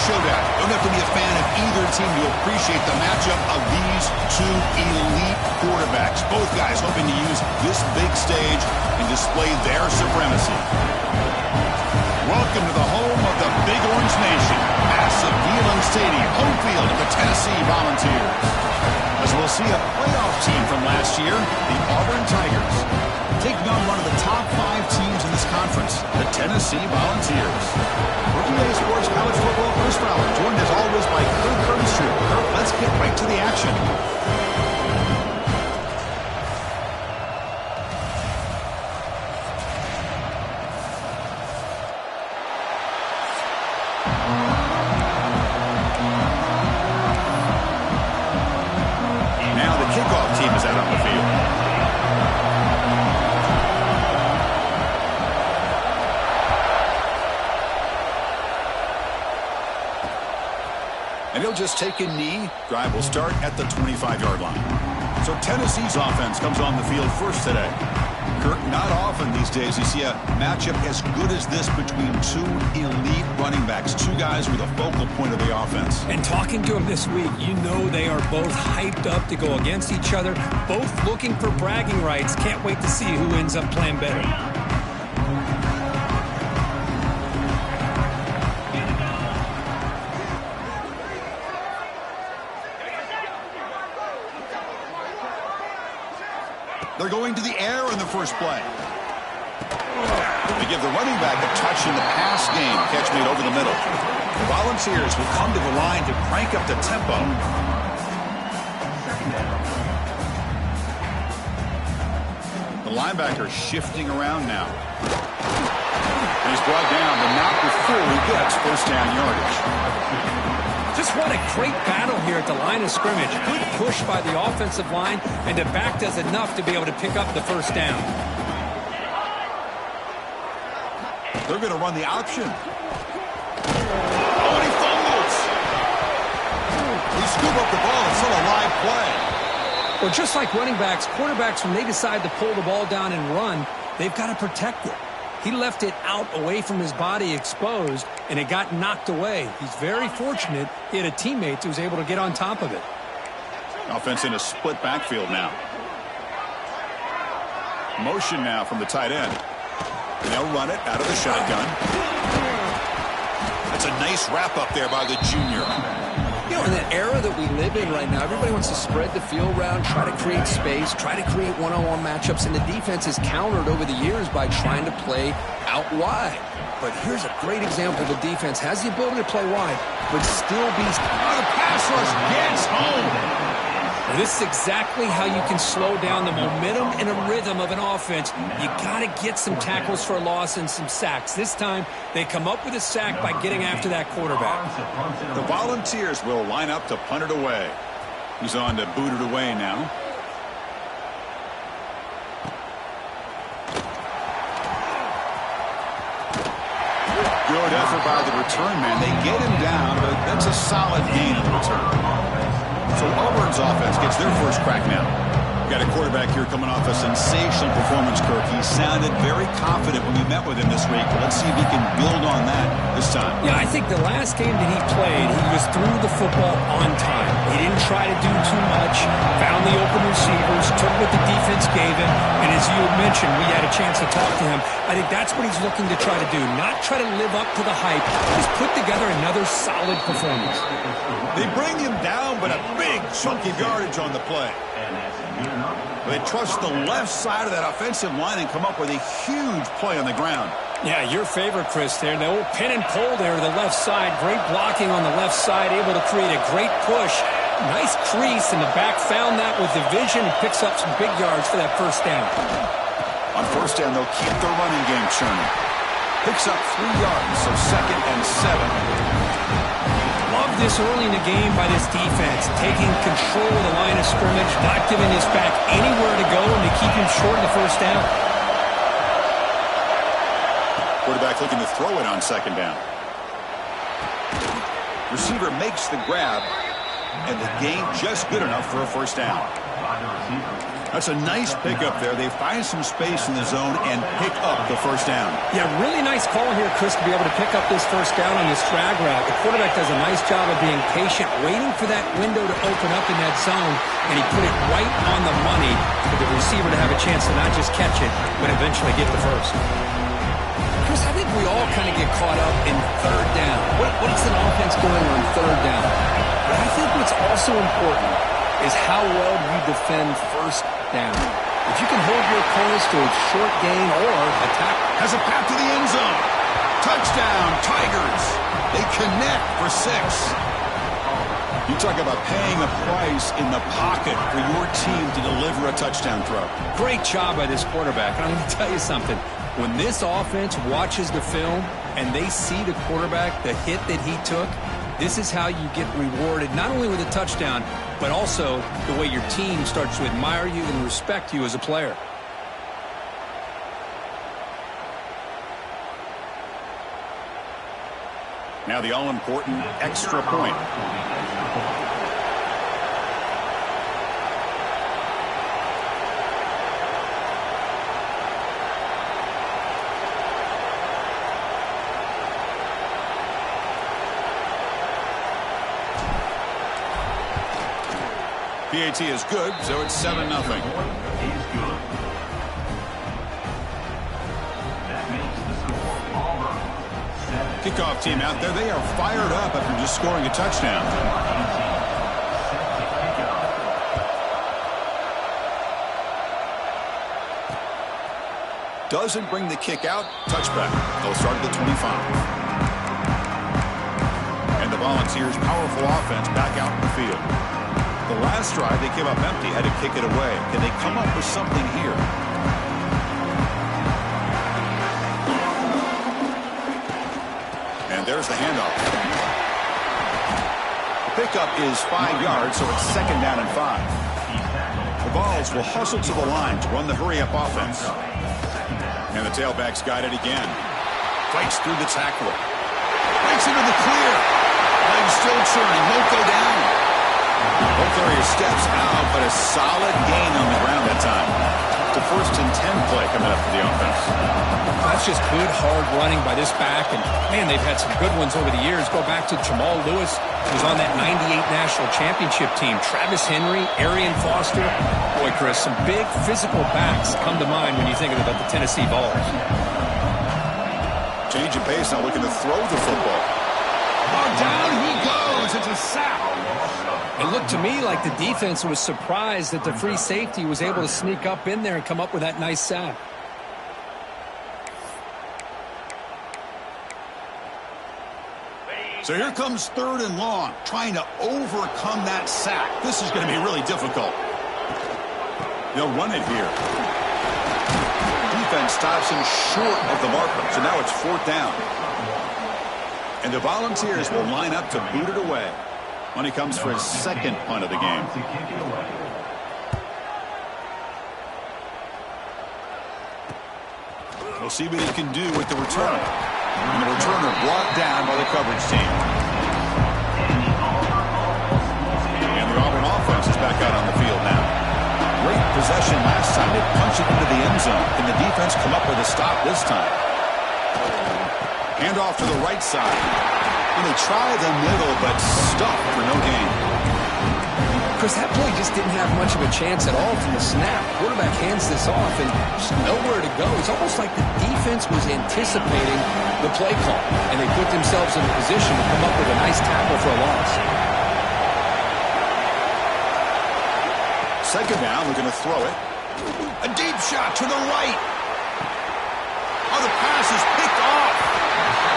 showdown. Don't have to be a fan of either team to appreciate the matchup of these two elite quarterbacks. Both guys hoping to use this big stage and display their supremacy. Welcome to the home of the Big Orange Nation. Massive Neyland Stadium, home field of the Tennessee Volunteers. As we'll see a playoff team from last year, the Auburn Tigers, taking on one of the top 5 teams in this conference, the Tennessee Volunteers. Rookie Day Sports College Football First Round, joined as always by Kirk Curtis. Kirk, let's get right to the action. Now the kickoff team is out on the field. And he'll just take a knee. Drive will start at the 25-yard line. So Tennessee's offense comes on the field first today. Kirk, not often these days you see a matchup as good as this between two elite running backs, two guys who are the focal point of the offense. And talking to them this week, you know they are both hyped up to go against each other, both looking for bragging rights. Can't wait to see who ends up playing better. They're going to the air in the first play. They give the running back a touch in the pass game. Catch made over the middle. The Volunteers will come to the line to crank up the tempo. The linebacker shifting around now. And he's brought down, but not before he gets first down yardage. Just what a great battle here at the line of scrimmage. Good push by the offensive line, and the back does enough to be able to pick up the first down. They're going to run the option. Oh, and he fumbles. He scooped up the ball. It's still a live play. Well, just like running backs, quarterbacks, when they decide to pull the ball down and run, they've got to protect it. He left it out away from his body exposed, and it got knocked away. He's very fortunate he had a teammate who was able to get on top of it. Offense in a split backfield now. Motion now from the tight end. They'll run it out of the shotgun. That's a nice wrap up there by the junior. You know, in the era that we live in right now, everybody wants to spread the field around, try to create space, try to create one-on-one matchups, and the defense has countered over the years by trying to play out wide. But here's a great example. The defense has the ability to play wide, but still be... Oh, the pass rush gets home. Well, this is exactly how you can slow down the momentum and a rhythm of an offense. You got to get some tackles for a loss and some sacks. This time, they come up with a sack by getting after that quarterback. The Volunteers will line up to punt it away. He's on to boot it away now. Good effort by the return man. They get him down, but that's a solid gain in return. So Auburn's offense gets their first crack now. Got a quarterback here coming off a sensational performance, Kirk. He sounded very confident when we met with him this week. Let's see if he can build on that this time. Yeah, I think the last game that he played, he was through the football on time. He didn't try to do too much, found the open receivers, took what the defense gave him, and as you had mentioned, we had a chance to talk to him. I think that's what he's looking to try to do, not try to live up to the hype, just put together another solid performance. They bring him down, but a big chunk of yardage on the play. They trust the left side of that offensive line and come up with a huge play on the ground. Yeah, your favorite, Chris, there. The old pin and pull there to the left side. Great blocking on the left side, able to create a great push. Nice crease, and the back found that with the vision and picks up some big yards for that first down. On first down, they'll keep the running game churning. Picks up 3 yards, so 2nd and 7. Love this early in the game by this defense, taking control of the line of scrimmage, not giving his back anywhere to go, and to keep him short of the first down. Quarterback looking to throw it on 2nd down. Receiver makes the grab, and the gain just good enough for a first down. That's a nice pickup there. They find some space in the zone and pick up the first down. Yeah, really nice call here, Chris, to be able to pick up this first down on this drag route. The quarterback does a nice job of being patient, waiting for that window to open up in that zone, and he put it right on the money for the receiver to have a chance to not just catch it, but eventually get the first. Chris, I think we all kind of get caught up in third down. What is an offense doing on third down? But I think what's also important is how well you defend first down. If you can hold your opponents to a short gain or attack. Has a path to the end zone. Touchdown, Tigers. They connect for 6. You talk about paying a price in the pocket for your team to deliver a touchdown throw. Great job by this quarterback. And I'm going to tell you something. When this offense watches the film and they see the quarterback, the hit that he took, this is how you get rewarded, not only with a touchdown, but also the way your team starts to admire you and respect you as a player. Now the all-important extra point. PAT is good, so it's 7-0. Kickoff team out there. They are fired up after just scoring a touchdown. Doesn't bring the kick out. Touchback. They'll start at the 25. And the Volunteers' powerful offense back out in the field. The last drive, they came up empty, had to kick it away. Can they come up with something here? And there's the handoff. The pickup is 5 yards, so it's 2nd down and 5. The Vols will hustle to the line to run the hurry-up offense. And the tailback's got it again. Fights through the tackler. Breaks into the clear. Legs still churning, won't go down. Both areas steps out, but a solid gain on the ground that time. The 1st and 10 play coming up for the offense. That's just good, hard running by this back. And, man, they've had some good ones over the years. Go back to Jamal Lewis, who was on that 98 National Championship team. Travis Henry, Arian Foster. Boy, Chris, some big physical backs come to mind when you think about the Tennessee Vols. Change of pace, now looking to throw the football. Oh, down he goes. It's a sack. It looked to me like the defense was surprised that the free safety was able to sneak up in there and come up with that nice sack. So here comes 3rd and long, trying to overcome that sack. This is going to be really difficult. They'll run it here. Defense stops him short of the marker, so now it's 4th down. And the Volunteers will line up to boot it away when he comes for his 2nd punt of the game. We'll see what he can do with the return. And the returner brought down by the coverage team. And the Auburn offense is back out on the field now. Great possession last time. They punched it into the end zone. Can the defense come up with a stop this time? Handoff to the right side. And they try the middle, but stuffed for no gain. Chris, that play just didn't have much of a chance at all from the snap. Quarterback hands this off, and there's nowhere to go. It's almost like the defense was anticipating the play call, and they put themselves in a position to come up with a nice tackle for a loss. 2nd down, we're going to throw it. A deep shot to the right. Oh, the pass is picked off.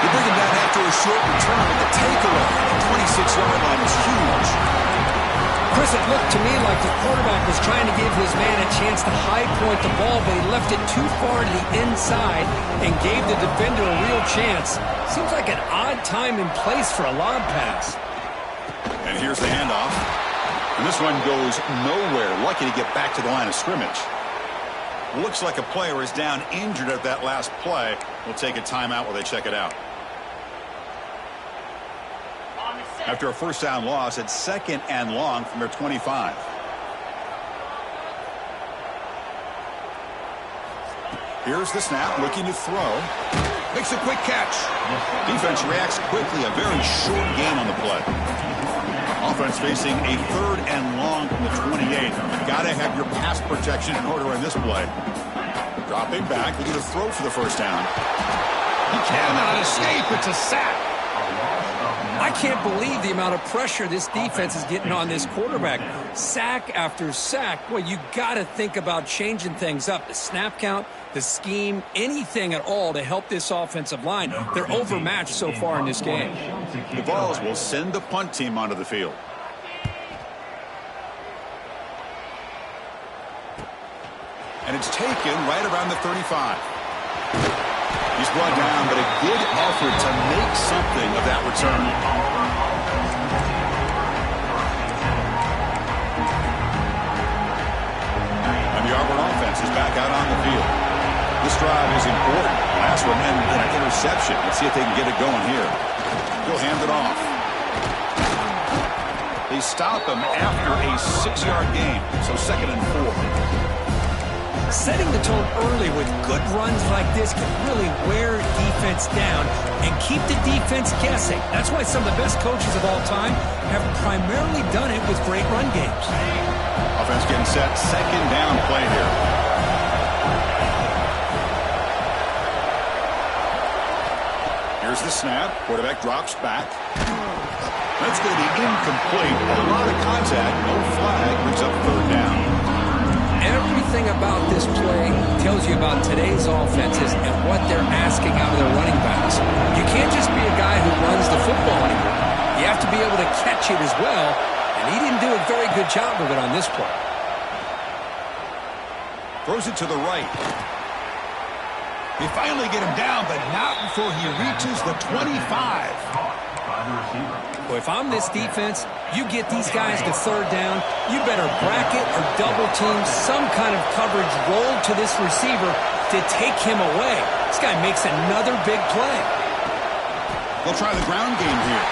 They bring him down after a short return, but the takeaway at the 26-yard line is huge. Chris, it looked to me like the quarterback was trying to give his man a chance to high point the ball, but he left it too far to the inside and gave the defender a real chance. Seems like an odd time and place for a lob pass. And here's the handoff. And this one goes nowhere. Lucky to get back to the line of scrimmage. Looks like a player is down injured at that last play. We'll take a timeout while they check it out. After a 1st down loss, it's 2nd and long from their 25. Here's the snap, looking to throw. Makes a quick catch. Defense reacts quickly, a very short gain on the play. Offense facing a 3rd and long from the 28. Got to have your pass protection in order in this play. Dropping back, looking to throw for the first down. He cannot escape. It's a sack. I can't believe the amount of pressure this defense is getting on this quarterback. Sack after sack. Well, you got to think about changing things up. The snap count, the scheme, anything at all to help this offensive line. They're overmatched so far in this game. The Vols will send the punt team onto the field. And it's taken right around the 35. He's brought down, but a good effort to make something of that return. And the Auburn offense is back out on the field. This drive is important. Last one ended in an interception. Let's see if they can get it going here. He'll hand it off. They stop him after a 6-yard gain, so 2nd and 4. Setting the tone early with good runs like this can really wear defense down and keep the defense guessing. That's why some of the best coaches of all time have primarily done it with great run games. Offense getting set, 2nd down play here. Here's the snap. Quarterback drops back. That's going to be incomplete. A lot of contact. No flag. Brings up 3rd down. Everything about this play tells you about today's offenses and what they're asking out of their running backs. You can't just be a guy who runs the football anymore. You have to be able to catch it as well, and he didn't do a very good job of it on this play. Throws it to the right. They finally get him down, but not before he reaches the 25. Well, if I'm this defense, you get these guys to 3rd down, you better bracket or double team some kind of coverage roll to this receiver to take him away. This guy makes another big play. They'll try the ground game here.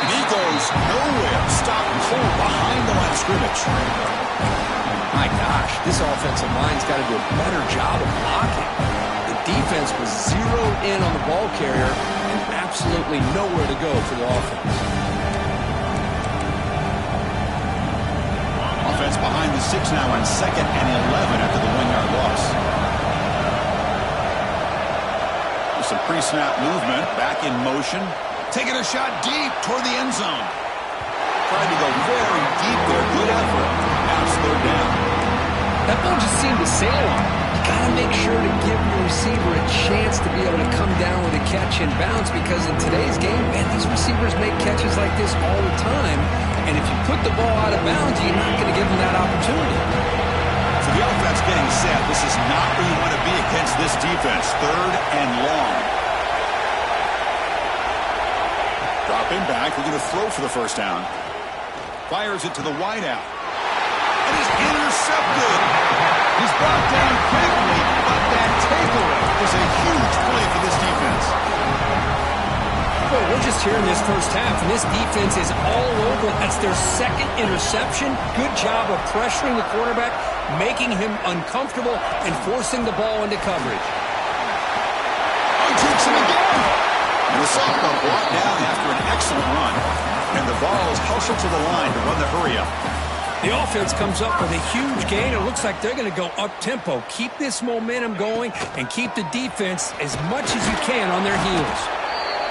And he goes nowhere. Stop and hold behind the line of scrimmage. My gosh, this offensive line's got to do a better job of blocking. The defense was zeroed in on the ball carrier and absolutely nowhere to go for the offense. Offense behind the 6 now on 2nd and 11 after the 1-yard loss. There's some pre-snap movement, back in motion. Taking a shot deep toward the end zone. Trying to go very deep there. Good effort. Now it's 3rd down. That ball just seemed to sail on. You got to make sure to give your receiver a chance to be able to come down with a catch and bounce, because in today's game, man, these receivers make catches like this all the time. And if you put the ball out of bounds, you're not going to give them that opportunity. So the offense getting set. This is not where you want to be against this defense. 3rd and long. Dropping back. We're going to throw for the first down. Fires it to the wideout. And he's intercepted. He's brought down quickly, but that takeaway is a huge play for this defense. Well, we're just here in this first half, and this defense is all over. That's their 2nd interception. Good job of pressuring the quarterback, making him uncomfortable, and forcing the ball into coverage. Takes him again. And the sophomore brought down after an excellent run. And the Vols hustle to the line to run the hurry-up. The offense comes up with a huge gain. It looks like they're going to go up-tempo. Keep this momentum going and keep the defense as much as you can on their heels.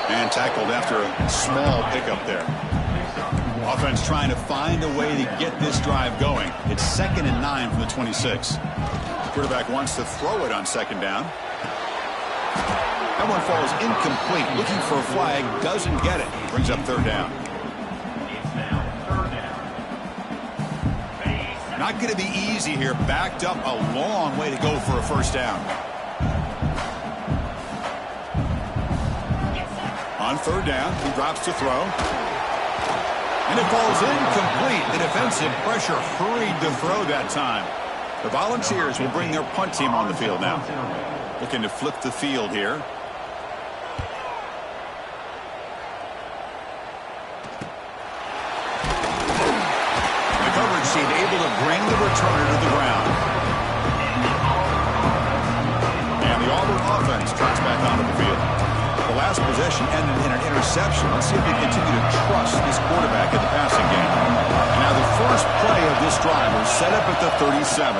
And tackled after a small pickup there. Offense trying to find a way to get this drive going. It's 2nd and 9 from the 26. Quarterback wants to throw it on 2nd down. That one falls incomplete. Looking for a flag. Doesn't get it. Brings up 3rd down. Not going to be easy here. Backed up a long way to go for a first down. On 3rd down, he drops to throw. And it falls incomplete. The defensive pressure hurried to throw that time. The Volunteers will bring their punt team on the field now. Looking to flip the field here. The coverage team able to bring the returner to the ground. And the drops back onto the field. The last possession ended in an interception. Let's see if they continue to trust this quarterback in the passing game. Now the first play of this drive was set up at the 37.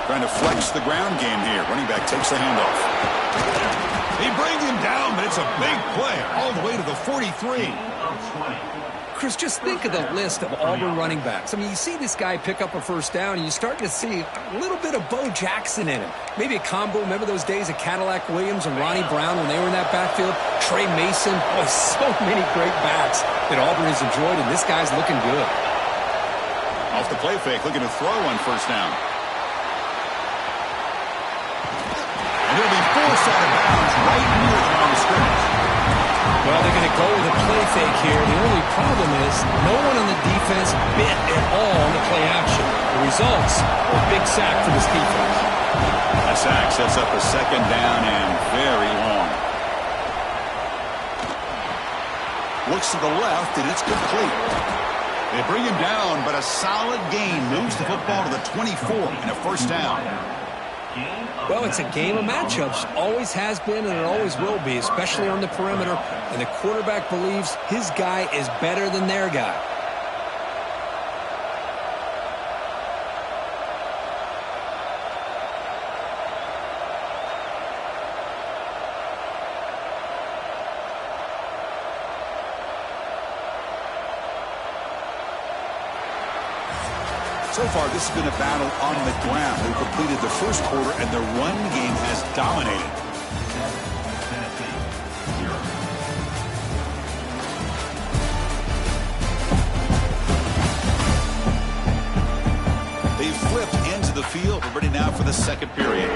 Trying to flex the ground game here. Running back takes the handoff. They bring him down, but it's a big play all the way to the 43. Chris, just think of the list of Auburn running backs. I mean, you see this guy pick up a first down, and you start to see a little bit of Bo Jackson in him. Maybe a combo. Remember those days of Cadillac Williams and Ronnie Brown when they were in that backfield? Trey Mason. Oh, so many great backs that Auburn has enjoyed, and this guy's looking good. Off the play fake, looking to throw on first down. And he'll be forced out of bounds right near the line of scrimmage. Well, they're going to go with a play fake here. The only problem is no one on the defense bit at all on the play action. The results are a big sack for this defense. That sack sets up a second down and very long. Looks to the left, and it's complete. They bring him down, but a solid gain moves the football to the 24 and a first down. Well, it's a game of matchups. Always has been, and it always will be, especially on the perimeter. And the quarterback believes his guy is better than their guy. So far, this has been a battle on the ground. They've completed the first quarter, and their run game has dominated. They've flipped into the field. We're ready now for the second period.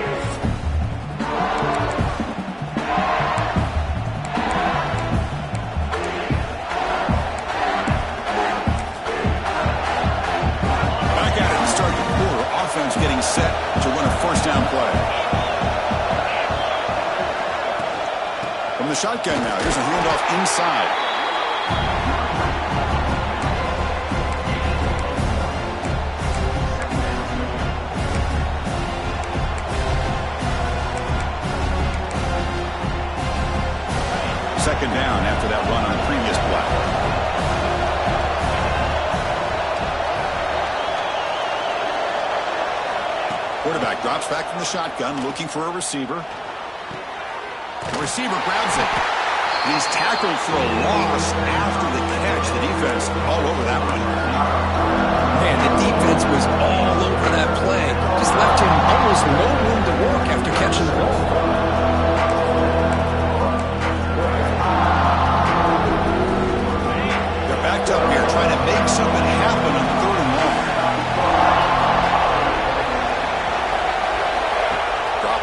Offense getting set to run a first down play. From the shotgun now, here's a handoff inside. Second down after that run on the previous play. Quarterback drops back from the shotgun, looking for a receiver. The receiver grabs it. He's tackled for a loss after the catch. The defense all over that one. Man, the defense was all over that play. Just left him almost no room to work after catching the ball. They're backed up here trying to make something happen on third and long.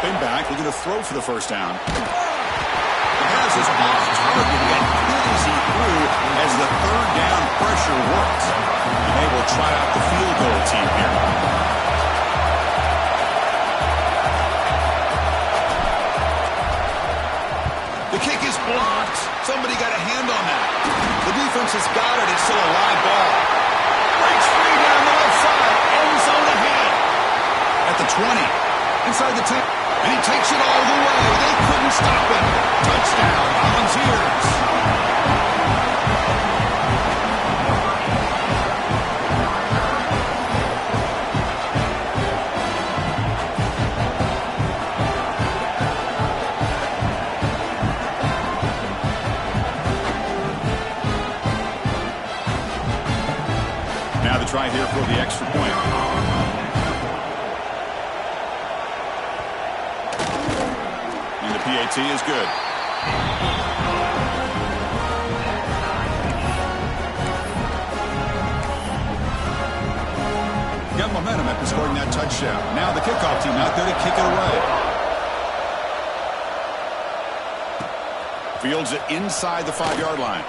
Back, looking to throw for the first down. He has his off target and pulls he through as the third down pressure works. And they will try out the field goal team here. The kick is blocked. Somebody got a hand on that. The defense has got it. It's still a live ball. Breaks free down the left side. End zone ahead. At the 20. Inside the 10. And he takes it all the way. They couldn't stop him. Touchdown, Volunteers. Now the try here for the extra point. PAT is good. Got momentum after scoring that touchdown. Now the kickoff team out there to kick it away. Fields it inside the 5-yard line.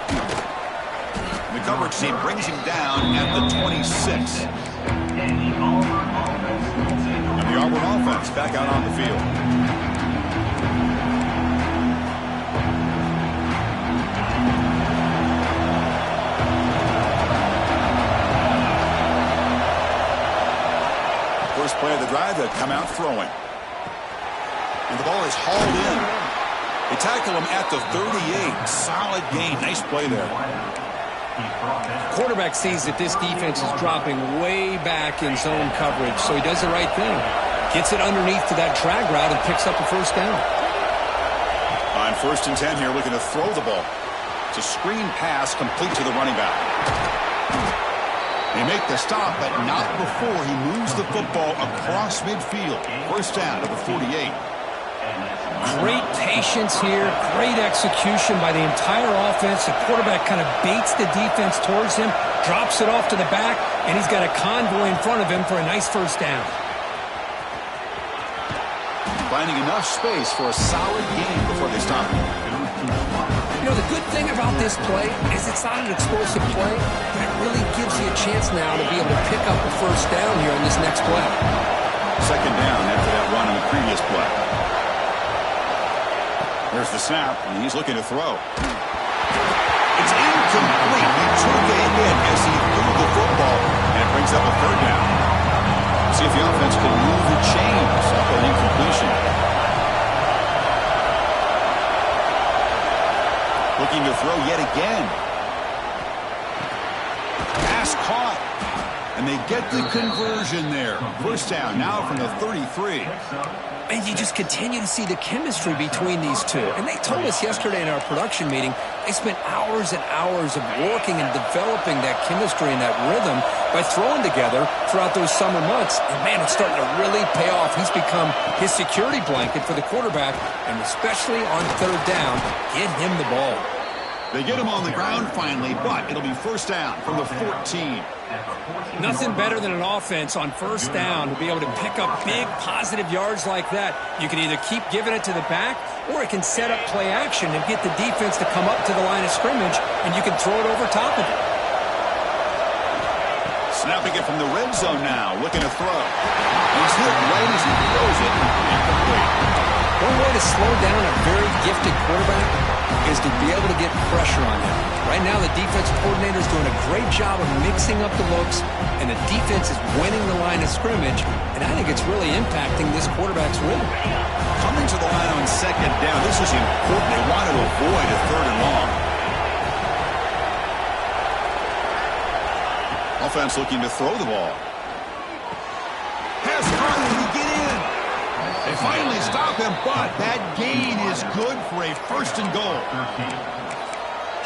The coverage team brings him down at the 26. And the Auburn offense back out on the field. First play of the drive, they'll come out throwing. And the ball is hauled in. They tackle him at the 38. Solid gain. Nice play there. Quarterback sees that this defense is dropping way back in zone coverage, so he does the right thing. Gets it underneath to that drag route and picks up a first down. On 1st and 10 here, looking to throw the ball. It's a screen pass complete to the running back. They make the stop, but not before he moves the football across midfield. First down to the 48. Great patience here, great execution by the entire offense. The quarterback kind of baits the defense towards him, drops it off to the back, and he's got a convoy in front of him for a nice first down. Finding enough space for a solid gain before they stop him. You know, the good thing about this play is it's not an explosive play, but it really gives you a chance now to be able to pick up a first down here in this next play. Second down after that run in the previous play. There's the snap, and he's looking to throw. It's incomplete. He took a hit as he threw the football, and it brings up a third down. See if the offense can move the chains off an incompletion. Looking to throw yet again. Pass caught. And they get the conversion there. First down now from the 33. And you just continue to see the chemistry between these two. And they told us yesterday in our production meeting, they spent hours and hours of working and developing that chemistry and that rhythm by throwing together throughout those summer months. And, man, it's starting to really pay off. He's become his security blanket for the quarterback, and especially on third down, get him the ball. They get him on the ground finally, but it'll be first down from the 14. Nothing better than an offense on first down to be able to pick up big positive yards like that. You can either keep giving it to the back, or it can set up play action and get the defense to come up to the line of scrimmage, and you can throw it over top of it. Snapping it from the red zone now, looking to throw. He's hit right as he throws it. Incomplete. One way to slow down a very gifted quarterback is to be able to get pressure on him. Right now, the defensive coordinator is doing a great job of mixing up the looks, and the defense is winning the line of scrimmage, and I think it's really impacting this quarterback's rhythm. Coming to the line on second down, this is important. They want to avoid a third and long. Offense looking to throw the ball. Pass caught, and he get in. They finally stop him, but that gain is good for a first and goal.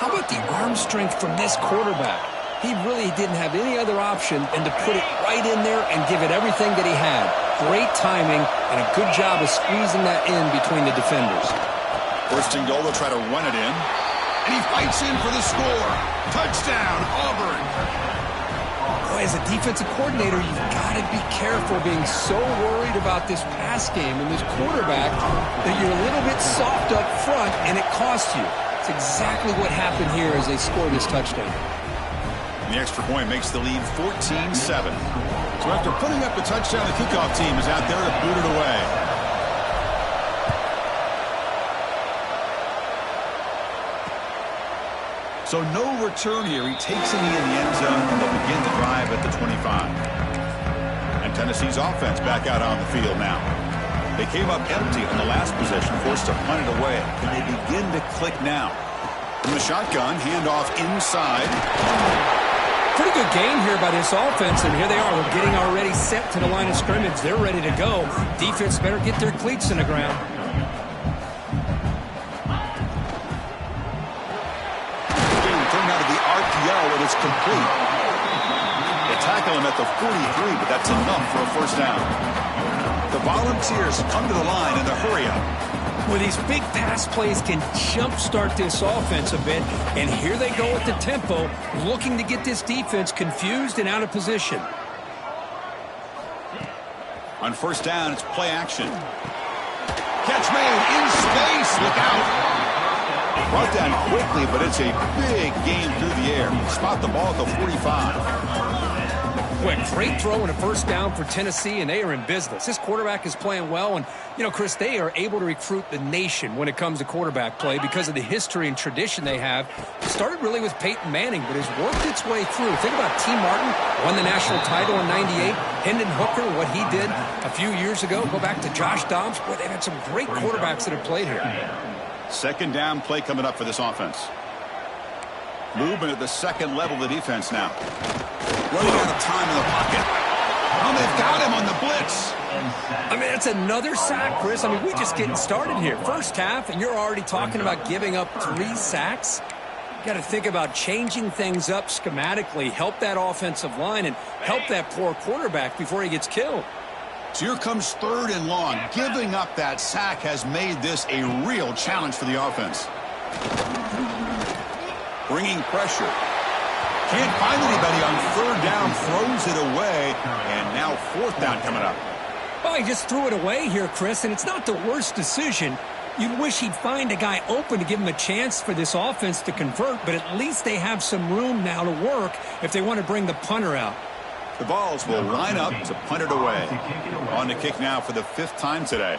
How about the arm strength from this quarterback? He really didn't have any other option than to put it right in there and give it everything that he had. Great timing and a good job of squeezing that in between the defenders. First and goal, they'll try to run it in. And he fights in for the score. Touchdown, Auburn. As a defensive coordinator, you've got to be careful being so worried about this pass game and this quarterback that you're a little bit soft up front and it costs you. It's exactly what happened here as they scored this touchdown. And the extra point makes the lead 14-7. So after putting up the touchdown, the kickoff team is out there to boot it away. So no return here. He takes it in the end zone, and they'll begin the drive at the 25. And Tennessee's offense back out on the field now. They came up empty on the last possession, forced to punt it away. Can they begin to click now? From the shotgun, handoff inside. Pretty good game here by this offense, and here they are. They're getting already set to the line of scrimmage. They're ready to go. Defense better get their cleats in the ground. And it's complete. They tackle him at the 43, but that's enough for a first down. The Volunteers come to the line in the hurry-up. Well, these big pass plays can jumpstart this offense a bit, and here they go at the tempo, looking to get this defense confused and out of position. On first down, it's play action. Catch made in space. Look out. Brought down quickly, but it's a big game through the air. Spot the ball at the 45. Well, great throw and a first down for Tennessee, and they are in business. This quarterback is playing well, and, you know, Chris, they are able to recruit the nation when it comes to quarterback play because of the history and tradition they have. It started really with Peyton Manning, but has worked its way through. Think about T. Martin, won the national title in '98. Hendon Hooker, what he did a few years ago. Go back to Josh Dobbs. Boy, they've had some great quarterbacks that have played here. Second down play coming up for this offense. Movement at the second level of the defense now. Running out of time in the pocket. Oh, they've got him on the blitz. I mean, that's another sack, Chris. I mean, we're just getting started here. First half, and you're already talking about giving up 3 sacks. You got to think about changing things up schematically, help that offensive line, and help that poor quarterback before he gets killed. So here comes 3rd and long. Giving up that sack has made this a real challenge for the offense. Bringing pressure. Can't find anybody on 3rd down, throws it away, and now 4th down coming up. Well, he just threw it away here, Chris, and it's not the worst decision. You'd wish he'd find a guy open to give him a chance for this offense to convert, but at least they have some room now to work if they want to bring the punter out. The Vols will line up to punt it away. On to kick now for the 5th time today.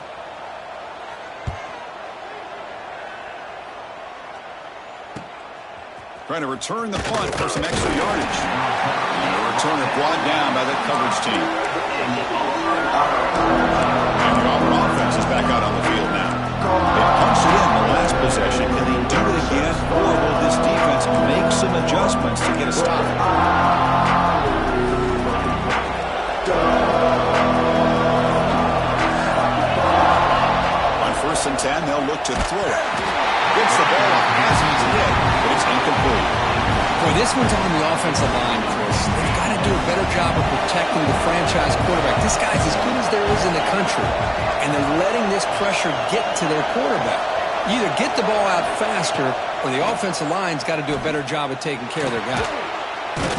Trying to return the punt for some extra yardage. And the returner brought down by the coverage team. And the Auburn offense is back out on the field now. They punched it in the last possession. Can they do it again? Or will this defense make some adjustments to get a stop? On 1st and 10, they'll look to throw it. Gets the ball off as he's hit, but it's incomplete. Boy, this one's on the offensive line, Chris. They've got to do a better job of protecting the franchise quarterback. This guy's as good as there is in the country, and they're letting this pressure get to their quarterback. You either get the ball out faster, or the offensive line's got to do a better job of taking care of their guy.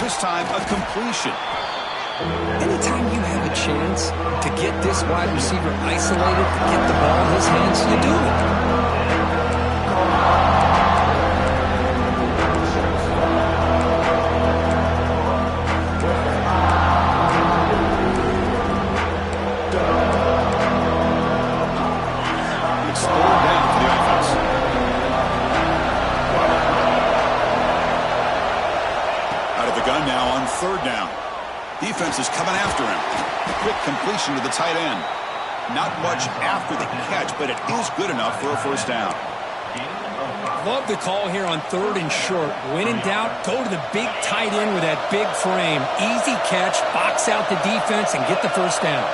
This time, a completion. Anytime you have a chance to get this wide receiver isolated, to get the ball in his hands, you do it. Defense is coming after him. Quick completion to the tight end. Not much after the catch, but it is good enough for a 1st down. Love the call here on 3rd and short. When in doubt, go to the big tight end with that big frame. Easy catch, box out the defense, and get the 1st down.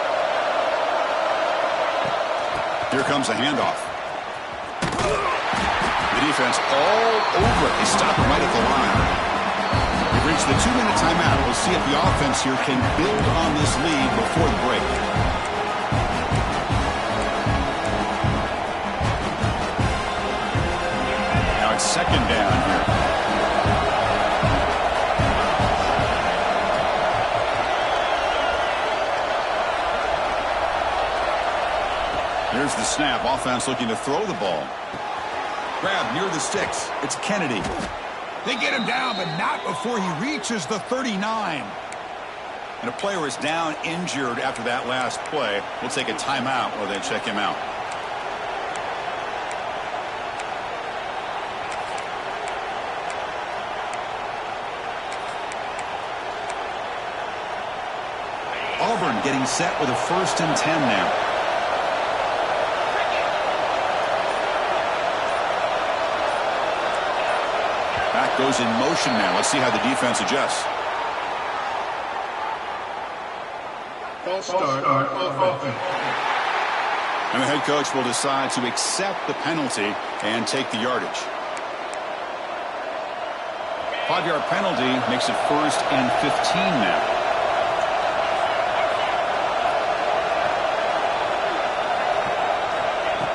Here comes a handoff. The defense all over it. They stop him right at the line. We've reached the 2-minute timeout. We'll see if the offense here can build on this lead before the break. Now it's 2nd down here. Here's the snap. Offense looking to throw the ball. Grab near the sticks. It's Kennedy. They get him down, but not before he reaches the 39. And a player is down injured after that last play. We'll take a timeout while they check him out. Auburn getting set with a 1st and 10 now. Goes in motion now. Let's see how the defense adjusts. And the head coach will decide to accept the penalty and take the yardage. 5-yard penalty makes it 1st and 15 now.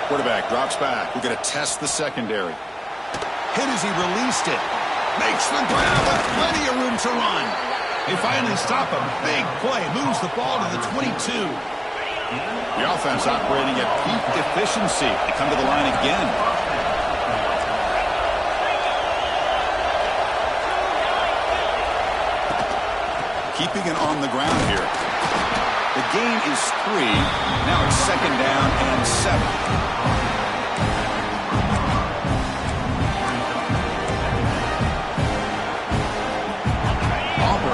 Quarterback drops back. We're going to test the secondary. Hit as he released it. Makes the grab with plenty of room to run. They finally stop him. Big play. Moves the ball to the 22. The offense operating at peak efficiency. They come to the line again. Keeping it on the ground here. The gain is 3. Now it's 2nd down and 7.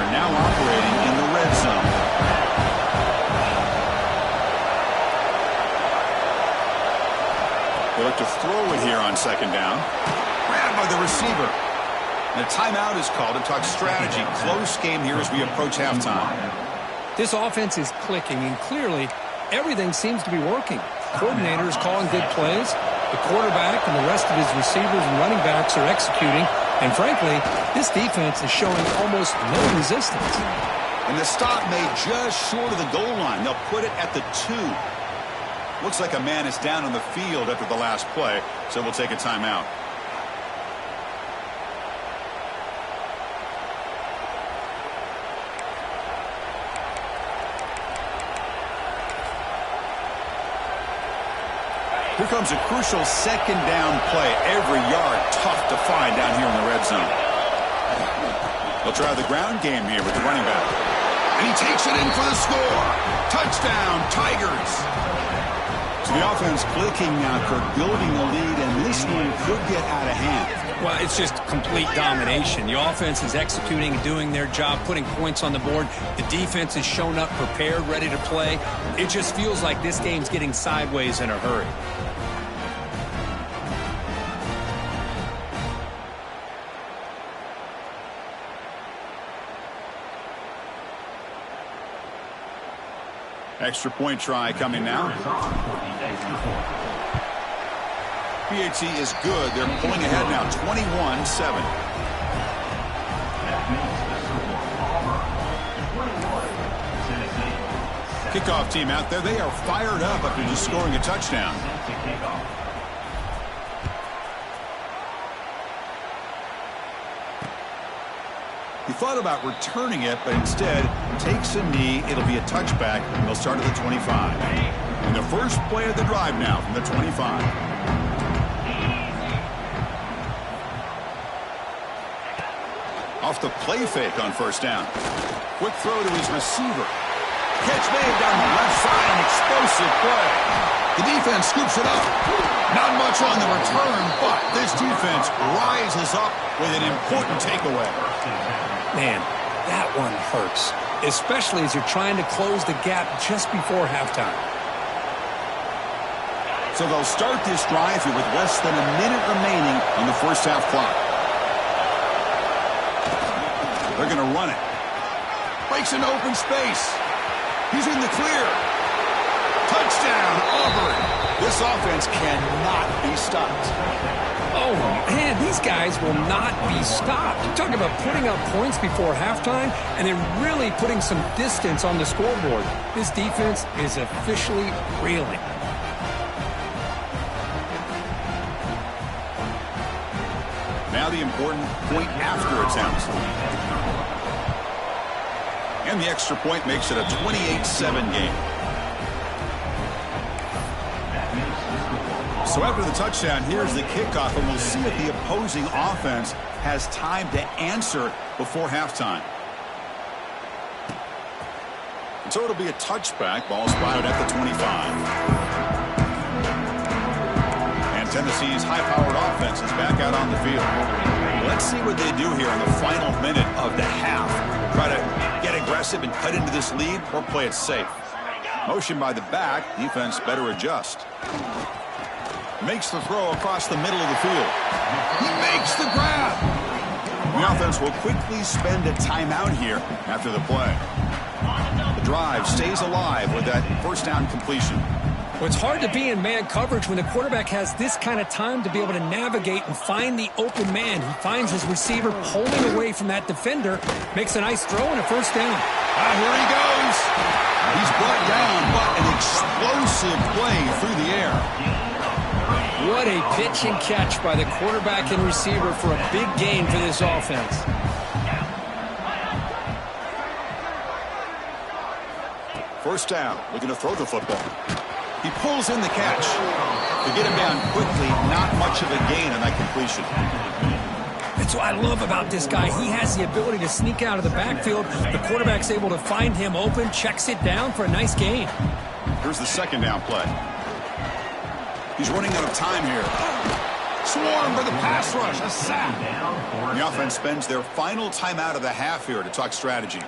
Now operating in the red zone. They look to throw it here on second down. Grabbed by the receiver. And a timeout is called to talk strategy. Close game here as we approach halftime. This offense is clicking, and clearly everything seems to be working. Coordinator is calling good plays. The quarterback and the rest of his receivers and running backs are executing. And frankly, this defense is showing almost no resistance. And the stop made just short of the goal line. They'll put it at the 2. Looks like a man is down on the field after the last play, so we'll take a timeout. Here comes a crucial second down play. Every yard tough to find down here in the red zone. They'll try the ground game here with the running back. And he takes it in for the score. Touchdown, Tigers. So the offense clicking now, Kirk, building a lead, and this one could get out of hand. Well, it's just complete domination. The offense is executing and doing their job, putting points on the board. The defense has shown up prepared, ready to play. It just feels like this game's getting sideways in a hurry. Extra point try coming now. PAT is good. They're pulling ahead now, 21-7. Kickoff team out there. They are fired up after just scoring a touchdown. He thought about returning it, but instead takes a knee. It'll be a touchback, and they'll start at the 25. And the first play of the drive now from the 25. Off the play fake on first down. Quick throw to his receiver. Catch made down the left side, an explosive play. The defense scoops it up. Not much on the return, but this defense rises up with an important takeaway. Man, that one hurts, especially as you're trying to close the gap just before halftime. So they'll start this drive here with less than a minute remaining on the first half clock. They're going to run it. Breaks into open space. He's in the clear. Touchdown, Auburn. This offense cannot be stopped. Oh, man, these guys will not be stopped. You're talking about putting up points before halftime and then really putting some distance on the scoreboard. This defense is officially reeling. Now the important point after attempt. And the extra point makes it a 28-7 game. So after the touchdown, here's the kickoff, and we'll see if the opposing offense has time to answer before halftime. And so it'll be a touchback. Ball spotted at the 25. And Tennessee's high-powered offense is back out on the field. Let's see what they do here in the final minute of the half. Try to get aggressive and cut into this lead or play it safe. Motion by the back. Defense better adjust. Makes the throw across the middle of the field. He makes the grab. The offense will quickly spend a timeout here after the play. The drive stays alive with that first down completion. Well, it's hard to be in man coverage when the quarterback has this kind of time to be able to navigate and find the open man. He finds his receiver pulling away from that defender, makes a nice throw and a first down. Here he goes. He's brought down, but an explosive play through the air. What a pitch and catch by the quarterback and receiver for a big gain for this offense. First down, looking to throw the football. He pulls in the catch. To get him down quickly, not much of a gain on that completion. That's what I love about this guy. He has the ability to sneak out of the backfield. The quarterback's able to find him open, checks it down for a nice gain. Here's the second down play. He's running out of time here. Swarm for the pass rush. A sack. The offense spends their final timeout of the half here to talk strategy.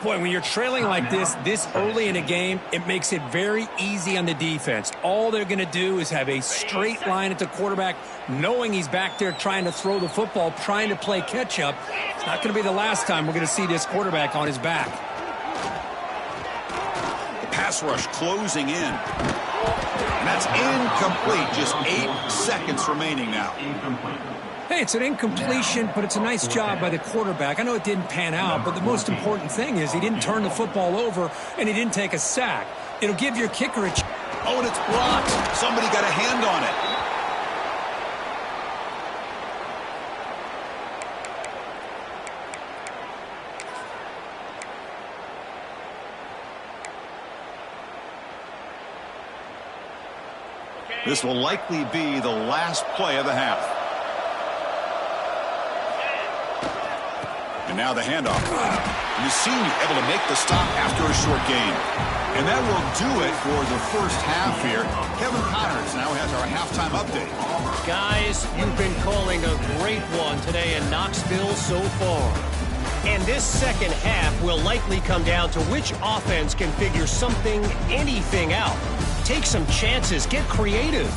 Boy, when you're trailing like this early in a game, it makes it very easy on the defense. All they're going to do is have a straight line at the quarterback, knowing he's back there trying to throw the football, trying to play catch-up. It's not going to be the last time we're going to see this quarterback on his back. The pass rush closing in. And that's incomplete. Just 8 seconds remaining now. Hey, it's an incompletion, but it's a nice job by the quarterback. I know it didn't pan out, but the most important thing is he didn't turn the football over and he didn't take a sack. It'll give your kicker a chance. Oh, and it's blocked. Somebody got a hand on it. This will likely be the last play of the half. And now the handoff. Yassine able to make the stop after a short gain. And that will do it for the first half here. Kevin Connors now has our halftime update. Guys, you've been calling a great one today in Knoxville so far. And this second half will likely come down to which offense can figure something, anything out. Take some chances, get creative.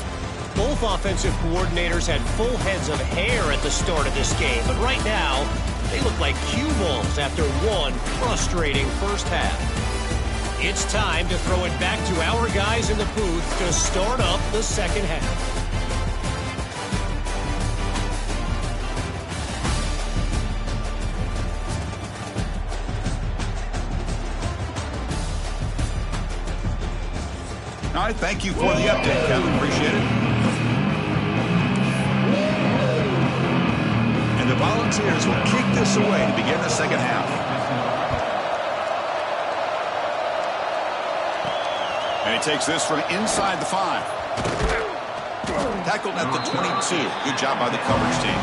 Both offensive coordinators had full heads of hair at the start of this game, but right now, they look like cue balls after one frustrating first half. It's time to throw it back to our guys in the booth to start up the second half. All right, thank you for the update, Kevin. Appreciate it. And the Volunteers will kick this away to begin the second half. And he takes this from inside the 5. Tackled at the 22. Good job by the coverage team.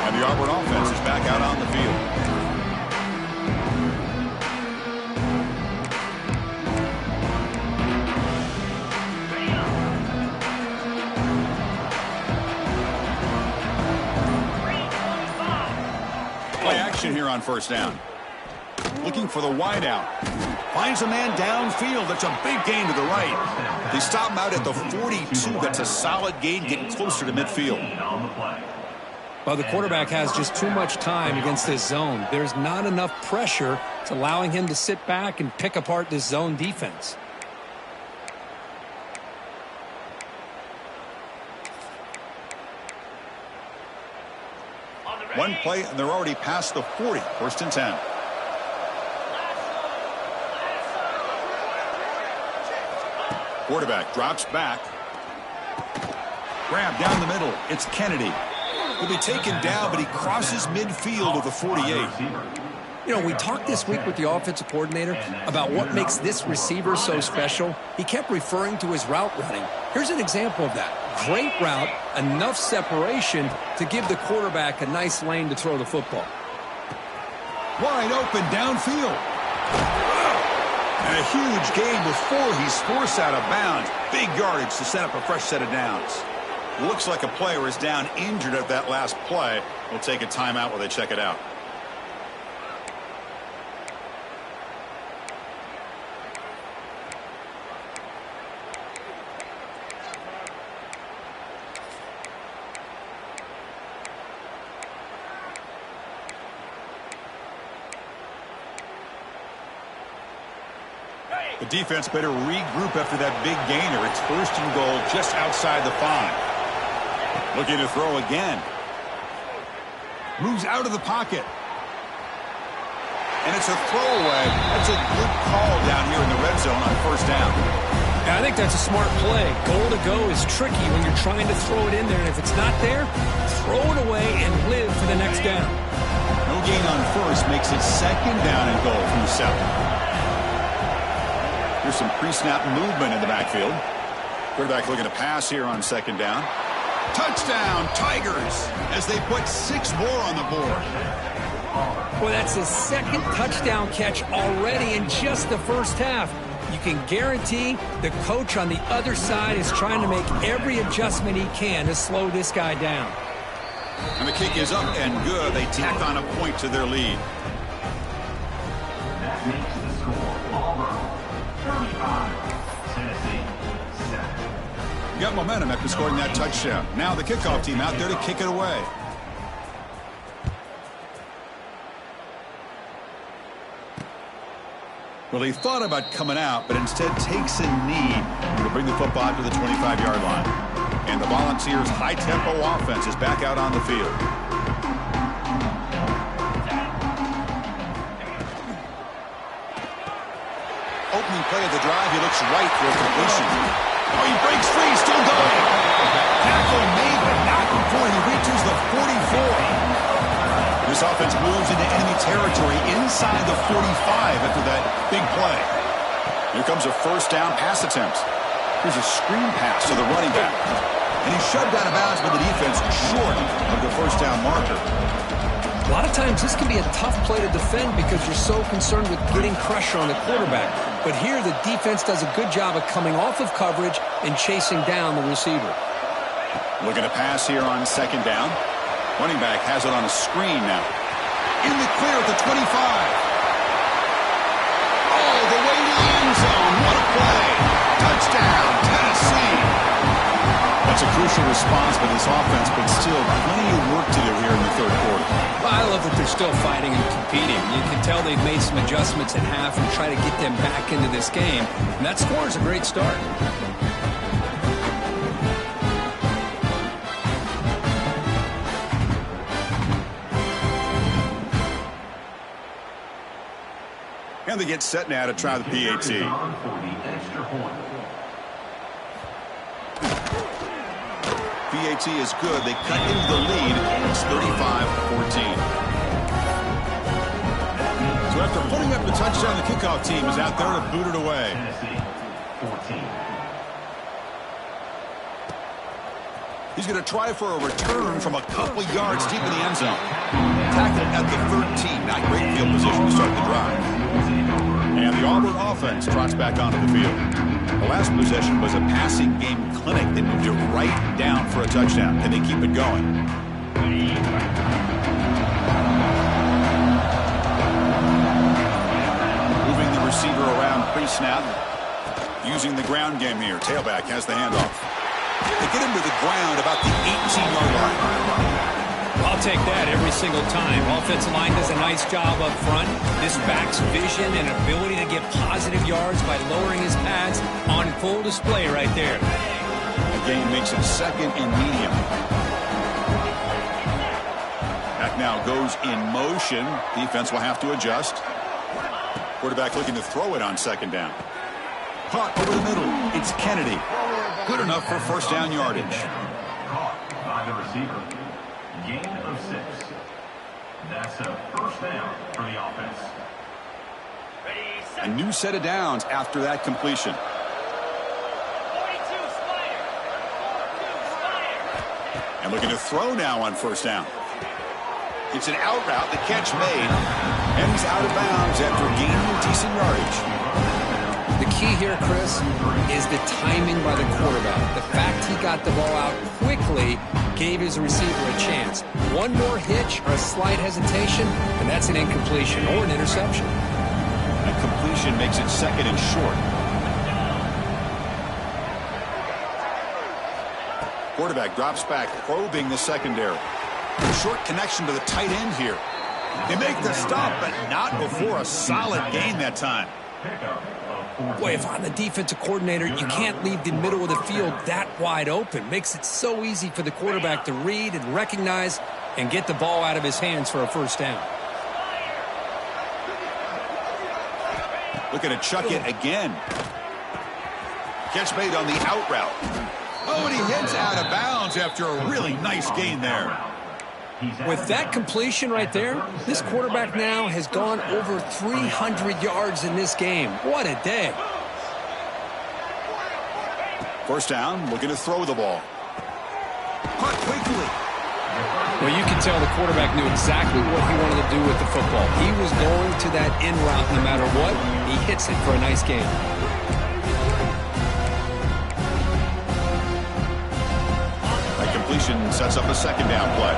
And the Auburn offense is back out on the field. Here on first down. Looking for the wide out. Finds a man downfield. That's a big gain to the right. They stop him out at the 42. That's a solid gain, getting closer to midfield. Well, the quarterback has just too much time against this zone. There's not enough pressure. It's allowing him to sit back and pick apart this zone defense. One play, and they're already past the 40. First and 10. Quarterback drops back. Grab down the middle. It's Kennedy. He'll be taken down, but he crosses midfield of the 48. You know, we talked this week with the offensive coordinator about what makes this receiver so special. He kept referring to his route running. Here's an example of that. Great route, enough separation to give the quarterback a nice lane to throw the football. Wide open downfield. And a huge gain before he's forced out of bounds. Big yardage to set up a fresh set of downs. Looks like a player is down injured at that last play. We'll take a timeout while they check it out. The defense better regroup after that big gainer. It's first and goal just outside the 5. Looking to throw again. Moves out of the pocket. And it's a throwaway. That's a good call down here in the red zone on first down. Yeah, I think that's a smart play. Goal to go is tricky when you're trying to throw it in there. And if it's not there, throw it away and live for the next down. No gain on first makes it second down and goal from the 7. Here's some pre-snap movement in the backfield. Quarterback looking to pass here on second down. Touchdown, Tigers, as they put 6 more on the board. Well, that's his second touchdown catch already in just the first half. You can guarantee the coach on the other side is trying to make every adjustment he can to slow this guy down. And the kick is up and good. They tack on a point to their lead. That makes the score Auburn 35, Tennessee 7. Got momentum after scoring that touchdown. Now the kickoff team out there to kick it away. Well, he thought about coming out, but instead takes a knee to bring the football out to the 25-yard line. And the Volunteers' high-tempo offense is back out on the field. Opening play of the drive, he looks right for a completion. Oh, he breaks free, still going. Tackle made, but not before he reaches the 44. This offense moves into enemy territory inside the 45 after that big play. Here comes a first down pass attempt. Here's a screen pass to the running back. And he's shoved out of bounds by the defense short of the first down marker. A lot of times this can be a tough play to defend because you're so concerned with getting pressure on the quarterback. But here the defense does a good job of coming off of coverage and chasing down the receiver. Looking to pass here on second down. Running back has it on a screen now. In the clear at the 25. All the way to the end zone. What a play. Touchdown, Tennessee. That's a crucial response by this offense, but still plenty of work to do here in the third quarter. Well, I love that they're still fighting and competing. You can tell they've made some adjustments at half and try to get them back into this game. And that score is a great start. And they get set now to try the PAT. PAT is good. They cut into the lead. It's 35-14. So after putting up the touchdown, the kickoff team is out there to boot it away. He's going to try for a return from a couple yards deep in the end zone. Tackled at the 13. Not great field position to start the drive. And the Auburn offense trots back onto the field. The last possession was a passing game clinic. They moved it right down for a touchdown. Can they keep it going? Moving the receiver around pre-snap. Using the ground game here. Tailback has the handoff. They get him to the ground about the 18-yard line. I'll take that every single time. Offensive line does a nice job up front. This back's vision and ability to get positive yards by lowering his pads on full display right there. The game makes it second and medium. Back now goes in motion. Defense will have to adjust. Quarterback looking to throw it on second down. Caught over the middle. It's Kennedy. Good enough for first down yardage. Caught by the receiver. Gain of 6. That's a first down for the offense. A new set of downs after that completion. And looking to throw now on first down. It's an out route, the catch made. And he's out of bounds after gaining decent yardage. The key here, Chris, is the timing by the quarterback. The fact he got the ball out quickly gave his receiver a chance. One more hitch or a slight hesitation, and that's an incompletion or an interception. A completion makes it second and short. Quarterback drops back, probing the secondary. Short connection to the tight end here. They make the stop, but not before a solid gain that time. Boy, if I'm the defensive coordinator, you can't leave the middle of the field that wide open. Makes it so easy for the quarterback to read and recognize and get the ball out of his hands for a first down. Looking to chuck it again. Catch made on the out route. Oh, and he heads out of bounds after a really nice gain there. With that completion right there, this quarterback now has gone over 300 yards in this game. What a day. First down, looking to throw the ball. Caught quickly. Well, you can tell the quarterback knew exactly what he wanted to do with the football. He was going to that in route no matter what. He hits it for a nice gain. That completion Sets up a second down play.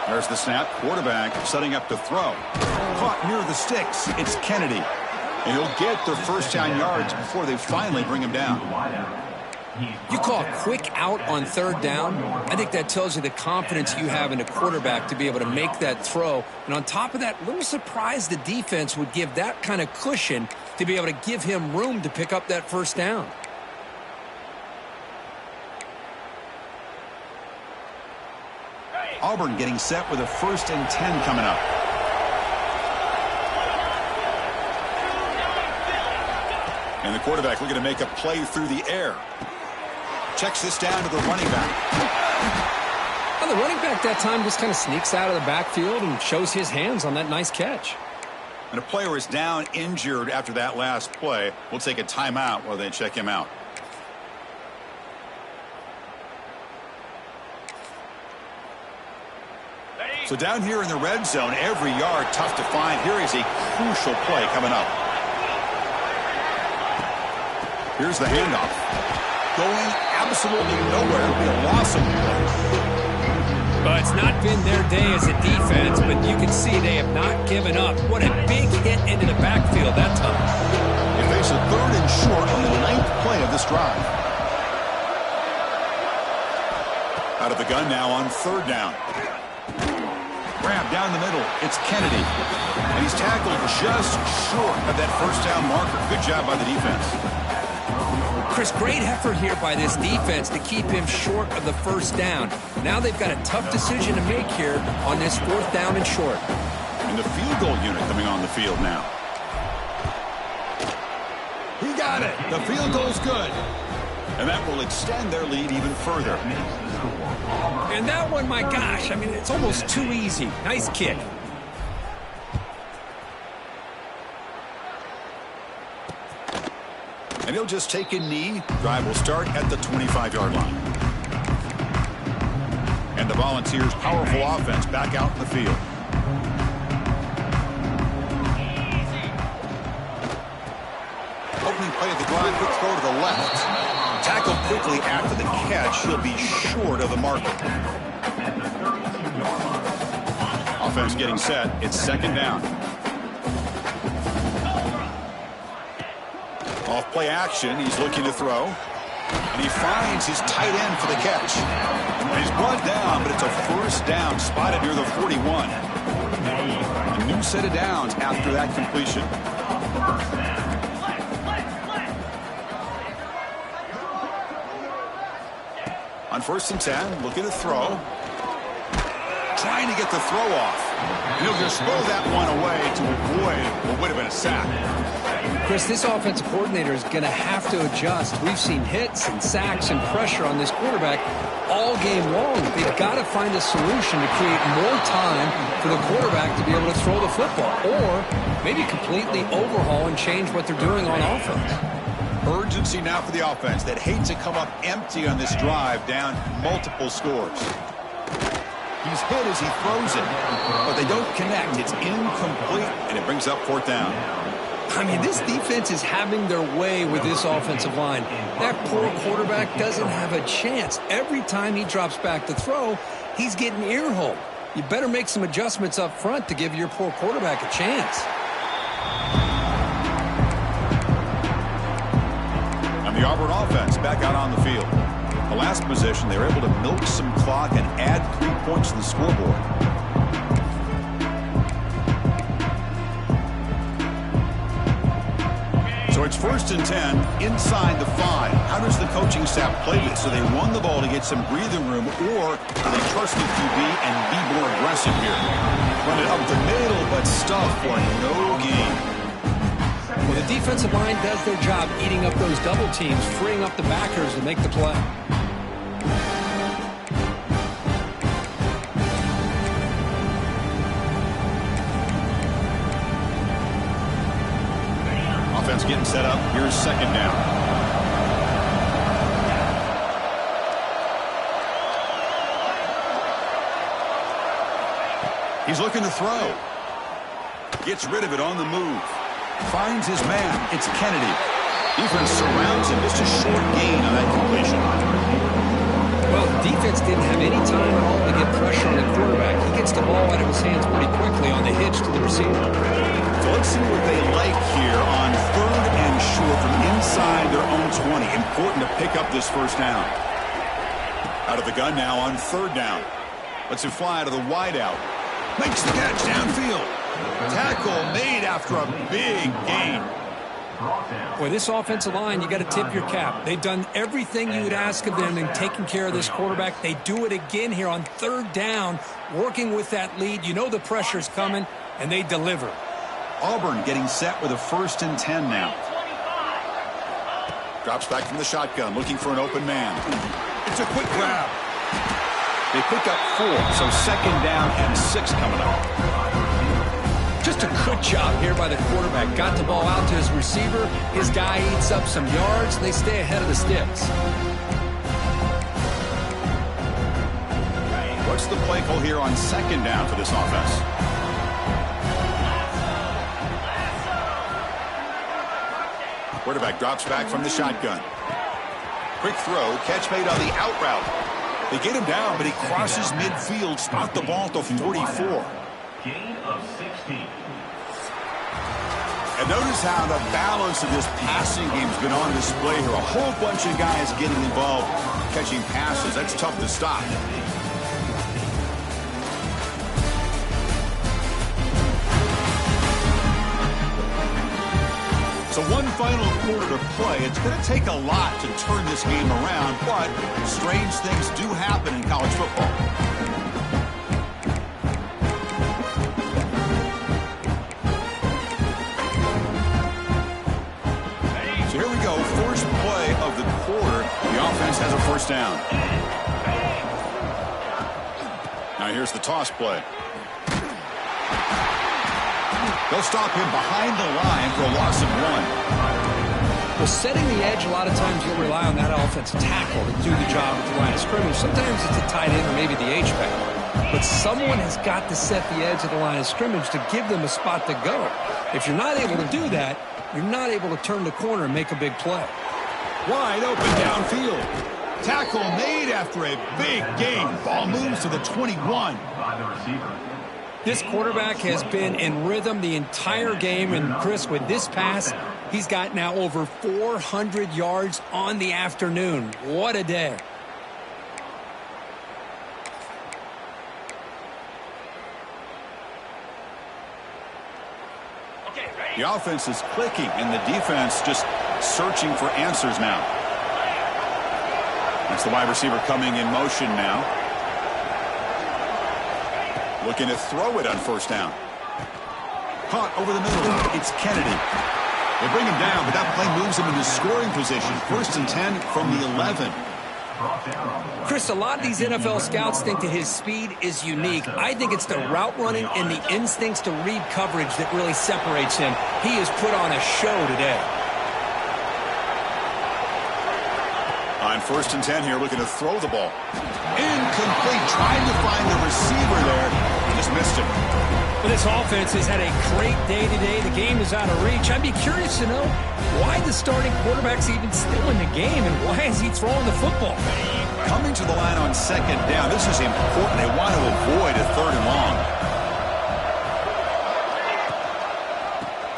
There's the snap. Quarterback setting up to throw. Caught near the sticks. It's Kennedy. And he'll get their first down yards before they finally bring him down. You call a quick out on third down. I think that tells you the confidence you have in a quarterback to be able to make that throw. And on top of that, a little surprised the defense would give that kind of cushion to be able to give him room to pick up that first down. Auburn getting set with a 1st and 10 coming up. And the quarterback looking to make a play through the air. Checks this down to the running back. Well, the running back that time just kind of sneaks out of the backfield and shows his hands on that nice catch. And a player is down injured after that last play. We'll take a timeout while they check him out. So down here in the red zone, every yard tough to find. Here is a crucial play coming up. Here's the handoff. Going absolutely nowhere. It'll be a loss of play. Well, it's not been their day as a defense, but you can see they have not given up. What a big hit into the backfield that time. They face a 3rd and short on the 9th play of this drive. Out of the gun now on 3rd down. Grab down the middle. It's Kennedy. And he's tackled just short of that first down marker. Good job by the defense. Chris, great effort here by this defense to keep him short of the first down. Now they've got a tough decision to make here on this 4th down and short. And the field goal unit coming on the field now. He got it. The field goal's good. And that will extend their lead even further. And that one, my gosh, I mean, it's almost too easy. Nice kick. And he'll just take a knee. Drive will start at the 25-yard line. And the Volunteers' powerful offense back out in the field. Opening play of the drive, quick throw to the left. Tackled quickly after the catch. He'll be short of the marker. Offense getting set. It's 2nd down. Off play action. He's looking to throw. And he finds his tight end for the catch. And he's brought down, but it's a 1st down spotted near the 41. A new set of downs after that completion. On 1st and 10, looking to throw. Trying to get the throw off. And he'll just throw that one away to avoid what would have been a sack. Chris, this offensive coordinator is going to have to adjust. We've seen hits and sacks and pressure on this quarterback all game long. They've got to find a solution to create more time for the quarterback to be able to throw the football, or maybe completely overhaul and change what they're doing on offense. Urgency now for the offense that hate to come up empty on this drive, down multiple scores. He's hit as he throws it, but they don't connect. It's incomplete, and it brings up 4th down. I mean, this defense is having their way with this offensive line. That poor quarterback doesn't have a chance. Every time he drops back to throw, he's getting earholed. You better make some adjustments up front to give your poor quarterback a chance. And the Auburn offense back out on the field. The last possession, they were able to milk some clock and add 3 points to the scoreboard. So it's 1st and 10 inside the 5. How does the coaching staff play this? So they run the ball to get some breathing room, or do they trust the QB and be more aggressive here? Run it up the middle, but stuff for no gain. Well, the defensive line does their job eating up those double teams, freeing up the backers to make the play. Offense getting set up. Here's 2nd down. He's looking to throw. Gets rid of it on the move. Finds his man. It's Kennedy. Defense surrounds him. Just a short gain on that completion. Well, the defense didn't have any time at all to get pressure on the quarterback. He gets the ball out of his hands pretty quickly on the hitch to the receiver. So let's see what they like here on 3rd and short from inside their own 20. Important to pick up this first down. Out of the gun now on 3rd down. Lets it fly out of the wideout. Makes the catch downfield. Tackle made after a big gain. Boy, this offensive line, you got to tip your cap. They've done everything you would ask of them in taking care of this quarterback. They do it again here on 3rd down, working with that lead. You know the pressure's coming, and they deliver. Auburn getting set with a 1st and 10 now. Drops back from the shotgun, looking for an open man. It's a quick grab. They pick up 4, so 2nd down and 6 coming up. Just a good job here by the quarterback. Got the ball out to his receiver. His guy eats up some yards. They stay ahead of the sticks. What's the play call here on 2nd down for this offense? Quarterback drops back from the shotgun. Quick throw. Catch made on the out route. They get him down, but he crosses midfield. Spot the ball to 44. Gain of 16. And notice how the balance of this passing game has been on display here. A whole bunch of guys getting involved, catching passes. That's tough to stop. So one final quarter to play. It's going to take a lot to turn this game around, but strange things do happen in college football. So here we go, first play of the quarter. The offense has a 1st down. Now here's the toss play. They'll stop him behind the line for a loss of 1. Well, setting the edge, a lot of times you'll rely on that offensive tackle to do the job at the line of scrimmage. Sometimes it's a tight end or maybe the H-back. But someone has got to set the edge of the line of scrimmage to give them a spot to go. If you're not able to do that, you're not able to turn the corner and make a big play. Wide open downfield. Tackle made after a big gain. Ball moves to the 21. By the receiver. This quarterback has been in rhythm the entire game, and Chris, with this pass, he's got now over 400 yards on the afternoon. What a day. The offense is clicking, and the defense just searching for answers now. That's the wide receiver coming in motion now. Looking to throw it on 1st down. Caught over the middle. It's Kennedy. They bring him down, but that play moves him into scoring position. 1st and 10 from the 11. Chris, a lot of these NFL scouts think that his speed is unique. I think it's the route running and the instincts to read coverage that really separates him. He has put on a show today. On 1st and 10 here, looking to throw the ball. Incomplete, trying to find the receiver there. Just missed him. Well, this offense has had a great day today. The game is out of reach. I'd be curious to know why the starting quarterback's even still in the game, and why is he throwing the football? Coming to the line on 2nd down. This is important. They want to avoid a 3rd and long.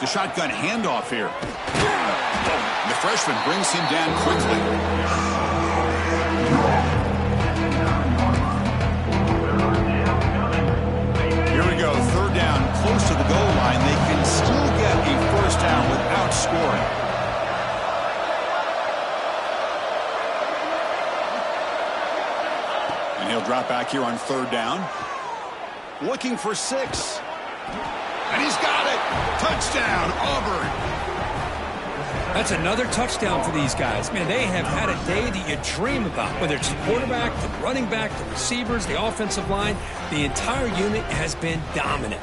The shotgun handoff here. And the freshman brings him down quickly. Here we go, 3rd down, close to the goal line. They can still get a 1st down without scoring. And he'll drop back here on 3rd down. Looking for 6. And he's got it. Touchdown, Auburn. That's another touchdown for these guys. Man, they have had a day that you dream about. Whether it's the quarterback, the running back, the receivers, the offensive line, the entire unit has been dominant.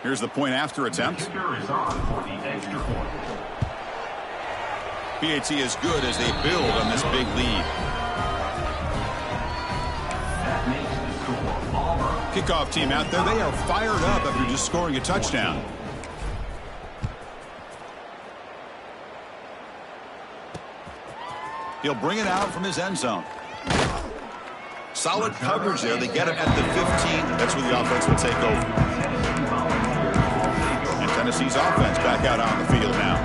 Here's the point after attempt. PAT is good as they build on this big lead. That makes the score Auburn. Kickoff team out there, they are fired up after just scoring a touchdown. He'll bring it out from his end zone. Solid coverage there. They get him at the 15. That's where the offense will take over. And Tennessee's offense back out on the field now.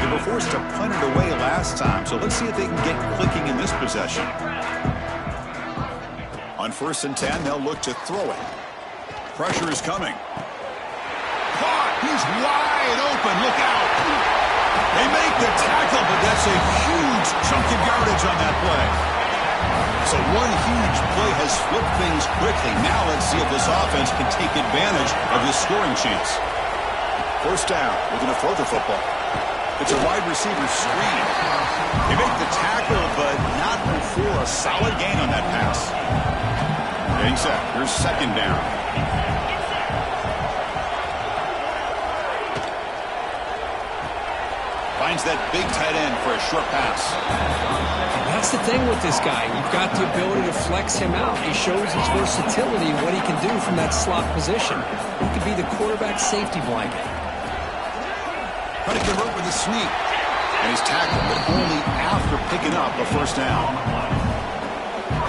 They were forced to punt it away last time, so let's see if they can get clicking in this possession. On 1st and 10, they'll look to throw it. Pressure is coming. Caught! He's wide open. Look out! They make the tackle, but that's a huge chunk of yardage on that play. So one huge play has flipped things quickly. Now let's see if this offense can take advantage of this scoring chance. 1st down, looking to throw the football. It's a wide receiver screen. They make the tackle, but not before a solid gain on that pass. Getting set. Here's 2nd down. Finds that big tight end for a short pass. That's the thing with this guy. You've got the ability to flex him out. He shows his versatility, what he can do from that slot position. He could be the quarterback safety blanket. Trying to convert with a sneak. And he's tackled, but only after picking up a 1st down.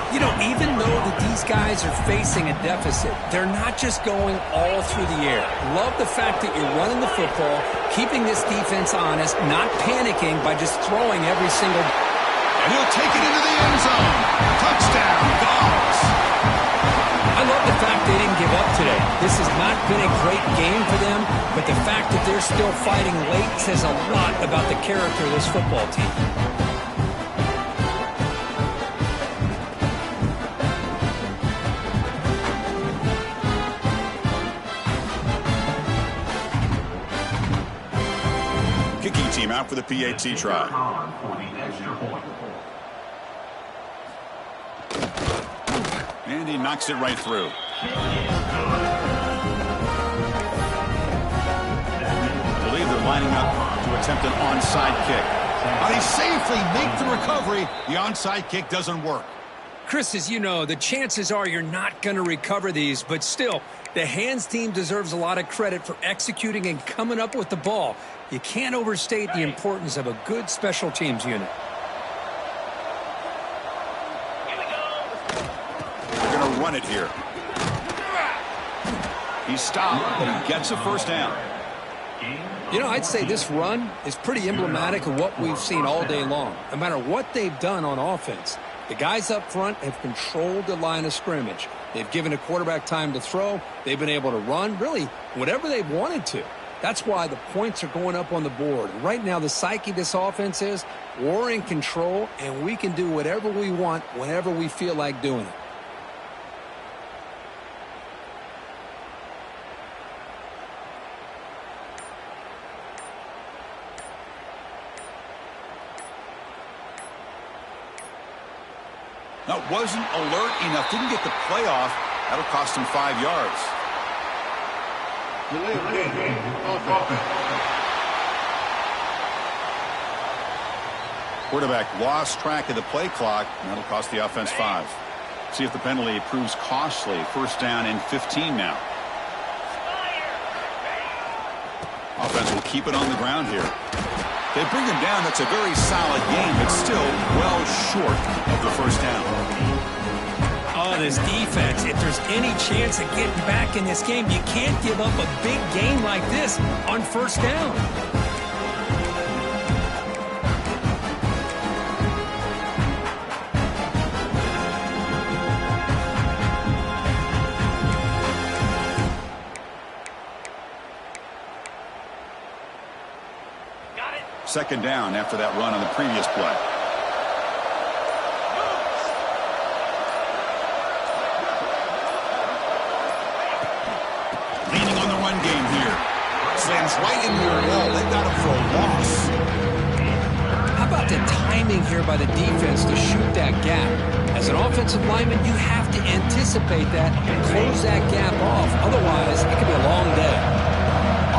You know, even though that these guys are facing a deficit, they're not just going all through the air. Love the fact that you're running the football, keeping this defense honest, not panicking by just throwing every single... And he'll take it into the end zone. Touchdown, Dogs. I love the fact they didn't give up today. This has not been a great game for them, but the fact that they're still fighting late says a lot about the character of this football team. Kicking team out for the PAT try. For the extra point. And he knocks it right through. I believe they're lining up to attempt an onside kick. But they safely make the recovery. The onside kick doesn't work. Chris, as you know, the chances are you're not going to recover these, but still, the hands team deserves a lot of credit for executing and coming up with the ball. You can't overstate the importance of a good special teams unit. They're going to run it here. He's stopped, but he gets a 1st down. You know, I'd say this run is pretty emblematic of what we've seen all day long. No matter what they've done on offense, the guys up front have controlled the line of scrimmage. They've given the quarterback time to throw. They've been able to run, really, whatever they've wanted to. That's why the points are going up on the board. Right now, the psyche of this offense is we're in control, and we can do whatever we want whenever we feel like doing it. That wasn't alert enough. Didn't get the play off. That'll cost him 5 yards. Quarterback lost track of the play clock, and that'll cost the offense 5. See if the penalty proves costly. 1st down and 15 now. Offense will keep it on the ground here. They bring him down. That's a very solid game, but still well short of the 1st down. Oh, this defense, if there's any chance of getting back in this game, you can't give up a big game like this on 1st down. Second down after that run on the previous play. Leaning on the run game here. Slams right into your wall. They got him for a loss. How about the timing here by the defense to shoot that gap? As an offensive lineman, you have to anticipate that and close that gap off. Otherwise, it could be a long day.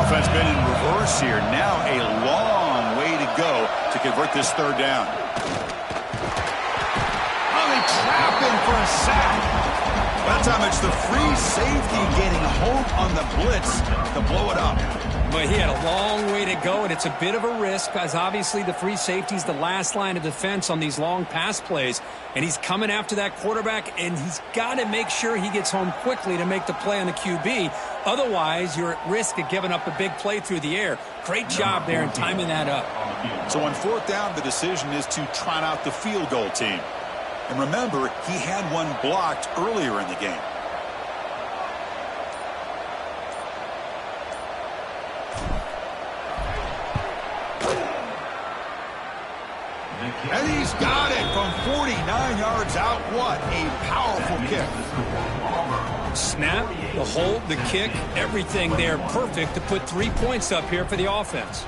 Offense been in reverse here. Now a long way to go to convert this third down. Oh, they trap him for a sack. That time it's the free safety getting home on the blitz to blow it up. But he had a long way to go, and it's a bit of a risk because obviously the free safety is the last line of defense on these long pass plays. And he's coming after that quarterback, and he's got to make sure he gets home quickly to make the play on the QB. Otherwise, you're at risk of giving up a big play through the air. Great job there in timing that up. So on fourth down, the decision is to trot out the field goal team. And remember, he had one blocked earlier in the game. And he's got it from 49 yards out. What a powerful kick. Snap, the hold, the kick, everything there perfect to put 3 points up here for the offense.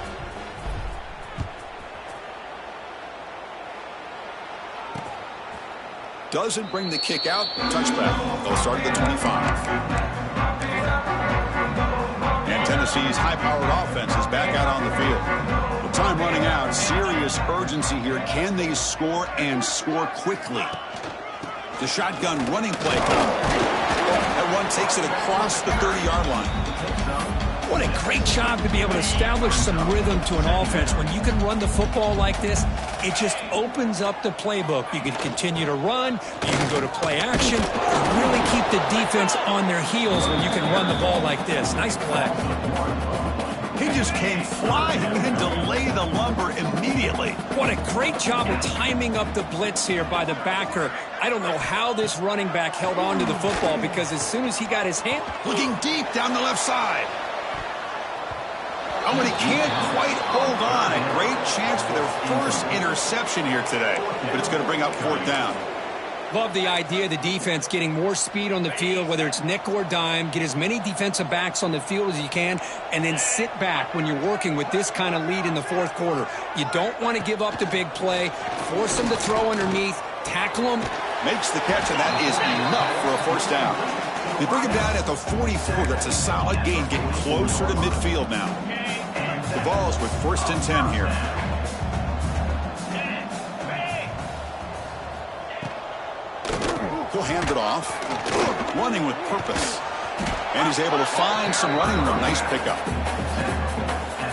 Doesn't bring the kick out. Touchback. They'll start at the 25. And Tennessee's high-powered offense is back out on the field. With time running out, serious urgency here. Can they score and score quickly? The shotgun running play. That one takes it across the 30-yard line. What a great job to be able to establish some rhythm to an offense. When you can run the football like this, it just opens up the playbook. You can continue to run. You can go to play action. Really keep the defense on their heels when you can run the ball like this. Nice play. He just came flying in to lay the lumber immediately. What a great job of timing up the blitz here by the backer. I don't know how this running back held on to the football because as soon as he got his hand... Looking deep down the left side. Oh, and he can't quite hold on. A great chance for their first interception here today. But it's going to bring up fourth down. Love the idea of the defense getting more speed on the field, whether it's nickel or dime. Get as many defensive backs on the field as you can, and then sit back when you're working with this kind of lead in the fourth quarter. You don't want to give up the big play. Force them to throw underneath. Tackle them. Makes the catch, and that is enough for a first down. They bring him down at the 44. That's a solid gain, getting closer to midfield now. The ball's with 1st and 10 here. He'll hand it off. Running with purpose. And he's able to find some running room. Nice pickup.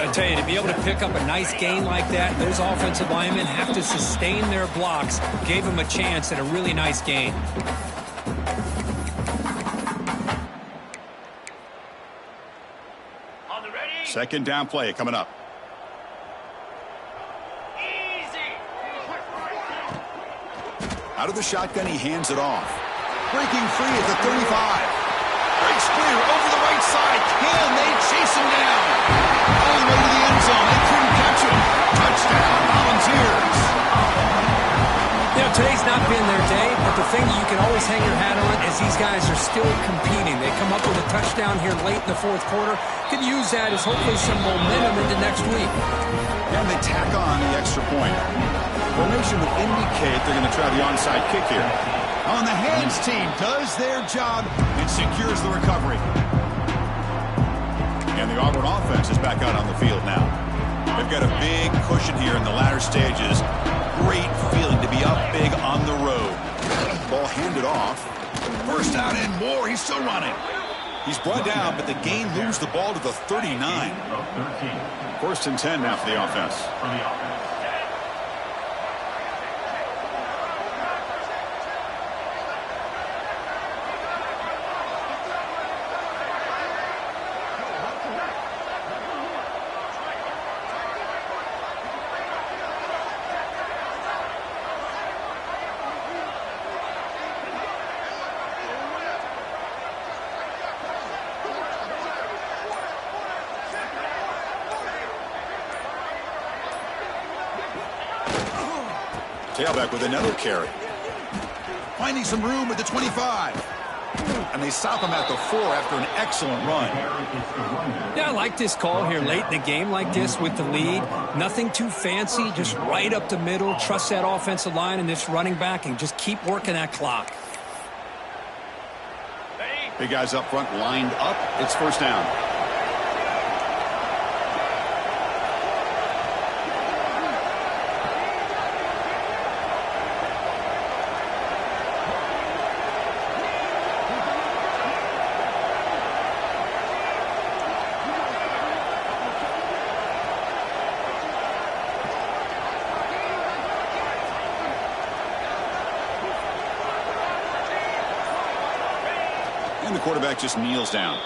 I tell you, to be able to pick up a nice gain like that, those offensive linemen have to sustain their blocks. Gave him a chance at a really nice gain. Second down play coming up. Out of the shotgun, he hands it off. Breaking free at the 35. Breaks clear over the right side. Can they chase him down? All the way to the end zone. They couldn't catch him. Touchdown, Volunteers. You know, today's not been their day, but the thing that you can always hang your hat on is these guys are still competing. They come up with a touchdown here late in the fourth quarter. Could use that as hopefully some momentum into next week. And they tack on the extra point. Formation would indicate they're going to try the onside kick here. On the hands team does their job and secures the recovery. And the Auburn offense is back out on the field now. They've got a big cushion here in the latter stages. Great feeling to be up big on the road. Ball handed off. First down and more. He's still running. He's brought down, but the gain moves the ball to the 39. 1st and 10 now for the offense. Tailback with another carry. Finding some room at the 25. And they stop him at the 4 after an excellent run. Yeah, I like this call here late in the game like this with the lead. Nothing too fancy, just right up the middle. Trust that offensive line and this running back and just keep working that clock. Big guys up front lined up. It's first down. quarterback just kneels down.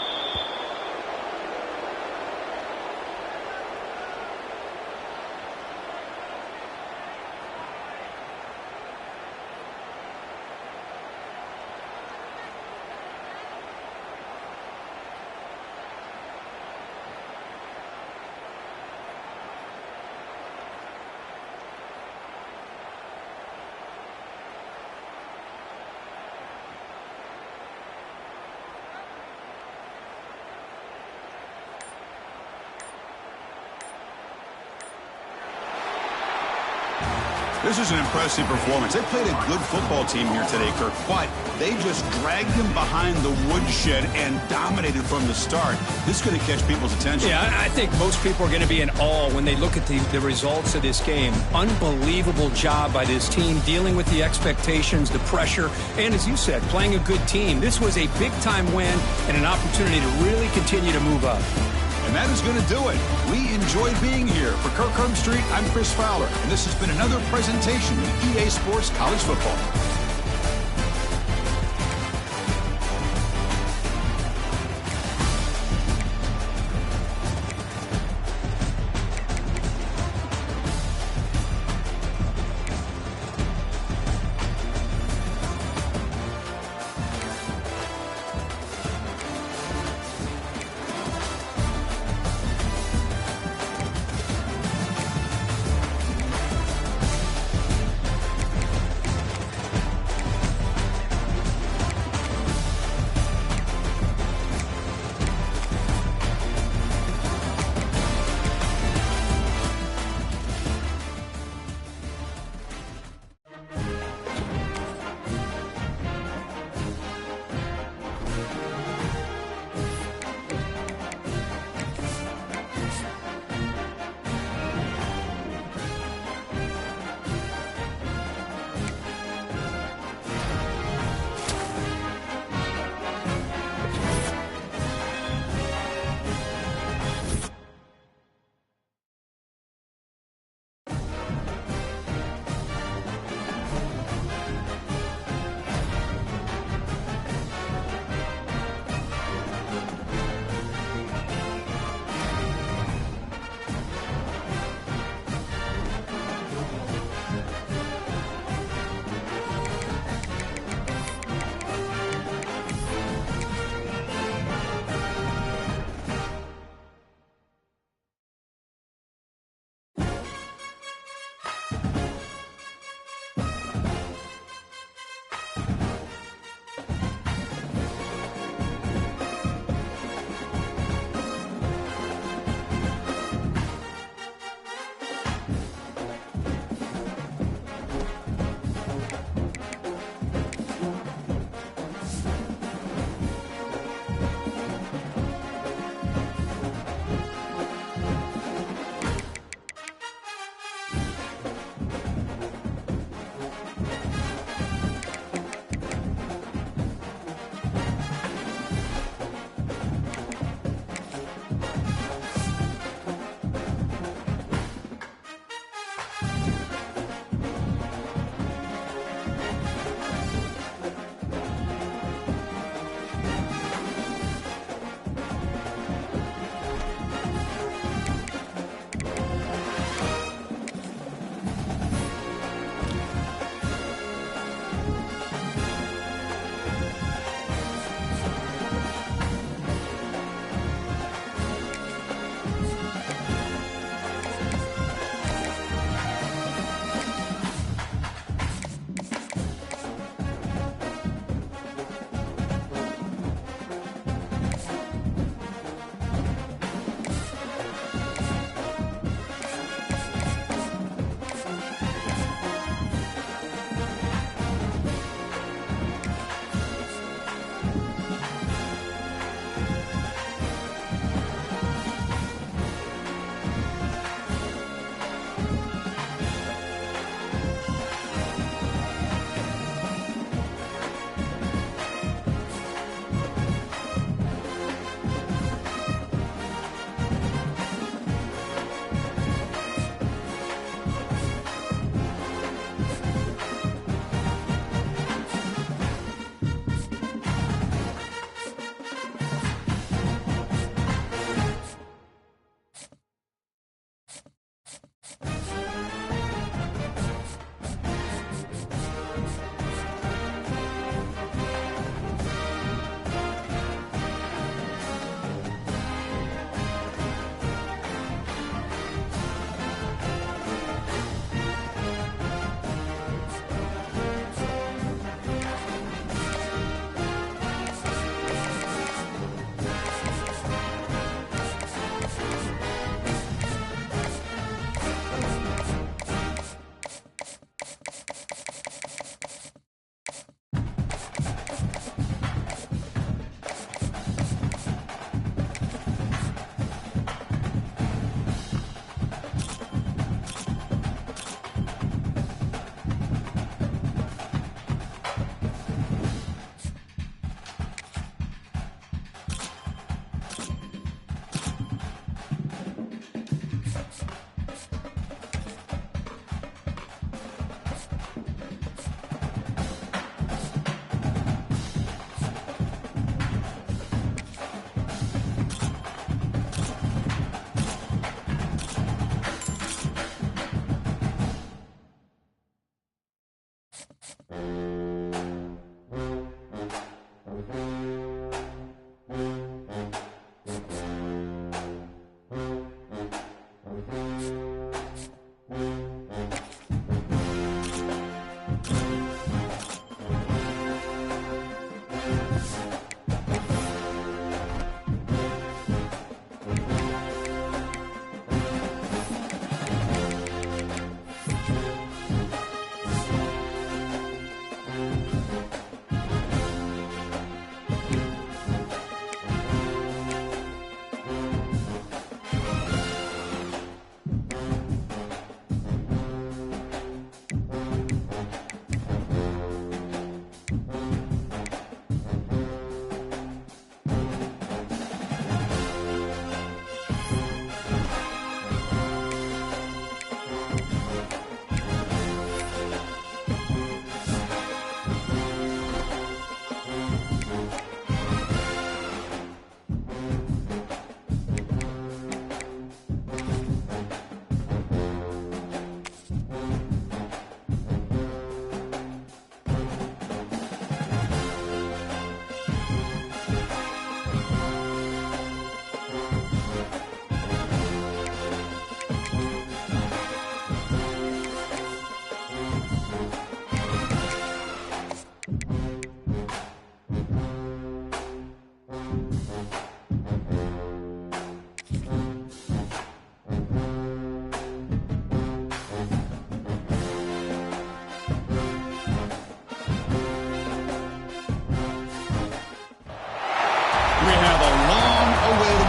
This is an impressive performance. They played a good football team here today, Kirk, but they just dragged them behind the woodshed and dominated from the start. This is going to catch people's attention. Yeah, I think most people are going to be in awe when they look at the results of this game. Unbelievable job by this team dealing with the expectations, the pressure, and as you said, playing a good team. This was a big-time win and an opportunity to really continue to move up. And that is going to do it. We enjoyed being here. For Kirk Herbstreit, I'm Chris Fowler, and this has been another presentation of EA Sports College Football.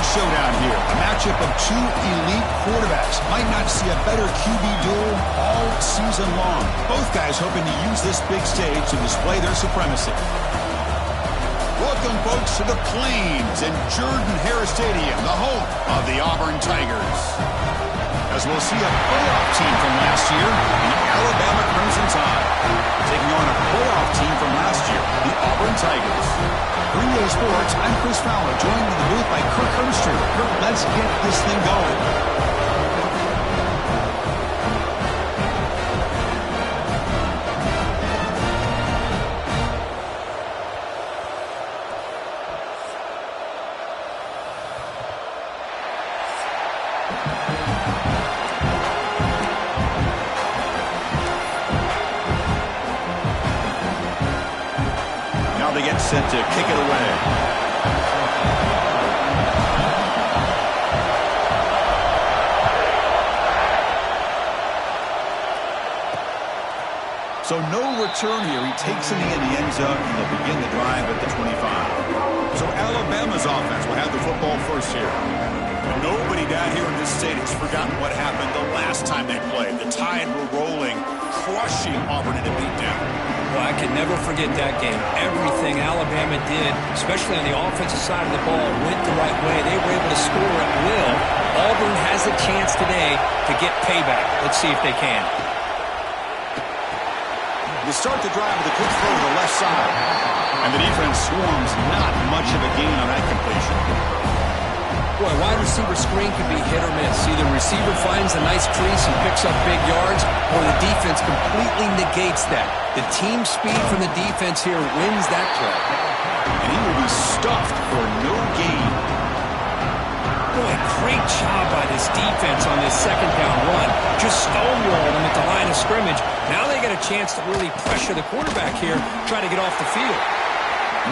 Showdown here. A matchup of two elite quarterbacks. Might not see a better QB duel all season long. Both guys hoping to use this big stage to display their supremacy. Welcome, folks, to the Plains and Jordan-Hare Stadium, the home of the Auburn Tigers. As we'll see a playoff team from last year, the Alabama Crimson Tide, taking on a playoff team from last year, the Auburn Tigers. 3A Sports, I'm Chris Fowler, joined in the booth by Kirk Herbstreit. Kirk, let's get this thing going. They get set to kick it away. So no return here. He takes it in the end zone, and they'll begin the drive at the 25. So Alabama's offense will have the football first here. Nobody down here in this state has forgotten what happened the last time they played. The Tide were rolling, crushing Auburn in a beatdown. Well, I can never forget that game. Everything Alabama did, especially on the offensive side of the ball, went the right way. They were able to score at will. Auburn has a chance today to get payback. Let's see if they can. They start the drive with a quick throw to the left side. And the defense swarms, not much of a gain on that completion. Boy, wide receiver screen can be hit or miss. Either receiver finds a nice crease and picks up big yards, or the defense completely negates that. The team speed from the defense here wins that play. And he will be stuffed for no gain. Boy, great job by this defense on this second down run. Just stonewalled them at the line of scrimmage. Now they get a chance to really pressure the quarterback here, try to get off the field.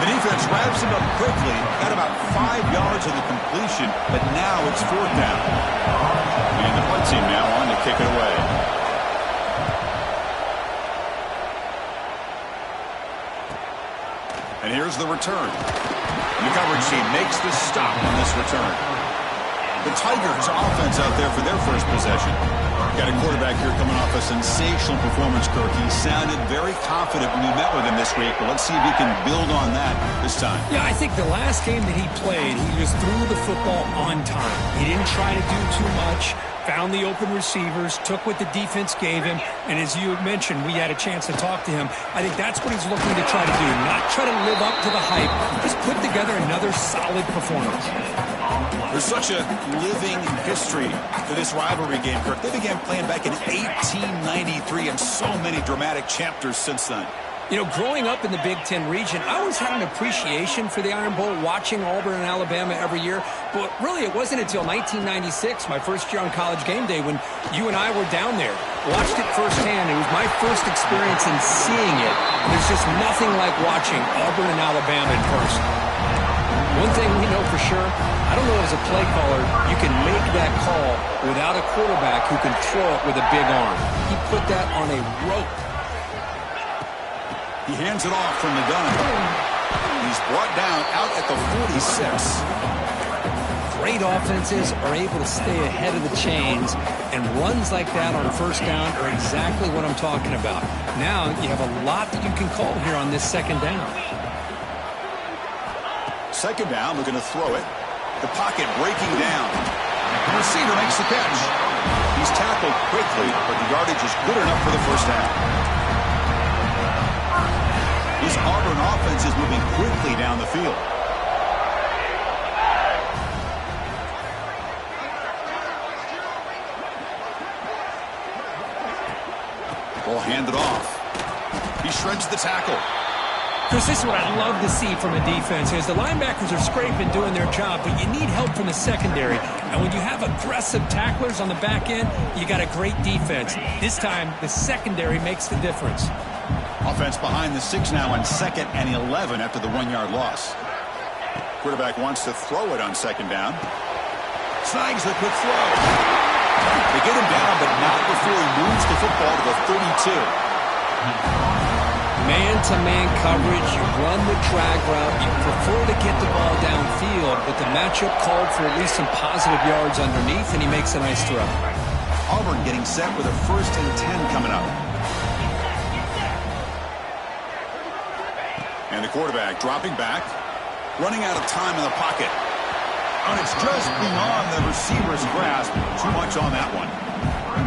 The defense wraps him up quickly. Got about 5 yards of the completion, but now it's fourth down. And the punt team now on to kick it away. And here's the return. The coverage team makes the stop on this return. The Tigers offense out there for their first possession. Got a quarterback here coming off a sensational performance, Kirk. He sounded very confident when we met with him this week, but let's see if he can build on that this time. Yeah, I think the last game that he played, he just threw the football on time. He didn't try to do too much, found the open receivers, took what the defense gave him, and as you mentioned, we had a chance to talk to him. I think that's what he's looking to try to do, not try to live up to the hype, just put together another solid performance. There's such a living history to this rivalry game, Kirk. They began playing back in 1893 and so many dramatic chapters since then. You know, growing up in the Big Ten region, I always had an appreciation for the Iron Bowl, watching Auburn and Alabama every year. But really, it wasn't until 1996, my first year on College Game Day, when you and I were down there. Watched it firsthand. It was my first experience in seeing it. And there's just nothing like watching Auburn and Alabama in person. One thing we know for sure, I don't know as a play caller, you can make that call without a quarterback who can throw it with a big arm. He put that on a rope. He hands it off from the gun. He's brought down out at the 46. Great offenses are able to stay ahead of the chains, and runs like that on first down are exactly what I'm talking about. Now you have a lot that you can call here on this second down. Second down, looking to throw it. The pocket breaking down. The receiver makes the catch. He's tackled quickly, but the yardage is good enough for the first down. This Auburn offense is moving quickly down the field. Ball handed off. He shreds the tackle. Chris, this is what I love to see from a defense is the linebackers are scraping, doing their job, but you need help from the secondary. And when you have aggressive tacklers on the back end, you got a great defense. This time, the secondary makes the difference. Offense behind the 6 now on 2nd and 11 after the 1-yard loss. Quarterback wants to throw it on second down. Snags the quick throw. They get him down, but not before he moves the football to the 32. Man-to-man coverage, you run the drag route, you prefer to get the ball downfield, but the matchup called for at least some positive yards underneath, and he makes a nice throw. Auburn getting set with a 1st and 10 coming up. And the quarterback dropping back, running out of time in the pocket. And it's just beyond the receiver's grasp. Too much on that one.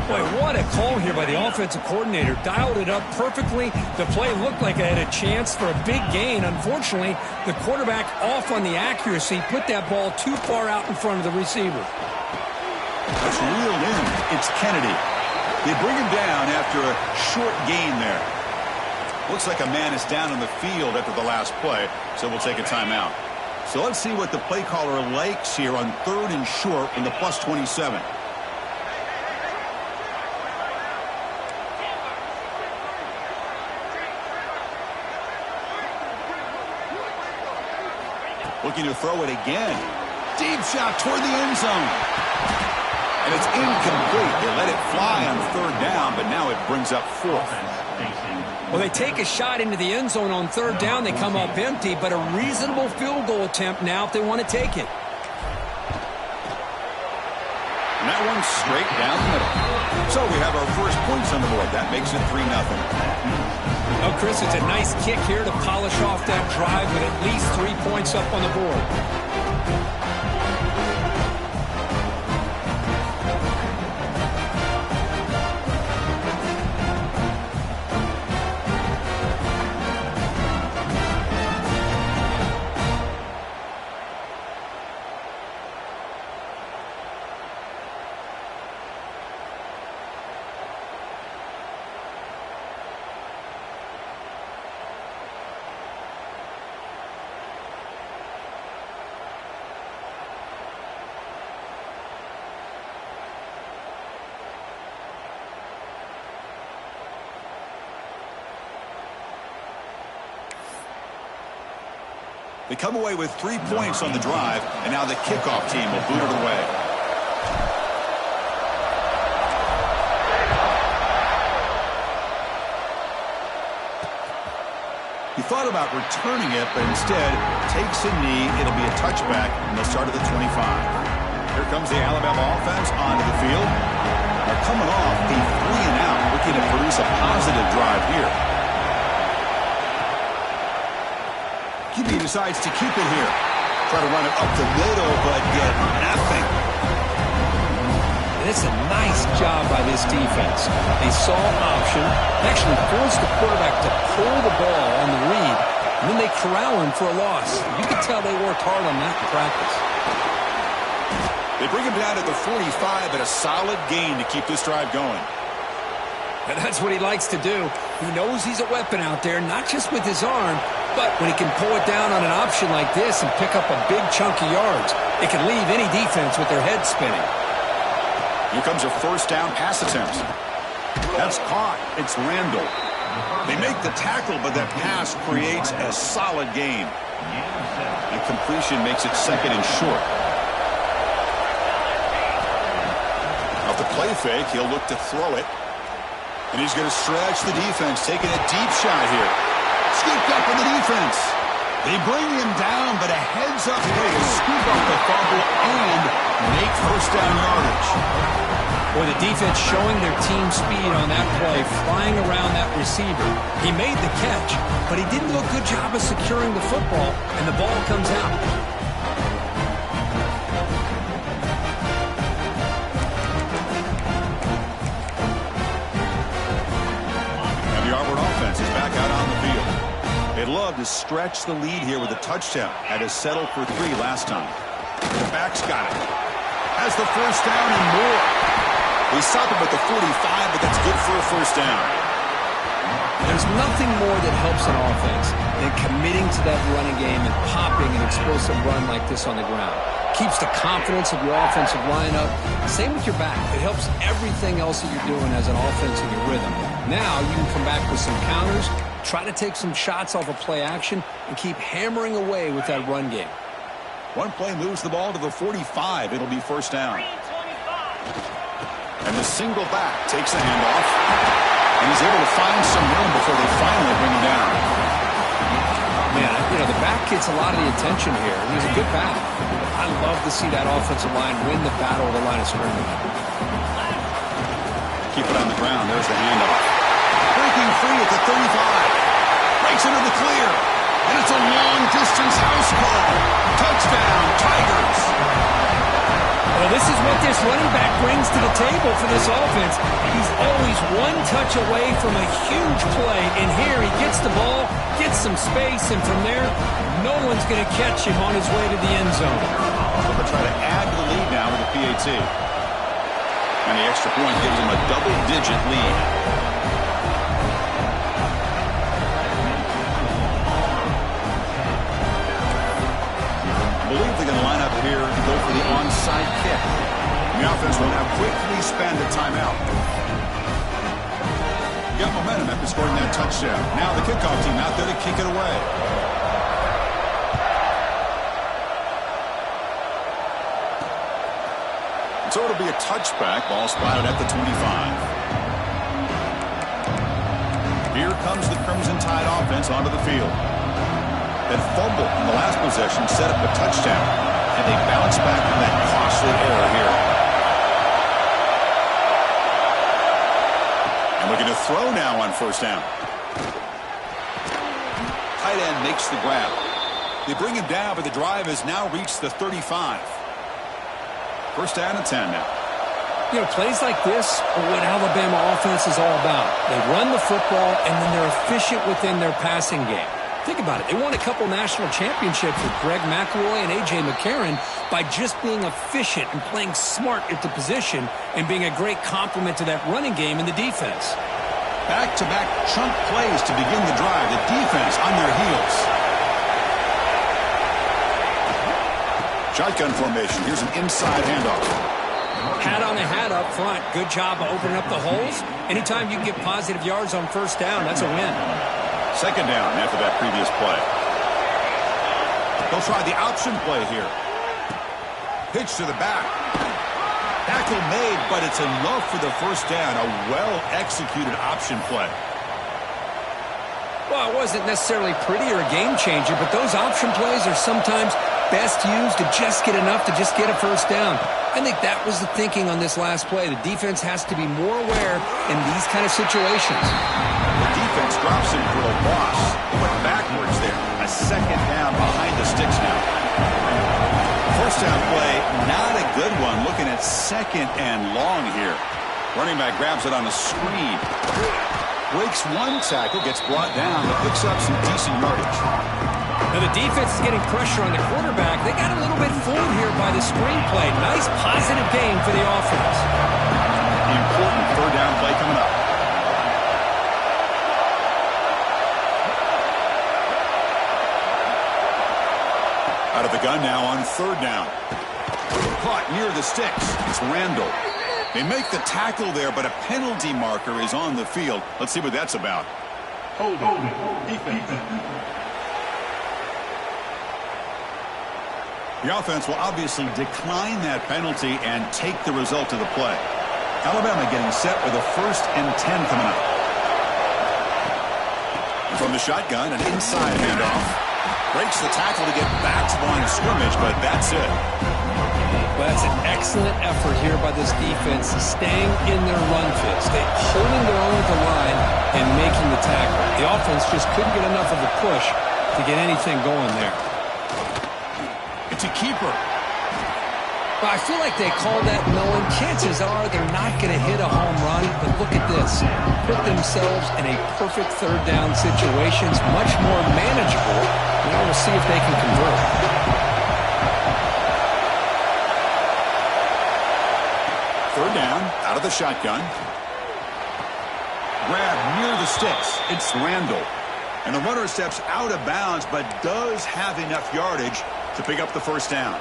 Boy, what a call here by the offensive coordinator. Dialed it up perfectly. The play looked like it had a chance for a big gain. Unfortunately, the quarterback off on the accuracy, put that ball too far out in front of the receiver. That's reeled in. It's Kennedy. They bring him down after a short gain there. Looks like a man is down on the field after the last play, so we'll take a timeout. So let's see what the play caller likes here on 3rd and short from the +27. Looking to throw it again. Deep shot toward the end zone. And it's incomplete. They let it fly on 3rd down, but now it brings up 4th. Well, they take a shot into the end zone on 3rd down. They come up empty, but a reasonable field goal attempt now if they want to take it. And that one's straight down the middle. So we have our first points on the board. That makes it 3-0. Oh, Chris, it's a nice kick here to polish off that drive with at least 3 points up on the board. They come away with 3 points on the drive, and now the kickoff team will boot it away. He thought about returning it, but instead takes a knee. It'll be a touchback, and they'll start at the 25. Here comes the Alabama offense onto the field. They're coming off a 3-and-out, looking to produce a positive drive here. QB decides to keep it here. Try to run it up the middle, but get nothing. And it's a nice job by this defense. They saw an option, actually forced the quarterback to pull the ball on the read, and then they corral him for a loss. You can tell they worked hard on that in practice. They bring him down at the 45 at a solid gain to keep this drive going. And that's what he likes to do. He knows he's a weapon out there, not just with his arm, but when he can pull it down on an option like this and pick up a big chunk of yards, it can leave any defense with their head spinning. Here comes a first down pass attempt. That's caught. It's Randall. They make the tackle, but that pass creates a solid gain. And completion makes it second and short. Off the play fake, he'll look to throw it. And he's going to stretch the defense, taking a deep shot here. Scooped up in the defense. They bring him down, but a heads-up play to scoop up the fumble and make first down yardage. Boy, the defense showing their team speed on that play, flying around that receiver. He made the catch, but he didn't do a good job of securing the football, and the ball comes out. And the Auburn offense is back out on the field. They'd love to stretch the lead here with a touchdown. Had to settle for 3 last time. The back's got it. Has the first down and more. They stop him at the 45, but that's good for a first down. There's nothing more that helps an offense than committing to that running game and popping an explosive run like this on the ground. Keeps the confidence of your offensive lineup. Same with your back. It helps everything else that you're doing as an offense in your rhythm. Now you can come back with some counters, try to take some shots off of play action, and keep hammering away with that run game. One play moves the ball to the 45. It'll be first down. And the single back takes the handoff. And he's able to find some room before they finally bring him down. Man, the back gets a lot of the attention here. He's a good back. I love to see that offensive line win the battle of the line of scrimmage. Keep it on the ground. There's the handoff. Breaking free at the 35. Breaks into the clear. And it's a long-distance house call. Touchdown, Tigers. Well, this is what this running back brings to the table for this offense. He's always one touch away from a huge play, and here he gets the ball, gets some space, and from there, no one's going to catch him on his way to the end zone. They'll try to add to the lead now with a PAT. And the extra point gives them a double-digit lead. I believe they're going to line up here and go for the onside kick. The offense will now quickly spend a timeout. Got momentum after scoring that touchdown. Now the kickoff team out there to kick it away. So it'll be a touchback. Ball spotted at the 25. Here comes the Crimson Tide offense onto the field. That fumble in the last possession set up a touchdown, and they bounce back from that costly error here. And looking to throw now on first down. Tight end makes the grab. They bring him down, but the drive has now reached the 35. First down and 10 now. Plays like this are what Alabama offense is all about. They run the football, and then they're efficient within their passing game. Think about it. They won a couple national championships with Greg McElroy and A.J. McCarron by just being efficient and playing smart at the position and being a great complement to that running game in the defense. Back-to-back chunk plays to begin the drive. The defense on their heels. Shotgun formation. Here's an inside handoff. Hat on a hat up front. Good job of opening up the holes. Anytime you can get positive yards on first down, that's a win. Second down after that previous play. They'll try the option play here. Pitch to the back. Tackle made, but it's enough for the first down. A well-executed option play. Well, it wasn't necessarily pretty or a game changer, but those option plays are sometimes best used to just get enough to just get a first down. I think that was the thinking on this last play. The defense has to be more aware in these kind of situations. The defense drops him for a loss. He went backwards there. A second down behind the sticks now. First down play, not a good one. Looking at second and long here. Running back grabs it on a screen. Breaks one tackle, gets brought down, but picks up some decent yardage. Now the defense is getting pressure on the quarterback. They got a little bit fooled here by the screen play. Nice positive gain for the offense. The important third down play coming up. third down. Caught near the sticks. It's Randall. They make the tackle there, but a penalty marker is on the field. Let's see what that's about. The offense will obviously decline that penalty and take the result of the play. Alabama getting set with a 1st and 10 coming up. From the shotgun, an inside handoff. Breaks the tackle to get back to the line of scrimmage, but that's it. Well, that's an excellent effort here by this defense, staying in their run fits. They're holding their own at the line and making the tackle. The offense just couldn't get enough of a push to get anything going there. It's a keeper. Well, I feel like they call that knowing chances are they're not going to hit a home run, but look at this. Put themselves in a perfect third down situation. It's much more manageable. Now we'll see if they can convert. Third down, out of the shotgun. Grab near the sticks. It's Randall. And the runner steps out of bounds, but does have enough yardage to pick up the first down.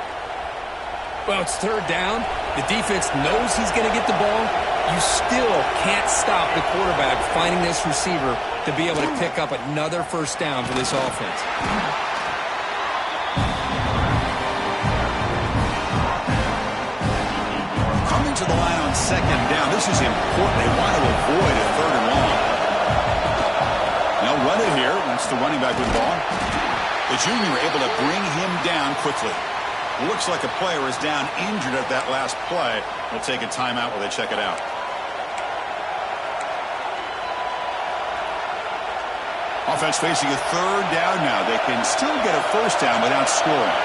Well, it's third down. The defense knows he's going to get the ball. You still can't stop the quarterback finding this receiver to be able to pick up another first down for this offense. Coming to the line on second down. This is important. They want to avoid a third and long. Now run it here. That's the running back with the ball. The junior able to bring him down quickly. Looks like a player is down injured at that last play. We'll take a timeout while they check it out. Offense facing a third down now. They can still get a first down without scoring.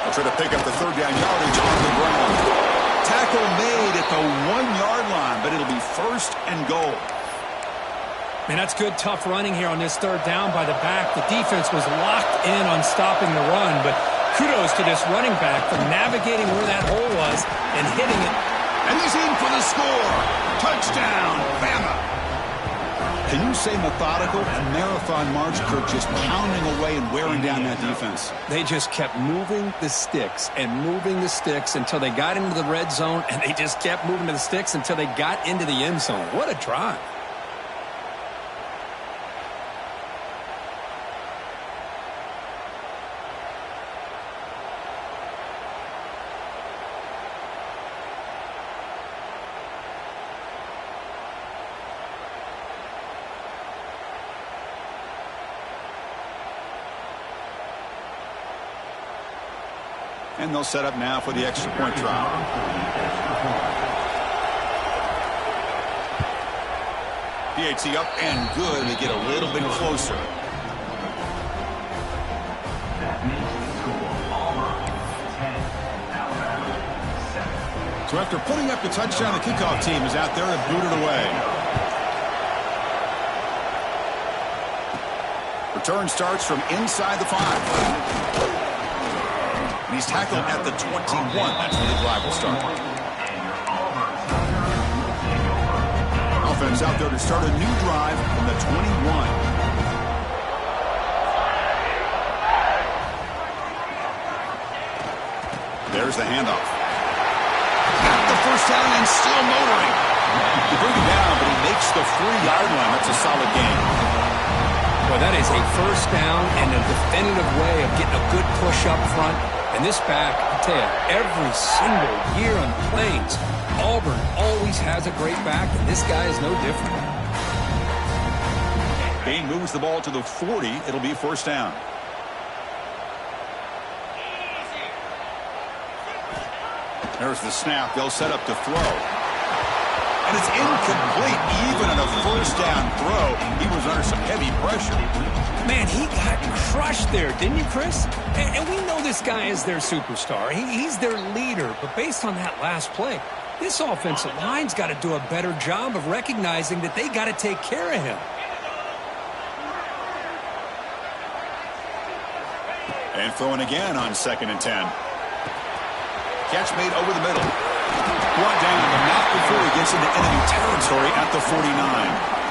They'll try to pick up the third down yardage on the ground. Tackle made at the 1-yard line, but it'll be first and goal. Man, that's good, tough running here on this third down by the back. The defense was locked in on stopping the run, but kudos to this running back for navigating where that hole was and hitting it. And he's in for the score. Touchdown, Bama. Can you say methodical? A marathon march, Kirk, just pounding away and wearing down that defense. They just kept moving the sticks and moving the sticks until they got into the red zone, and they just kept moving the sticks until they got into the end zone. What a drive. And they'll set up now for the extra point try. PAT up and good. They get a little bit closer. So after putting up the touchdown, the kickoff team is out there to boot it away. Return starts from inside the 5. And he's tackled at the 21. That's where the drive will start. Offense out there to start a new drive from the 21. There's the handoff. At the first down and still motoring. They bring him down, but he makes the 3-yard line. That's a solid gain. Well, that is a first down and a definitive way of getting a good push up front. And this back, I tell you, every single year on the Plains, Auburn always has a great back, and this guy is no different. Bain moves the ball to the 40. It'll be first down. There's the snap. They'll set up to throw. And it's incomplete. Even on a first down throw, he was under some heavy pressure. Man, he got crushed there, didn't you, Chris? And we know this guy is their superstar. He's their leader. But based on that last play, this offensive line's got to do a better job of recognizing that they got to take care of him. And throwing again on 2nd and 10. Catch made over the middle. Brought down, but not before he gets into enemy territory at the 49.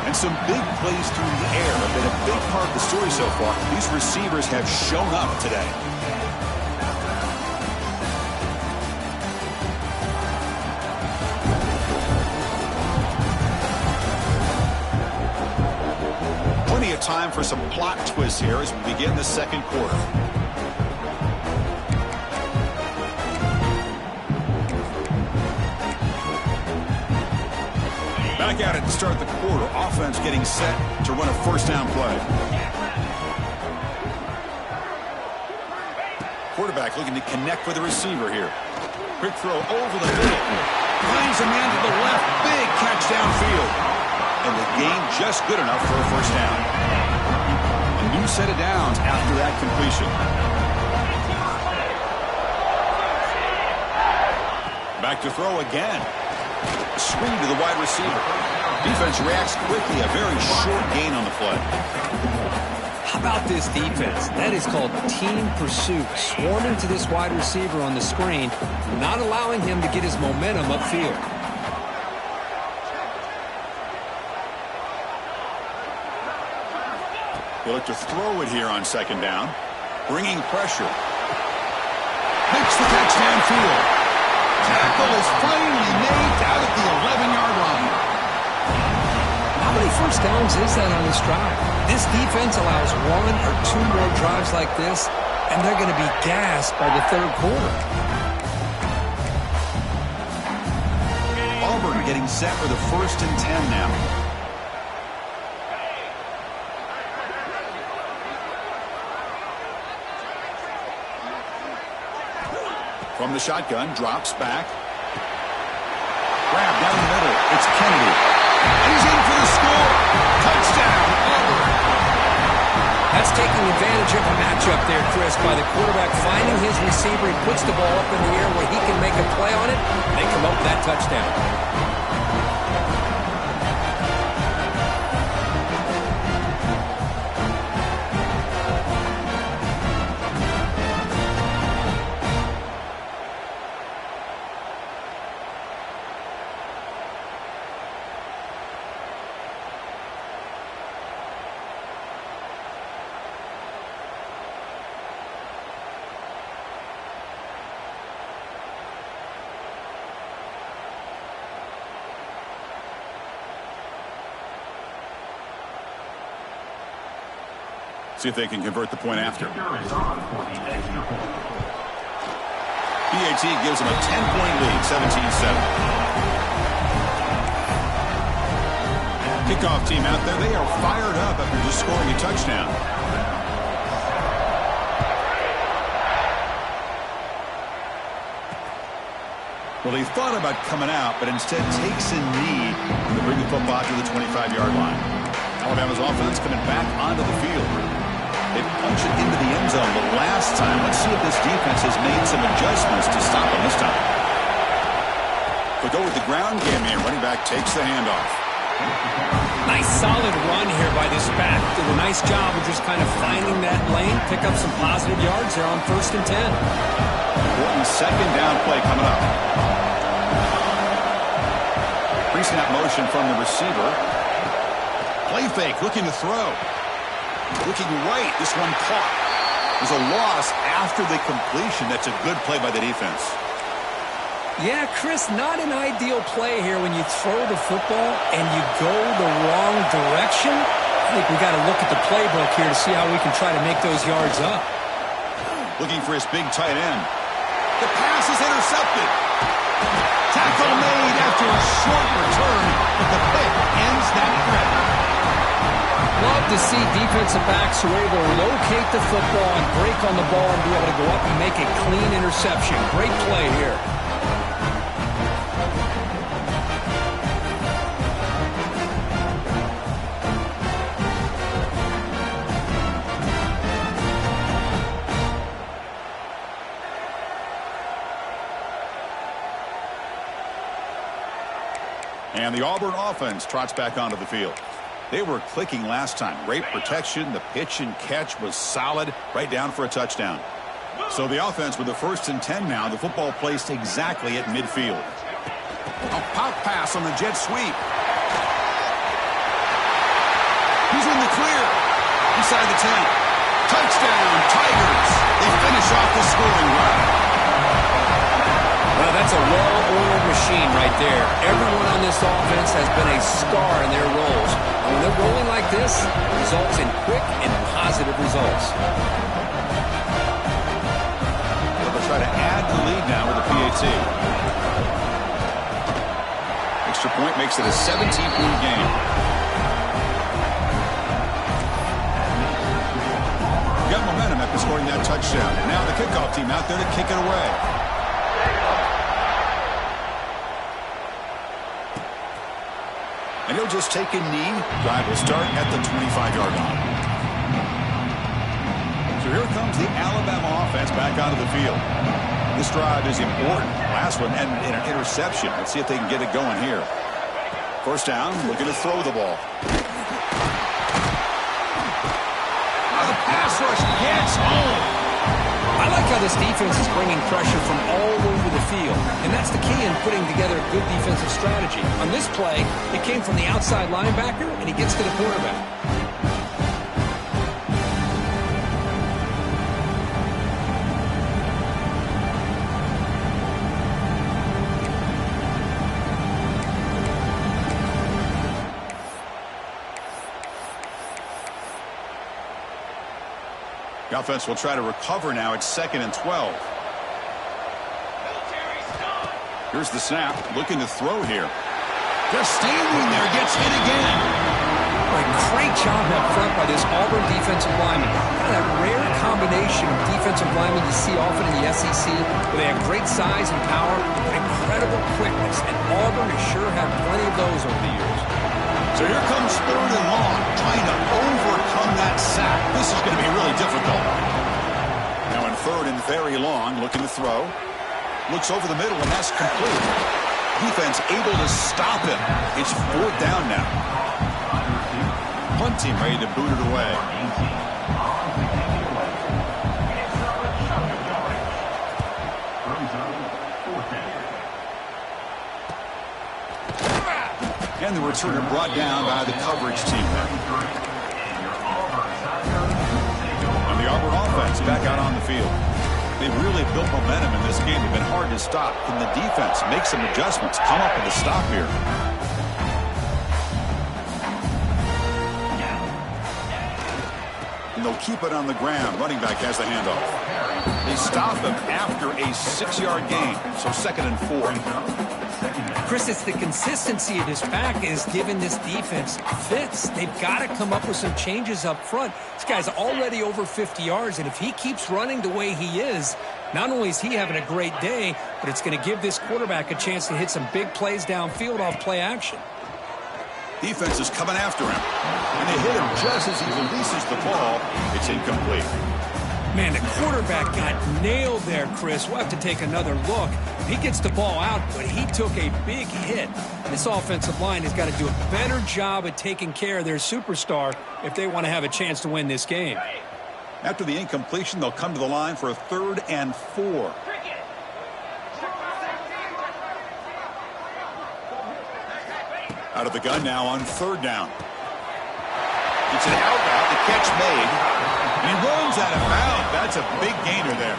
And some big plays through the air have been a big part of the story so far. These receivers have shown up today. Plenty of time for some plot twists here as we begin the second quarter. Back at it to start the quarter. Offense getting set to run a first down play. Quarterback looking to connect with the receiver here. Quick throw over the middle. Finds a man to the left. Big catch downfield. And the gain just good enough for a first down. A new set of downs after that completion. Back to throw again. Swing to the wide receiver. Defense reacts quickly. A very short gain on the play. How about this defense? That is called team pursuit. Swarming to this wide receiver on the screen, not allowing him to get his momentum upfield. They look to throw it here on second down. Bringing pressure. Makes the catch downfield. Tackle is finally made out at the 11-yard line. How many first downs is that on this drive? This defense allows one or two more drives like this, and they're going to be gassed by the third quarter. Auburn getting set for the 1st and 10 now. From the shotgun, drops back. Grab down the middle. It's Kennedy. He's in for the score. Touchdown, Auburn. That's taking advantage of a matchup there, Chris, by the quarterback finding his receiver. He puts the ball up in the air where he can make a play on it. They come up with that touchdown. See if they can convert the point after. BAT gives them a 10-point lead, 17-7. Kickoff team out there. They are fired up after just scoring a touchdown. Well, he thought about coming out, but instead takes a knee to bring the football to the 25-yard line. Alabama's offense coming back onto the field. They punch it into the end zone the last time. Let's see if this defense has made some adjustments to stop them this time. They'll go with the ground game here. Running back takes the handoff. Nice solid run here by this back. Did a nice job of just kind of finding that lane, pick up some positive yards there on 1st and 10. Important second down play coming up. Pre-snap motion from the receiver. Play fake, looking to throw. Looking right, this one caught. There's a loss after the completion. That's a good play by the defense. Yeah, Chris, not an ideal play here when you throw the football and you go the wrong direction. I think we got to look at the playbook here to see how we can try to make those yards up. Looking for his big tight end. The pass is intercepted. Tackle made after a short return, but the pick ends that threat. Love to see defensive backs who are able to locate the football and break on the ball and be able to go up and make a clean interception. Great play here. And the Auburn offense trots back onto the field. They were clicking last time. Great protection. The pitch and catch was solid. Right down for a touchdown. So the offense with the 1st and 10 now. The football placed exactly at midfield. A pop pass on the jet sweep. inside the 10. Touchdown, Tigers. They finish off the scoring drive. Well, that's a well-oiled machine right there. Everyone on this offense has been a star in their roles. And when they're rolling like this, it results in quick and positive results. They'll try to add the lead now with a PAT. Extra point makes it a 17-point game. Got momentum after scoring that touchdown. Now the kickoff team out there to kick it away. And he'll just take a knee. Drive will start at the 25-yard line. So here comes the Alabama offense back onto the field. This drive is important. Last one ended in an interception. Let's see if they can get it going here. First down, looking to throw the ball. The pass rush gets home. I like how this defense is bringing pressure from all over the field, and that's the key in putting together a good defensive strategy. On this play, it came from the outside linebacker, and he gets to the quarterback. The offense will try to recover now. It's 2nd and 12. Here's the snap. Looking to throw here. Just standing there. Gets hit again. A great job up front by this Auburn defensive lineman. That rare combination of defensive linemen you see often in the SEC, where they have great size and power, but incredible quickness. And Auburn has sure had plenty of those over the years. So here comes 3rd and long, trying to overcome that sack. This is going to be really difficult. Now in 3rd and very long, looking to throw. Looks over the middle, and that's complete. Defense able to stop him. It's 4th down now. Punt team ready to boot it away. And the returner brought down by the coverage team there. And the Auburn offense back out on the field. They've really built momentum in this game. They've been hard to stop. Can the defense make some adjustments? Come up with a stop here. And they'll keep it on the ground. Running back has the handoff. They stop him after a 6-yard gain. So 2nd and 4. Chris, it's the consistency of this pack is giving this defense fits. They've got to come up with some changes up front. This guy's already over 50 yards, and if he keeps running the way he is, not only is he having a great day, but it's going to give this quarterback a chance to hit some big plays downfield off play action. Defense is coming after him, and they hit him just as he releases the ball. It's incomplete. Man, the quarterback got nailed there, Chris. We'll have to take another look. He gets the ball out, but he took a big hit. This offensive line has got to do a better job at taking care of their superstar if they want to have a chance to win this game. After the incompletion, they'll come to the line for a 3rd and 4. Out of the gun now on 3rd down. It's an out route. The catch made. And he runs out of bounds. That's a big gainer there.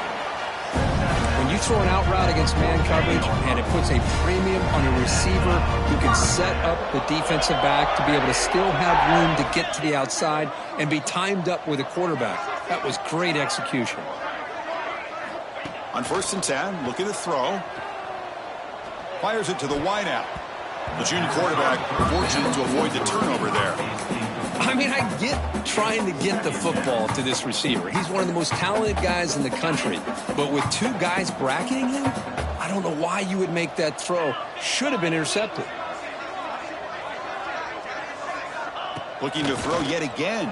When you throw an out route against man coverage and it puts a premium on a receiver who can set up the defensive back to be able to still have room to get to the outside and be timed up with a quarterback. That was great execution. On 1st and 10, looking to throw. Fires it to the wideout. The junior quarterback fortunate to avoid the turnover there. I mean, I get trying to get the football to this receiver. He's one of the most talented guys in the country. But with 2 guys bracketing him, I don't know why you would make that throw. Should have been intercepted. Looking to throw yet again.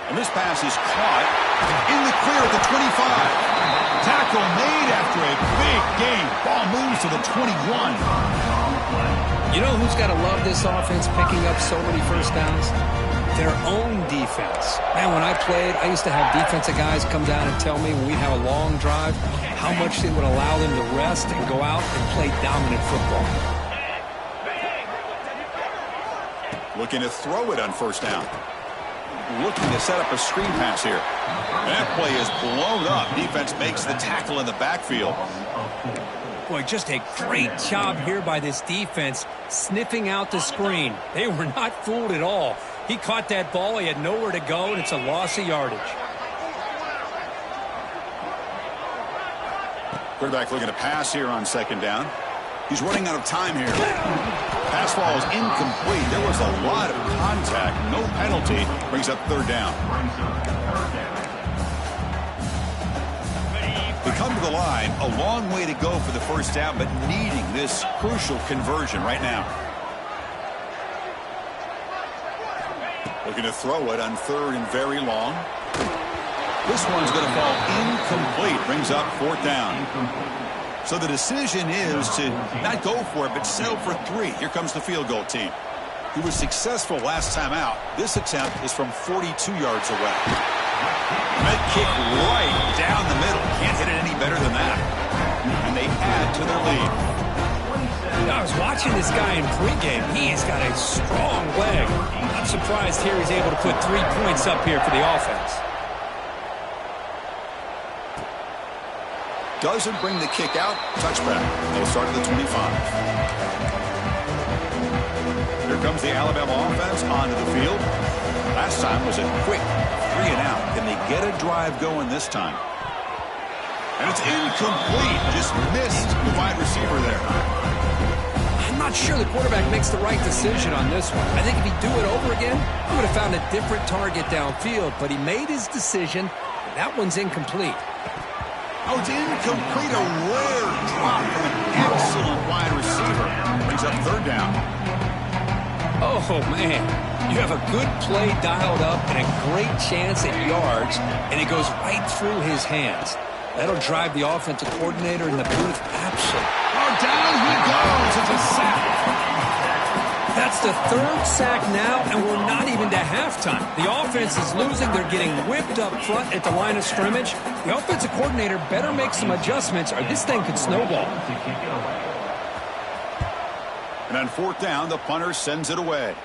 And this pass is caught in the clear at the 25. Tackle made after a big gain. Ball moves to the 21. You know who's got to love this offense picking up so many first downs? Their own defense. Man, when I played, I used to have defensive guys come down and tell me when we'd have a long drive how much they would allow them to rest and go out and play dominant football. Looking to throw it on 1st down. looking to set up a screen pass here. That play is blown up. Defense makes the tackle in the backfield. Boy, just a great job here by this defense, sniffing out the screen. They were not fooled at all. He caught that ball. He had nowhere to go, and it's a loss of yardage. Quarterback looking to pass here on second down. He's running out of time here. Pass ball is incomplete. There was a lot of contact. No penalty. Brings up third down. They come to the line. A long way to go for the first down, but needing this crucial conversion right now. Looking to throw it on third and very long. This one's going to fall incomplete. Brings up fourth down. So the decision is to not go for it, but settle for 3. Here comes the field goal team. He was successful last time out. This attempt is from 42 yards away. That kick right down the middle. Can't hit it any better than that. And they add to their lead. I was watching this guy in pregame. He has got a strong leg. I'm surprised here he's able to put 3 points up here for the offense. Doesn't bring the kick out. Touchback. They'll start at the 25. Here comes the Alabama offense onto the field. Last time was a quick 3 and out. Can they get a drive going this time? And it's incomplete. Just missed the wide receiver there. I'm not sure the quarterback makes the right decision on this one. I think if he'd do it over again, he would have found a different target downfield. But he made his decision. That one's incomplete. Oh, it's incomplete. A rare drop from an excellent wide receiver. Brings up third down. Oh, man. You have a good play dialed up and a great chance at yards, and it goes right through his hands. That'll drive the offensive coordinator in the booth absolutely. Oh, down he goes. It's a sack. That's the 3rd sack now, and we're not even to halftime. The offense is losing. They're getting whipped up front at the line of scrimmage. The offensive coordinator better make some adjustments, or this thing could snowball. And on fourth down, the punter sends it away.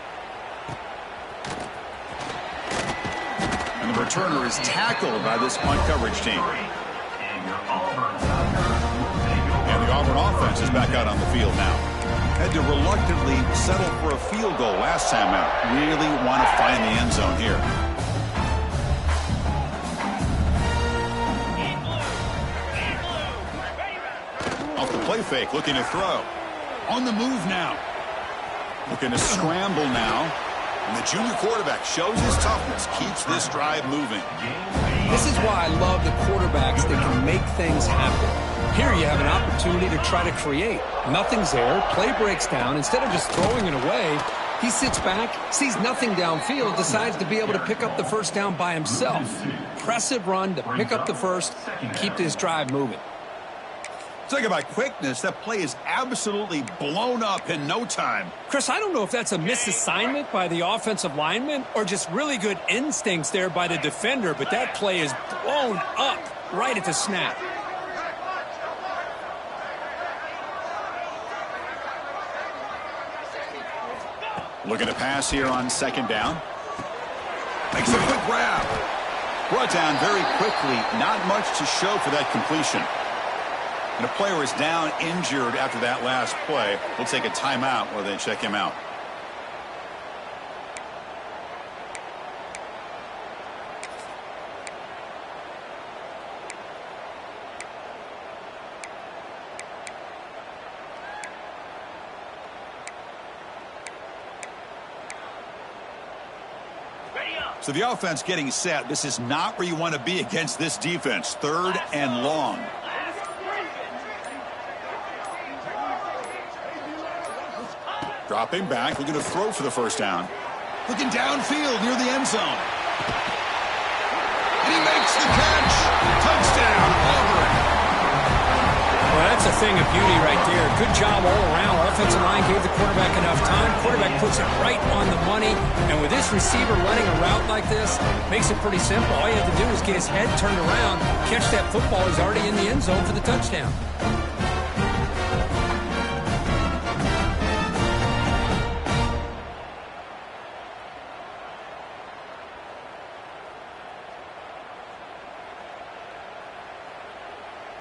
And the returner is tackled by this punt coverage team. And the Auburn offense is back out on the field now. Had to reluctantly settle for a field goal last time out. Really want to find the end zone here. Off the play fake, looking to throw. On the move now. Looking to scramble now. And the junior quarterback shows his toughness, keeps this drive moving. This is why I love the quarterbacks that can make things happen. Here you have an opportunity to try to create. Nothing's there. Play breaks down. Instead of just throwing it away, he sits back, sees nothing downfield, decides to be able to pick up the first down by himself. Impressive run to pick up the first and keep this drive moving. Talking about quickness, that play is absolutely blown up in no time. Chris, I don't know if that's a misassignment by the offensive lineman or just really good instincts there by the defender, but that play is blown up right at the snap. Looking to pass here on second down. Makes a quick grab. Brought down very quickly. Not much to show for that completion. And a player is down injured after that last play. We'll take a timeout while they check him out. So the offense getting set. This is not where you want to be against this defense. 3rd and long. Dropping back, looking to throw for the first down. Looking downfield near the end zone. And he makes the catch. Touchdown, Auburn. Well, that's a thing of beauty right there. Good job all around. Offensive line gave the quarterback enough time. Quarterback puts it right on the money. And with this receiver running a route like this, makes it pretty simple. All you have to do is get his head turned around, catch that football. He's already in the end zone for the touchdown.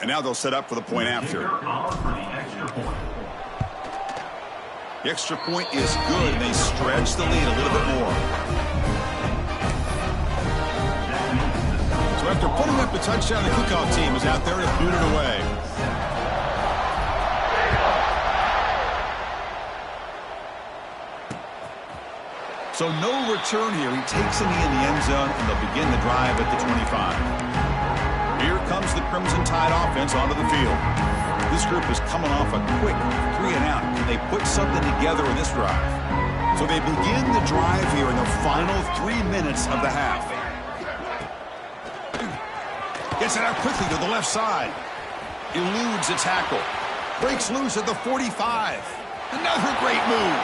And now they'll set up for the point after. The extra point is good, and they stretch the lead a little bit more. So after putting up the touchdown, the kickoff team is out there to boot it away. So no return here. He takes a knee in the end zone, and they'll begin the drive at the 25. Here comes the Crimson Tide offense onto the field. This group is coming off a quick 3-and-out. Can they put something together in this drive? So they begin the drive here in the final 3 minutes of the half. Gets it out quickly to the left side. Eludes a tackle. Breaks loose at the 45. Another great move.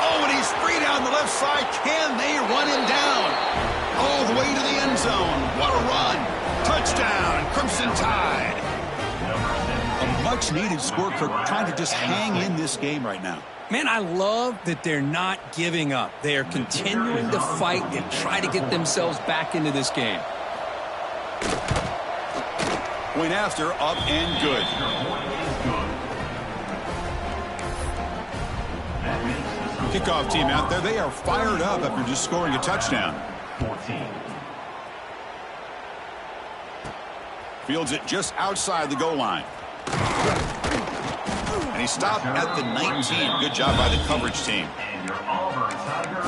Oh, and he's free down the left side. Can they run him down? All the way to the end zone. What a run. Touchdown, Crimson Tide. A much-needed score, Kirk, trying to just hang in this game right now. Man, I love that they're not giving up. They are continuing to fight and try to get themselves back into this game. Point after, up and good. Kickoff team out there. They are fired up after just scoring a touchdown. 14. Fields it just outside the goal line. And he stopped at the 19. Good job by the coverage team. And your Auburn Tigers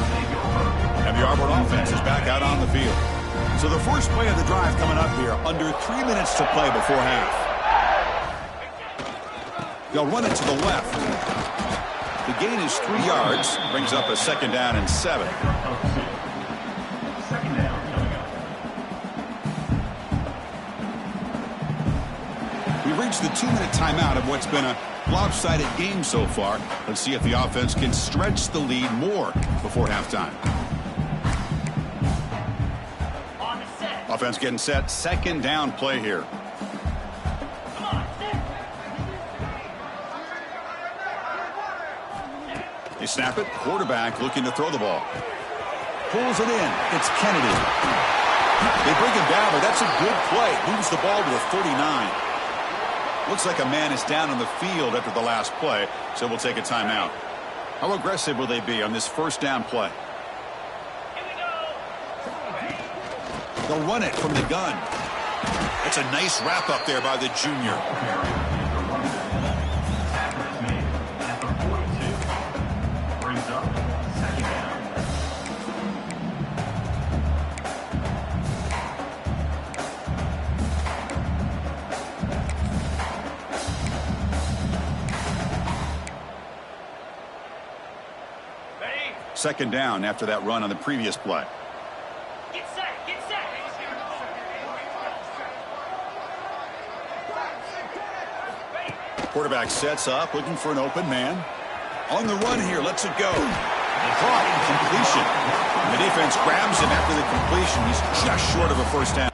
take over. And the Auburn offense is back out on the field. So the first play of the drive coming up here. Under 3 minutes to play before half. They'll run it to the left. The gain is 3 yards. Brings up a 2nd down and 7. Second down coming up. We've reached the 2-minute timeout of what's been a lopsided game so far. Let's see if the offense can stretch the lead more before halftime. Offense getting set. 2nd down play here. They snap it. Quarterback looking to throw the ball. Pulls it in. It's Kennedy. They bring him down, but that's a good play. Moves the ball to the 39. Looks like a man is down on the field after the last play, so we'll take a timeout. How aggressive will they be on this 1st down play? They'll run it from the gun. That's a nice wrap up there by the junior. Second down after that run on the previous play. Get set, get set. Quarterback sets up, looking for an open man. On the run here, lets it go. Caught, completion. The defense grabs him after the completion. He's just short of a 1st down.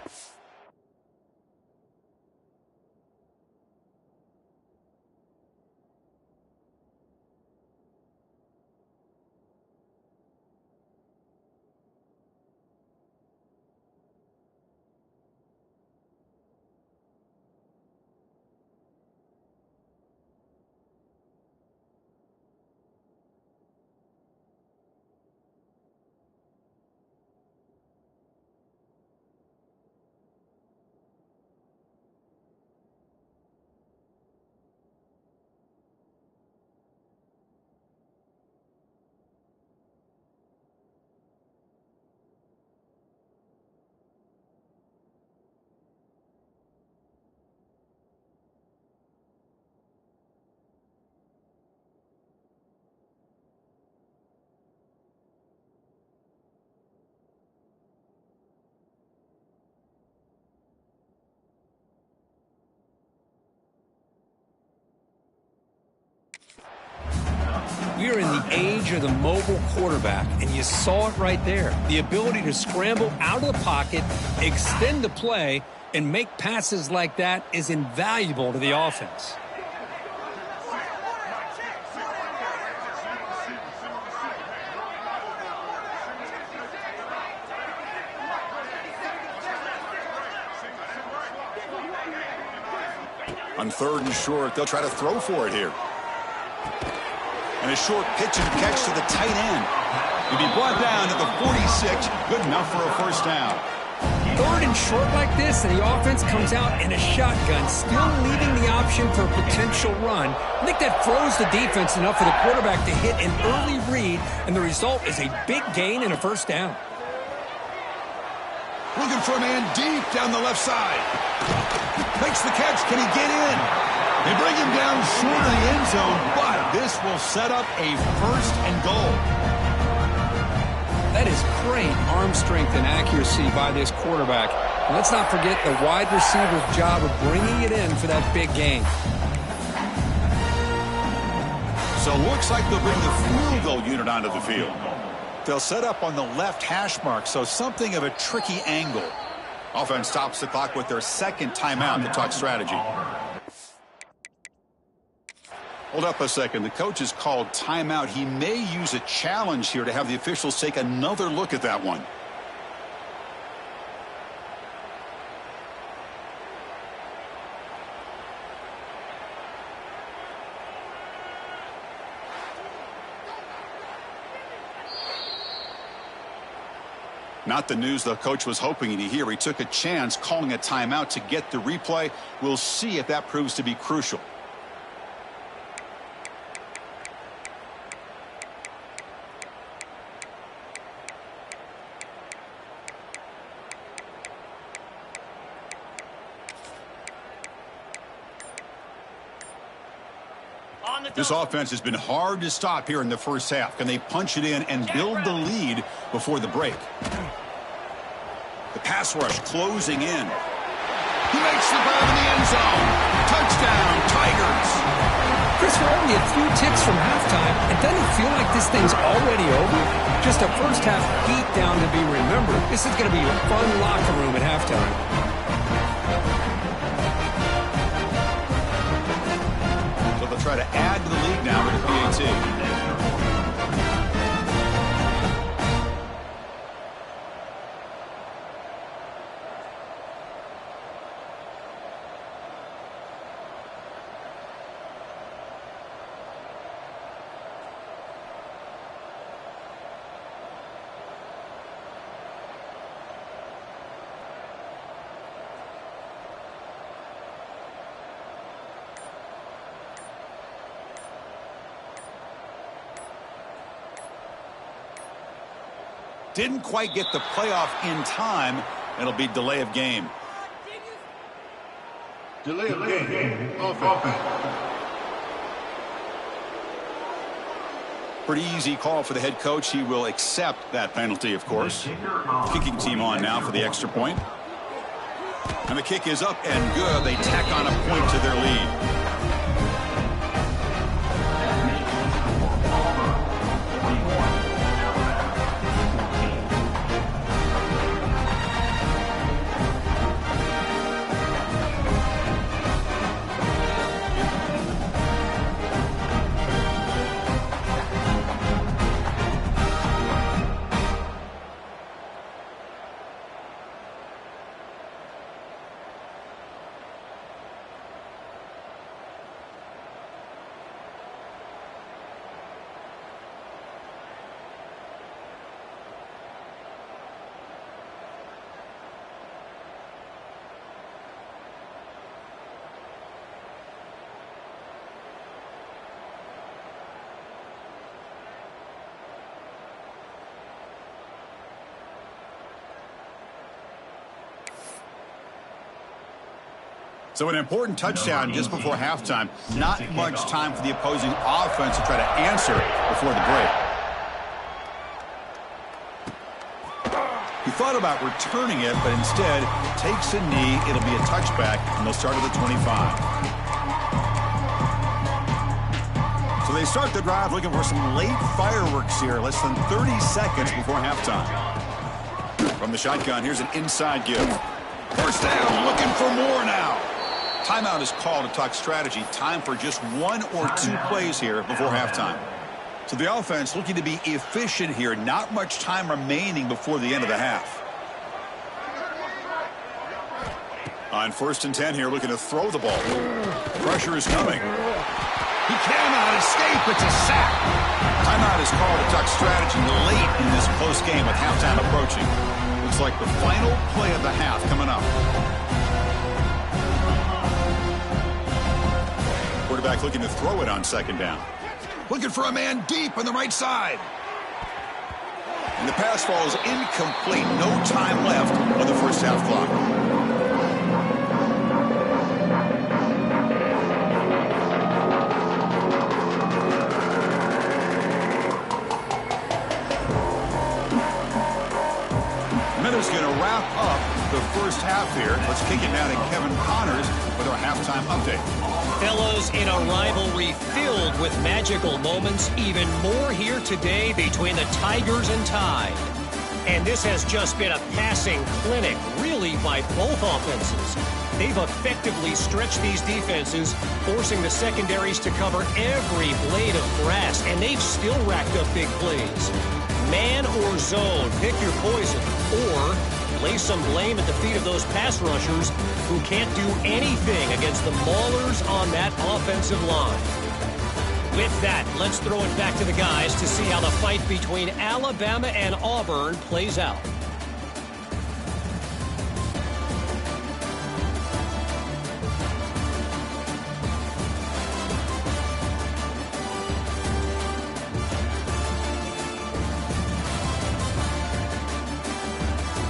We are in the age of the mobile quarterback, and you saw it right there. The ability to scramble out of the pocket, extend the play, and make passes like that is invaluable to the offense. On 3rd and short, they'll try to throw for it here. And a short pitch and catch to the tight end. He'll be brought down at the 46. Good enough for a first down. 3rd and short like this, and the offense comes out in a shotgun, still leaving the option for a potential run. I think that throws the defense enough for the quarterback to hit an early read, and the result is a big gain and a first down. Looking for a man deep down the left side. Makes the catch. Can he get in? They bring him down short of the end zone, but this will set up a 1st and goal. That is great arm strength and accuracy by this quarterback. And let's not forget the wide receiver's job of bringing it in for that big gain. So it looks like they'll bring the field goal unit onto the field. They'll set up on the left hash mark, so something of a tricky angle. Offense stops the clock with their 2nd timeout to talk strategy. Hold up a second. The coach has called timeout. He may use a challenge here to have the officials take another look at that one. Not the news the coach was hoping to hear. He took a chance calling a timeout to get the replay. We'll see if that proves to be crucial. This offense has been hard to stop here in the first half. Can they punch it in and build the lead before the break? The pass rush closing in. He makes the grab in the end zone. Touchdown, Tigers. Chris, we're only a few ticks from halftime. It doesn't feel like this thing's already over. Just a first half beat down to be remembered. This is going to be a fun locker room at halftime. Try to add to the lead now with a PAT. Didn't quite get the playoff in time. It'll be delay of game. Delay of game. Offense. Pretty easy call for the head coach. He will accept that penalty, of course. Kicking team on now for the extra point. And the kick is up and good. They tack on a point to their lead. So an important touchdown just before halftime. Not much time for the opposing offense to try to answer before the break. He thought about returning it, but instead takes a knee. It'll be a touchback, and they'll start at the 25. So they start the drive looking for some late fireworks here, less than 30 seconds before halftime. From the shotgun, here's an inside give. First down, looking for more now. Timeout is called to talk strategy. Time for just 1 or 2 plays here before halftime. So the offense looking to be efficient here. Not much time remaining before the end of the half. On 1st and 10 here, looking to throw the ball. Pressure is coming. He cannot escape. It's a sack. Timeout is called to talk strategy late in this close game with halftime approaching. Looks like the final play of the half coming up. Quarterback looking to throw it on 2nd down. Looking for a man deep on the right side. And the pass falls incomplete. No time left on the first half clock. Minutes going to wrap up the first half here. Let's kick it down to Kevin Connors with our halftime update. Fellows, in a rivalry filled with magical moments, even more here today between the Tigers and Tide. And this has just been a passing clinic, really, by both offenses. They've effectively stretched these defenses, forcing the secondaries to cover every blade of grass, and they've still racked up big plays. Man or zone, pick your poison, or lay some blame at the feet of those pass rushers who can't do anything against the maulers on that offensive line. With that, let's throw it back to the guys to see how the fight between Alabama and Auburn plays out.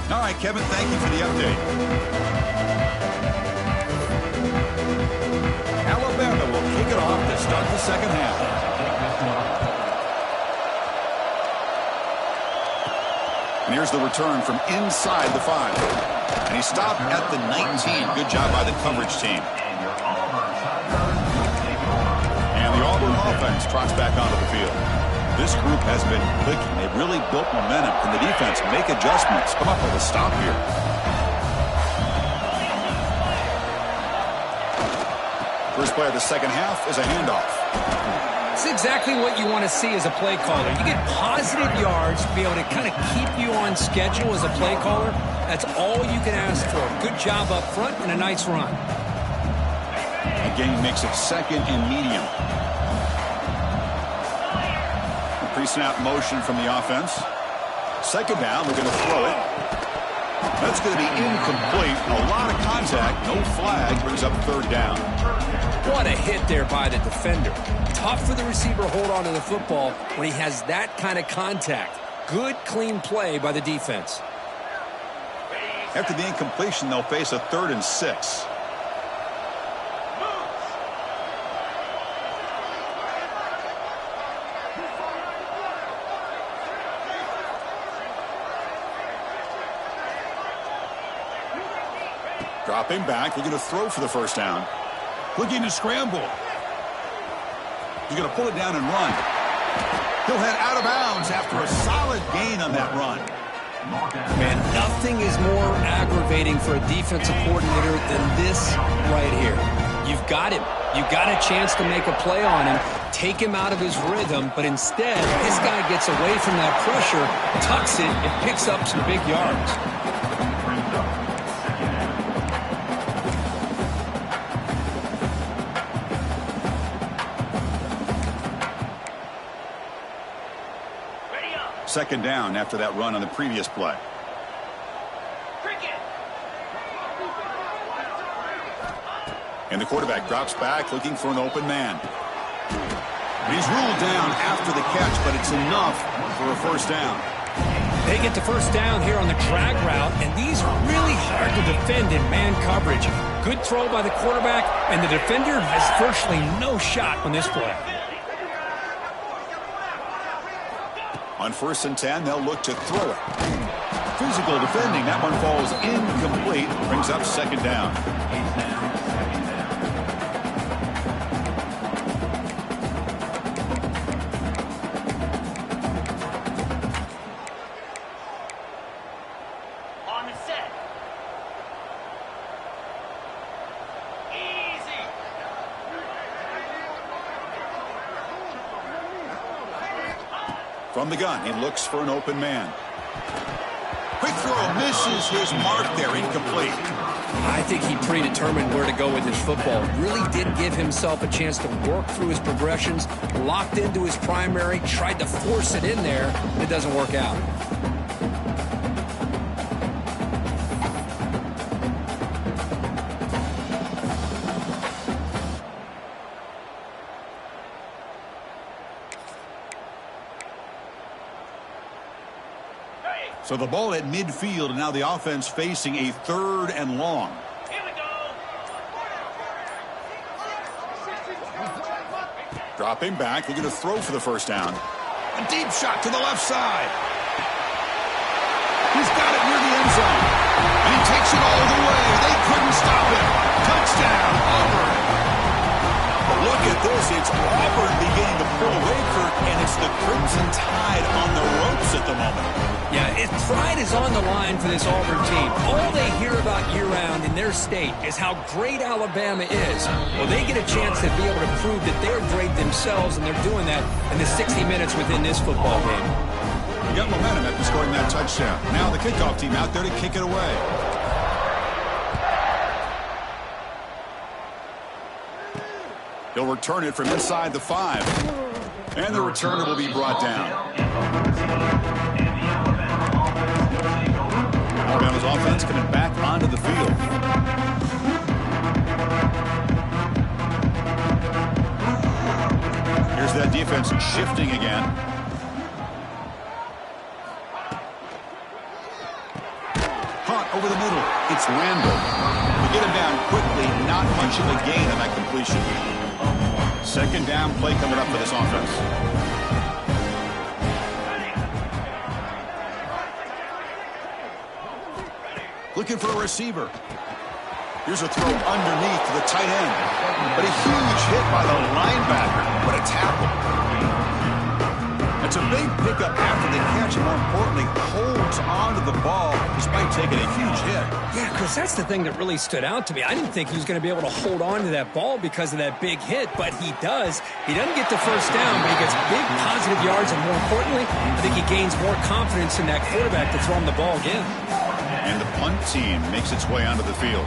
All right, Kevin, thank you for the update. Alabama will kick it off to start the second half. And here's the return from inside the 5. And he stopped at the 19. Good job by the coverage team. And the Auburn offense trots back onto the field. This group has been clicking. They've really built momentum. Can the defense make adjustments? Come up with a stop here. First play of the second half is a handoff. It's exactly what you want to see as a play caller. You get positive yards to be able to kind of keep you on schedule as a play caller. That's all you can ask for. Good job up front and a nice run. Again, makes it 2nd and medium. Pre-snap motion from the offense. 2nd down, we're going to throw it. That's going to be incomplete. A lot of contact, no flag, brings up 3rd down. What a hit there by the defender. Tough for the receiver to hold on to the football when he has that kind of contact. Good, clean play by the defense. After the incompletion, they'll face a 3rd and 6. Dropping back, looking to throw for the 1st down. Looking to scramble. He's going to pull it down and run. He'll head out of bounds after a solid gain on that run. Man, nothing is more aggravating for a defensive coordinator than this right here. You've got him. You've got a chance to make a play on him, take him out of his rhythm, but instead, this guy gets away from that pressure, tucks it, and picks up some big yards. Second down after that run on the previous play. And the quarterback drops back looking for an open man. He's ruled down after the catch, but it's enough for a 1st down. They get the 1st down here on the drag route, and these are really hard to defend in man coverage. Good throw by the quarterback, and the defender has virtually no shot on this play. On 1st and 10, they'll look to throw it. Physical defending. That one falls incomplete. Brings up 2nd down. On the set. Easy. From the gun, he looks for an open man. Quick throw, misses his mark there, incomplete. I think he predetermined where to go with his football. Really did give himself a chance to work through his progressions, locked into his primary, tried to force it in there, and it doesn't work out. So the ball at midfield, and now the offense facing a 3rd and long. Here we go. Dropping back, looking to throw for the first down. A deep shot to the left side. He's got it near the end zone. And he takes it all the way. They couldn't stop him. Touchdown, Auburn. But look at this. It's Auburn beginning to pull away, Kirk, and it's the Crimson Tide on the ropes at the moment. Yeah, pride is on the line for this Auburn team. All they hear about year-round in their state is how great Alabama is. Well, they get a chance to be able to prove that they're great themselves, and they're doing that in the 60 minutes within this football game. You got momentum after scoring that touchdown. Now the kickoff team out there to kick it away. He'll return it from inside the 5. And the returner will be brought down. Alabama's offense coming back onto the field. Here's that defense shifting again. Caught over the middle. It's Randall. To get him down quickly, not much of a gain on that completion. 2nd down play coming up for this offense. Looking for a receiver. Here's a throw underneath to the tight end. But a huge hit by the linebacker. What a tackle. It's a big pickup after the catch, and more importantly, holds onto the ball despite taking a huge hit. Yeah, Chris, that's the thing that really stood out to me. I didn't think he was going to be able to hold on to that ball because of that big hit, but he does. He doesn't get the first down, but he gets big positive yards, and more importantly, I think he gains more confidence in that quarterback to throw him the ball again. And the punt team makes its way onto the field.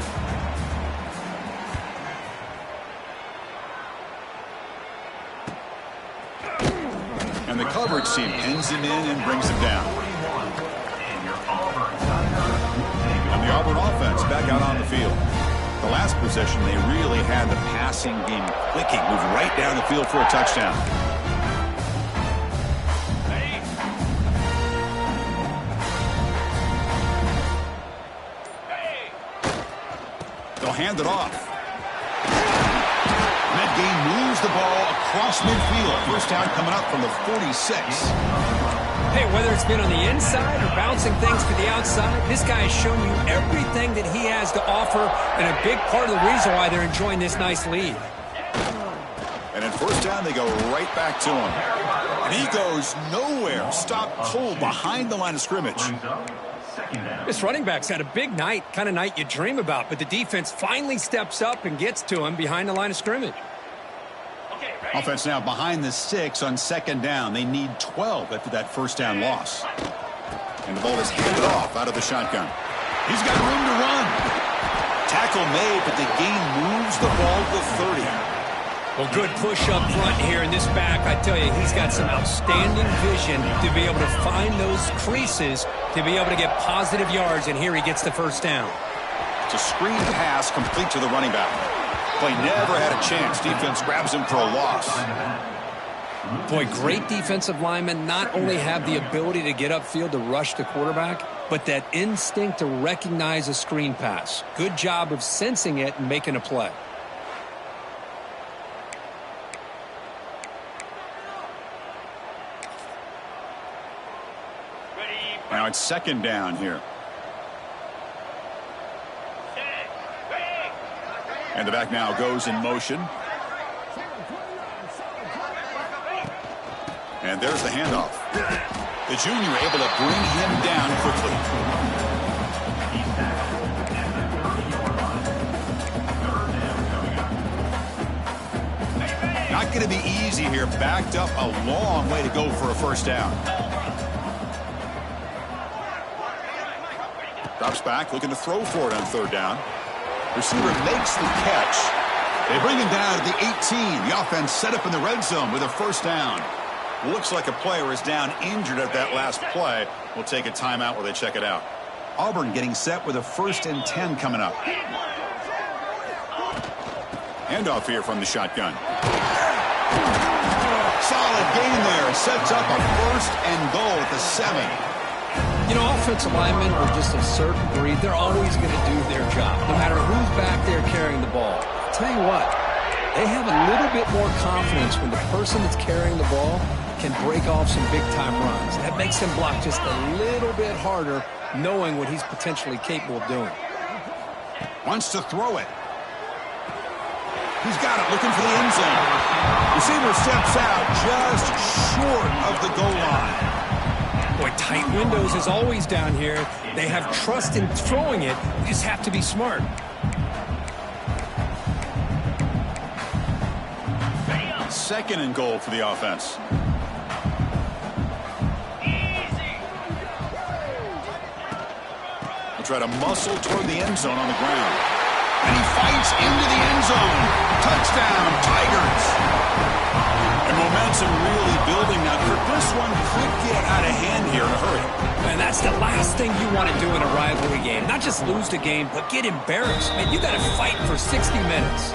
And the coverage team pins him in and brings him down. And the Auburn offense back out on the field. The last possession, they really had the passing game clicking. Moved right down the field for a touchdown. They'll hand it off. Medgain moves the ball across midfield. First down coming up from the 46. Hey, whether it's been on the inside or bouncing things to the outside, this guy has shown you everything that he has to offer, and a big part of the reason why they're enjoying this nice lead. And in first down, they go right back to him. And he goes nowhere. Stopped cold behind the line of scrimmage. This running back's had a big night, kind of night you dream about, but the defense finally steps up and gets to him behind the line of scrimmage. Offense now behind the 6 on 2nd down. They need 12 after that first down loss. And the ball is handed off out of the shotgun. He's got room to run. Tackle made, but the gain moves the ball to 30. Well, good push up front here in this back. I tell you, he's got some outstanding vision to be able to find those creases, to be able to get positive yards, and here he gets the first down. It's a screen pass complete to the running back. Play never had a chance. Defense grabs him for a loss. Boy, great defensive linemen not only have the ability to get upfield to rush the quarterback, but that instinct to recognize a screen pass. Good job of sensing it and making a play. Now it's 2nd down here. And the back now goes in motion. And there's the handoff. The junior able to bring him down quickly. Not going to be easy here. Backed up a long way to go for a first down. Drops back, looking to throw for it on 3rd down. Receiver makes the catch. They bring him down to the 18. The offense set up in the red zone with a first down. Looks like a player is down injured at that last play. We'll take a timeout while they check it out. Auburn getting set with a 1st and 10 coming up. Handoff here from the shotgun. Solid gain there. Sets up a 1st and goal at the 7. You know, offensive linemen are just a certain breed. They're always going to do their job, no matter who's back there carrying the ball. I'll tell you what, they have a little bit more confidence when the person that's carrying the ball can break off some big-time runs. That makes them block just a little bit harder, knowing what he's potentially capable of doing. Wants to throw it. He's got it, looking for the end zone. Receiver steps out just short of the goal line. Boy, tight windows is always down here. They have trust in throwing it. You just have to be smart. Second and goal for the offense. He'll try to muscle toward the end zone on the ground. And he fights into the end zone. Touchdown, Tigers. And momentum really building now. This one could get out of hand here in a hurry. And that's the last thing you want to do in a rivalry game. Not just lose the game, but get embarrassed. Man, you got to fight for 60 minutes.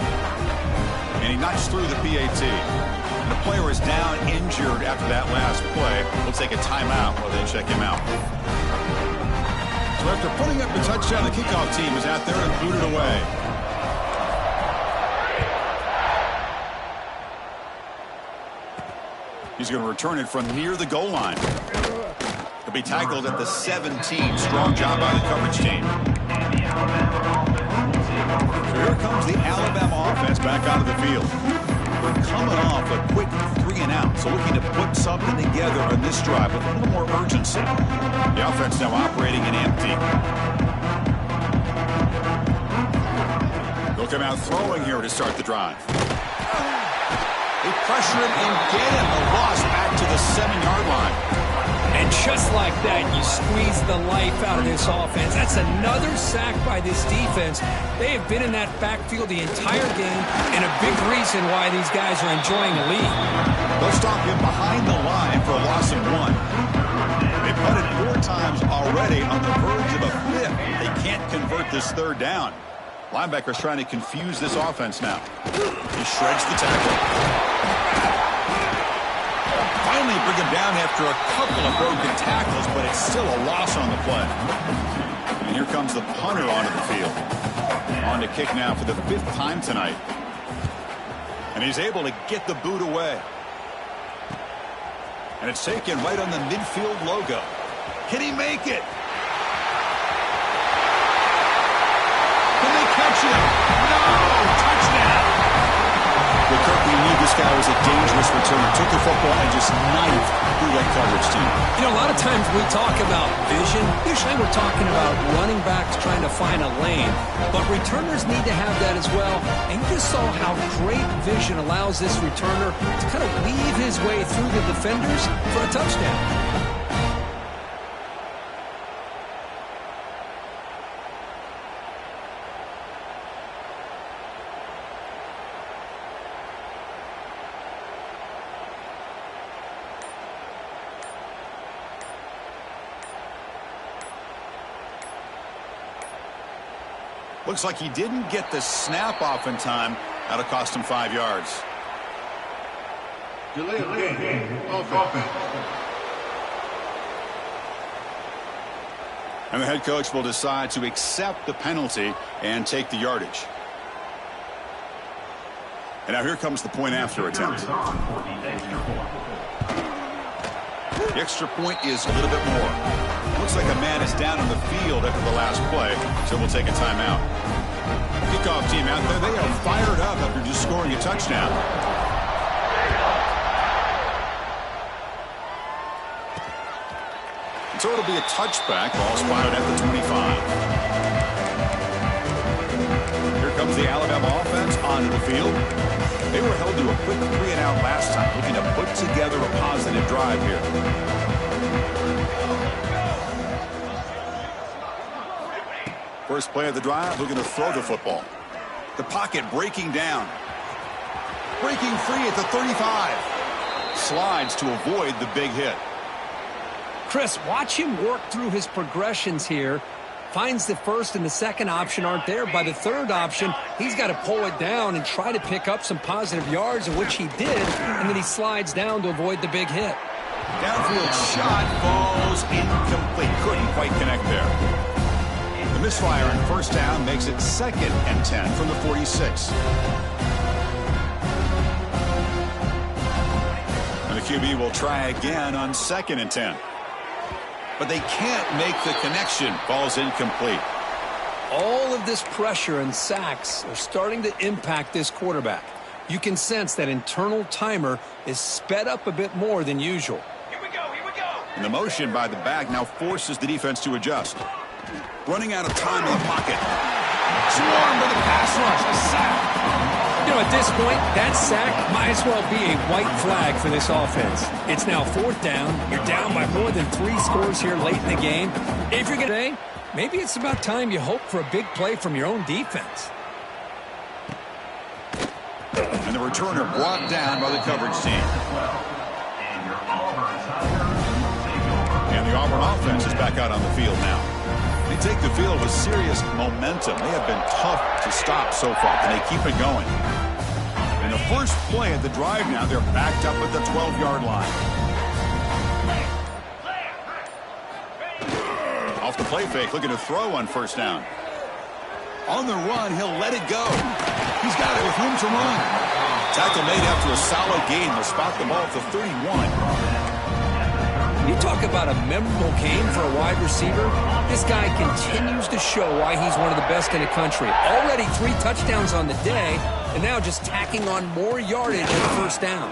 And he knocks through the PAT. And the player is down injured after that last play. We'll take a timeout while they check him out. So after putting up the touchdown, the kickoff team is out there and booted away. He's going to return it from near the goal line. He'll be tackled at the 17. Strong job by the coverage team. So here comes the Alabama offense back out of the field. We're coming off a quick 3-and-out, so looking to put something together on this drive with a little more urgency. The offense now operating in empty. They'll come out throwing here to start the drive. They pressure him and get him. A loss back to the 7-yard line. And just like that, you squeeze the life out of this offense. That's another sack by this defense. They have been in that backfield the entire game, and a big reason why these guys are enjoying the lead. They'll stop him behind the line for a loss of 1. They've punted 4 times already on the verge of a 5th. They can't convert this 3rd down. Linebackers trying to confuse this offense now. He shreds the tackle. Finally bring him down after a couple of broken tackles, but it's still a loss on the play. And here comes the punter onto the field. On to kick now for the 5th time tonight. And he's able to get the boot away. And it's taken right on the midfield logo. Can he make it? Can they catch him? No! Touchdown! Well, Kirk, we knew this guy was a dangerous returner. Took the football and just knifed through that coverage team. You know, a lot of times we talk about vision. Usually we're talking about running backs trying to find a lane. But returners need to have that as well. And you just saw how great vision allows this returner to kind of weave his way through the defenders for a touchdown. Looks like he didn't get the snap off in time. That'll cost him 5 yards. Delay game. Offense. And the head coach will decide to accept the penalty and take the yardage. And now here comes the point after attempt. The extra point is a little bit more. Looks like a man is down in the field after the last play, so we'll take a timeout. Kickoff team out there, they are fired up after just scoring a touchdown. And so it'll be a touchback. Ball spotted at the 25. Here comes the Alabama offense onto the field. They were held to a quick 3-and-out last time, looking to put together a positive drive here. First play of the drive, looking to throw the football. The pocket breaking down. Breaking free at the 35. Slides to avoid the big hit. Chris, watch him work through his progressions here. Finds the first and the second option aren't there. By the third option, he's got to pull it down and try to pick up some positive yards, of which he did, and then he slides down to avoid the big hit. Downfield shot falls incomplete. Couldn't quite connect there. The misfire on first down makes it 2nd and 10 from the 46. And the QB will try again on 2nd and 10. But they can't make the connection. Ball's incomplete. All of this pressure and sacks are starting to impact this quarterback. You can sense that internal timer is sped up a bit more than usual. Here we go, here we go. And the motion by the back now forces the defense to adjust. Running out of time in the pocket. Swarmed by the pass rush. A sack. You know, at this point, that sack might as well be a white flag for this offense. It's now 4th down. You're down by more than 3 scores here late in the game. If you're going to say, maybe it's about time you hope for a big play from your own defense. And the returner brought down by the coverage team. And the Auburn offense is back out on the field now. They take the field with serious momentum. They have been tough to stop so far. Can they keep it going? And the first play at the drive now, they're backed up at the 12-yard line. Off the play fake, looking to throw on first down. On the run, he'll let it go. He's got it with room to run. Tackle made after a solid gain. They'll spot the ball at the 31. You talk about a memorable game for a wide receiver. This guy continues to show why he's one of the best in the country. Already 3 touchdowns on the day, and now just tacking on more yardage at first down.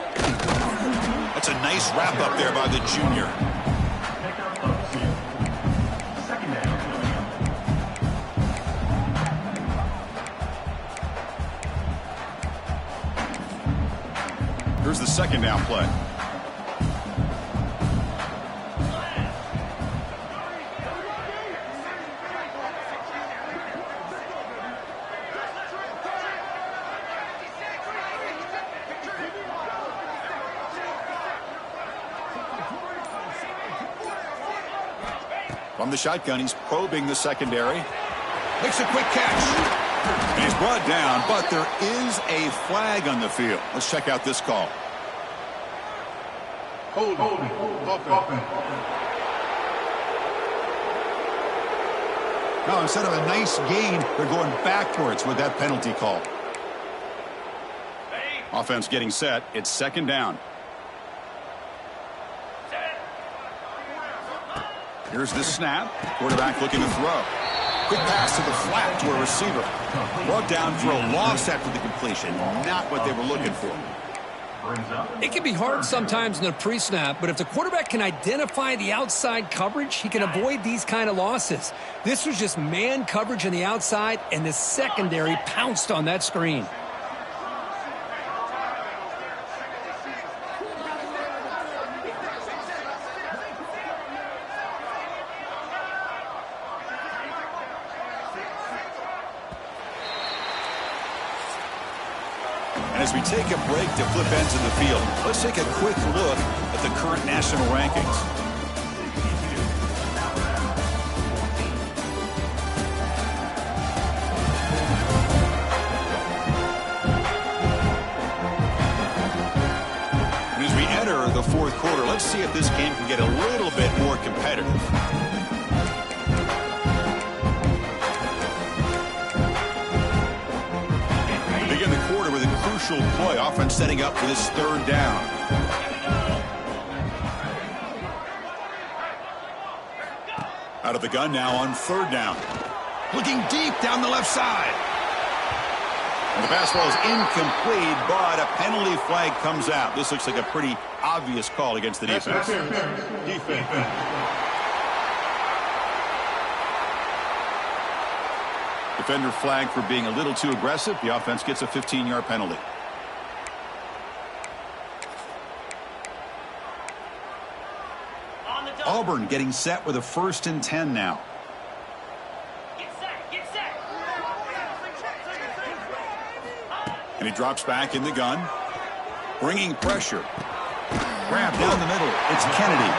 That's a nice wrap up there by the junior. Here's the 2nd down play. From the shotgun, he's probing the secondary. Makes a quick catch. And he's brought down, but there is a flag on the field. Let's check out this call. Hold offense. Now, instead of a nice gain, they're going backwards with that penalty call. Offense getting set. It's 2nd down. Here's the snap. Quarterback looking to throw. Quick pass to the flat to a receiver. Brought down for a loss after the completion. Not what they were looking for. It can be hard sometimes in the pre-snap, but if the quarterback can identify the outside coverage, he can avoid these kind of losses. This was just man coverage on the outside, and the secondary pounced on that screen. As we take a break to flip ends of the field, let's take a quick look at the current national rankings. And as we enter the 4th quarter, let's see if this game can get a little bit more competitive. Crucial play, offense setting up for this 3rd down. Out of the gun now on 3rd down. Looking deep down the left side. And the pass ball is incomplete, but a penalty flag comes out. This looks like a pretty obvious call against the defense. Defender flag for being a little too aggressive. The offense gets a 15-yard penalty. Auburn getting set with a 1st and 10 now. Get set, get set. And he drops back in the gun. Bringing pressure. Grab down the middle. It's Kennedy.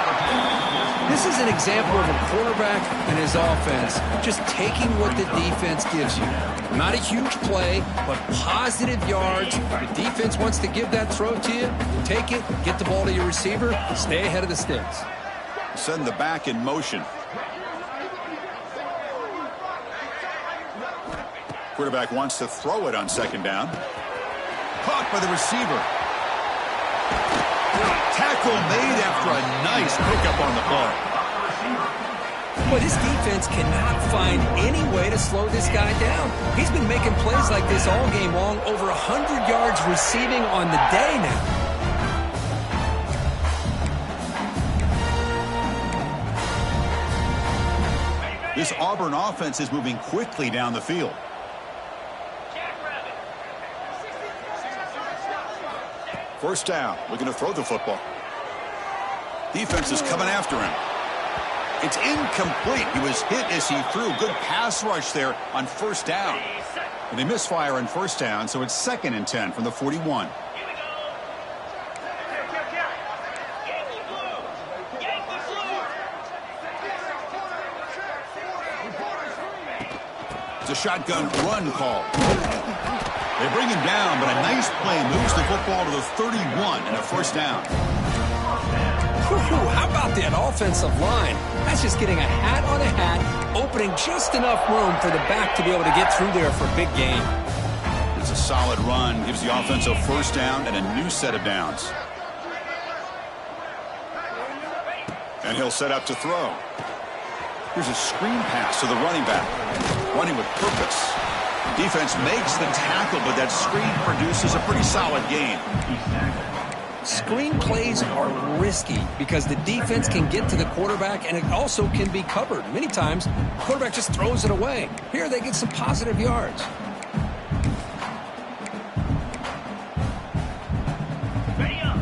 This is an example of a quarterback and his offense just taking what the defense gives you. Not a huge play, but positive yards. The defense wants to give that throw to you. Take it, get the ball to your receiver, stay ahead of the sticks. Send the back in motion. Quarterback wants to throw it on second down. Caught by the receiver. Tackle made after a nice pickup on the play. But his defense cannot find any way to slow this guy down. He's been making plays like this all game long, over 100 yards receiving on the day now. This Auburn offense is moving quickly down the field. First down, looking to throw the football. Defense is coming after him. It's incomplete. He was hit as he threw. Good pass rush there on first down. And they misfire on first down, so it's 2nd and 10 from the 41. It's a shotgun run call. They bring him down, but a nice play moves the football to the 31 and a first down. How about that offensive line? That's just getting a hat on a hat, opening just enough room for the back to be able to get through there for a big gain. It's a solid run, gives the offense a first down and a new set of downs. And he'll set up to throw. Here's a screen pass to the running back. Running with purpose. Defense makes the tackle, but that screen produces a pretty solid gain. Screen plays are risky because the defense can get to the quarterback and it also can be covered. Many times, the quarterback just throws it away. Here they get some positive yards.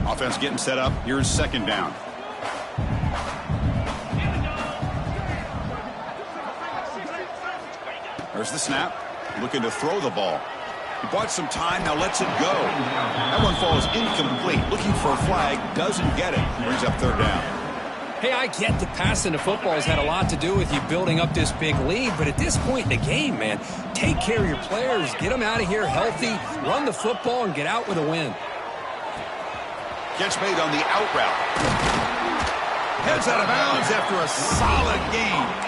Offense getting set up. Here's second down. There's the snap. Looking to throw the ball. He bought some time, now lets it go. That one falls incomplete. Looking for a flag, doesn't get it. Brings up third down. Hey, I get that passing the football has had a lot to do with you building up this big lead, but at this point in the game, man, take care of your players, get them out of here healthy, run the football, and get out with a win. Catch made on the out route. Heads out of bounds after a solid game.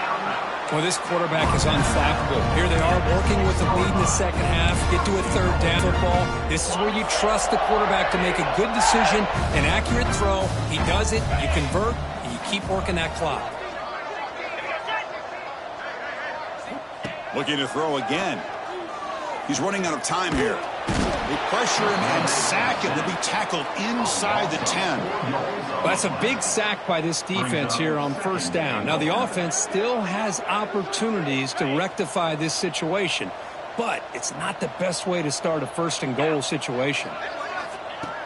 Well, this quarterback is unflappable. Here they are working with the lead in the second half. Get to a third down football. This is where you trust the quarterback to make a good decision, an accurate throw. He does it, you convert, and you keep working that clock. Looking to throw again. He's running out of time here. They pressure him and sack him. They'll be tackled inside the 10. That's a big sack by this defense here on first down. Now, the offense still has opportunities to rectify this situation, but it's not the best way to start a first and goal situation.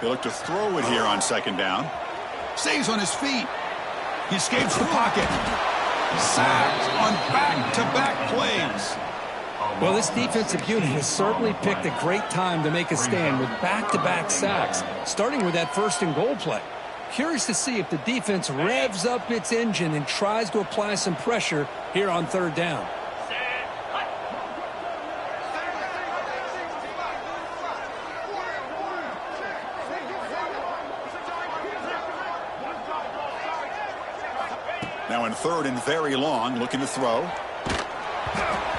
They look to throw it here on second down. Stays on his feet. He escapes the pocket. Sacked on back-to-back plays. Well, this defensive unit has certainly picked a great time to make a stand with back-to-back sacks, starting with that first and goal play. Curious to see if the defense revs up its engine and tries to apply some pressure here on third down. Now in third and very long, looking to throw.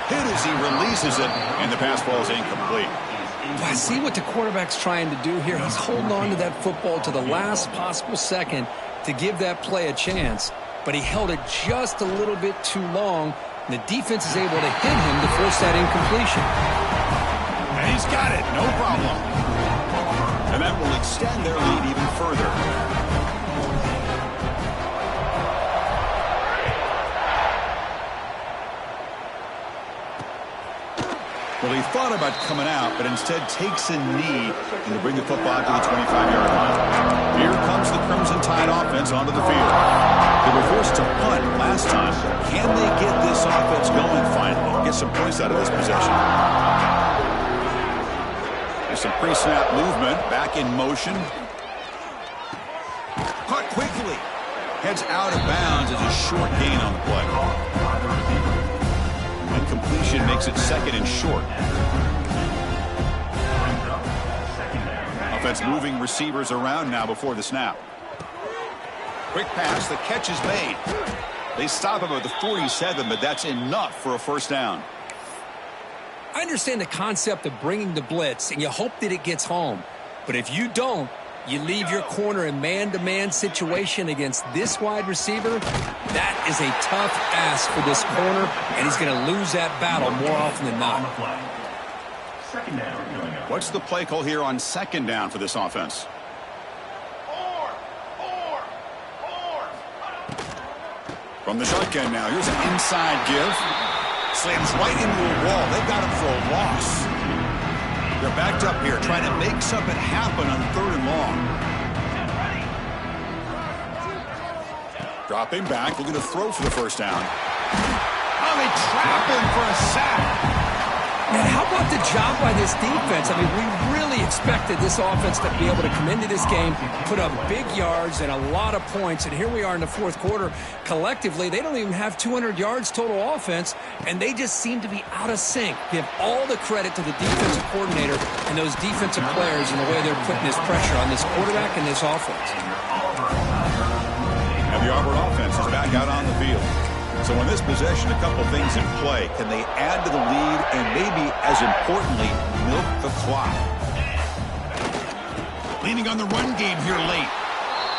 Hit as he releases it, and the pass ball is incomplete. I see what the quarterback's trying to do here. He's holding on to that football to the last possible second to give that play a chance, but he held it just a little bit too long, and the defense is able to hit him to force that incompletion. And he's got it, no problem. And that will extend their lead even further. Well, he thought about coming out, but instead takes a knee and to bring the football to the 25-yard line. Here comes the Crimson Tide offense onto the field. They were forced to punt last time. Can they get this offense going finally? Get some points out of this possession. The some pre-snap movement. Back in motion. Caught quickly. Heads out of bounds as a short gain on the play. Incompletion makes it second and short. Offense moving receivers around now before the snap. Quick pass. The catch is made. They stop him at the 47, but that's enough for a first down. I understand the concept of bringing the blitz, and you hope that it gets home. But if you don't, you leave your corner in man-to-man situation against this wide receiver. That is a tough ask for this corner, and he's going to lose that battle more often than not. What's the play call here on second down for this offense? From the shotgun now, here's an inside give. Slams right into a wall. They've got him for a loss. They're backed up here, trying to make something happen on third and long. Dropping back, looking to throw for the first down. Oh, they trap him for a sack. And how about the job by this defense? I mean, we really expected this offense to be able to come into this game, put up big yards and a lot of points. And here we are in the fourth quarter. Collectively, they don't even have 200 yards total offense, and they just seem to be out of sync. Give all the credit to the defensive coordinator and those defensive players and the way they're putting this pressure on this quarterback and this offense. And the Auburn offense is back out on the field. So in this possession, a couple things in play. Can they add to the lead and maybe, as importantly, milk the clock? Leaning on the run game here late.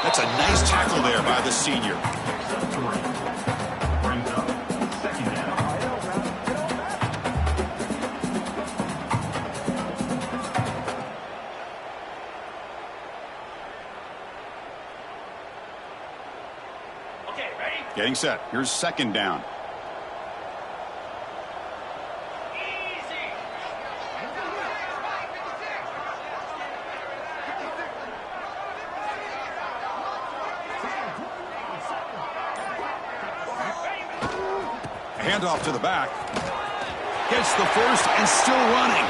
That's a nice tackle there by the senior. Getting set. Here's second down. Handoff to the back. Gets the first and still running.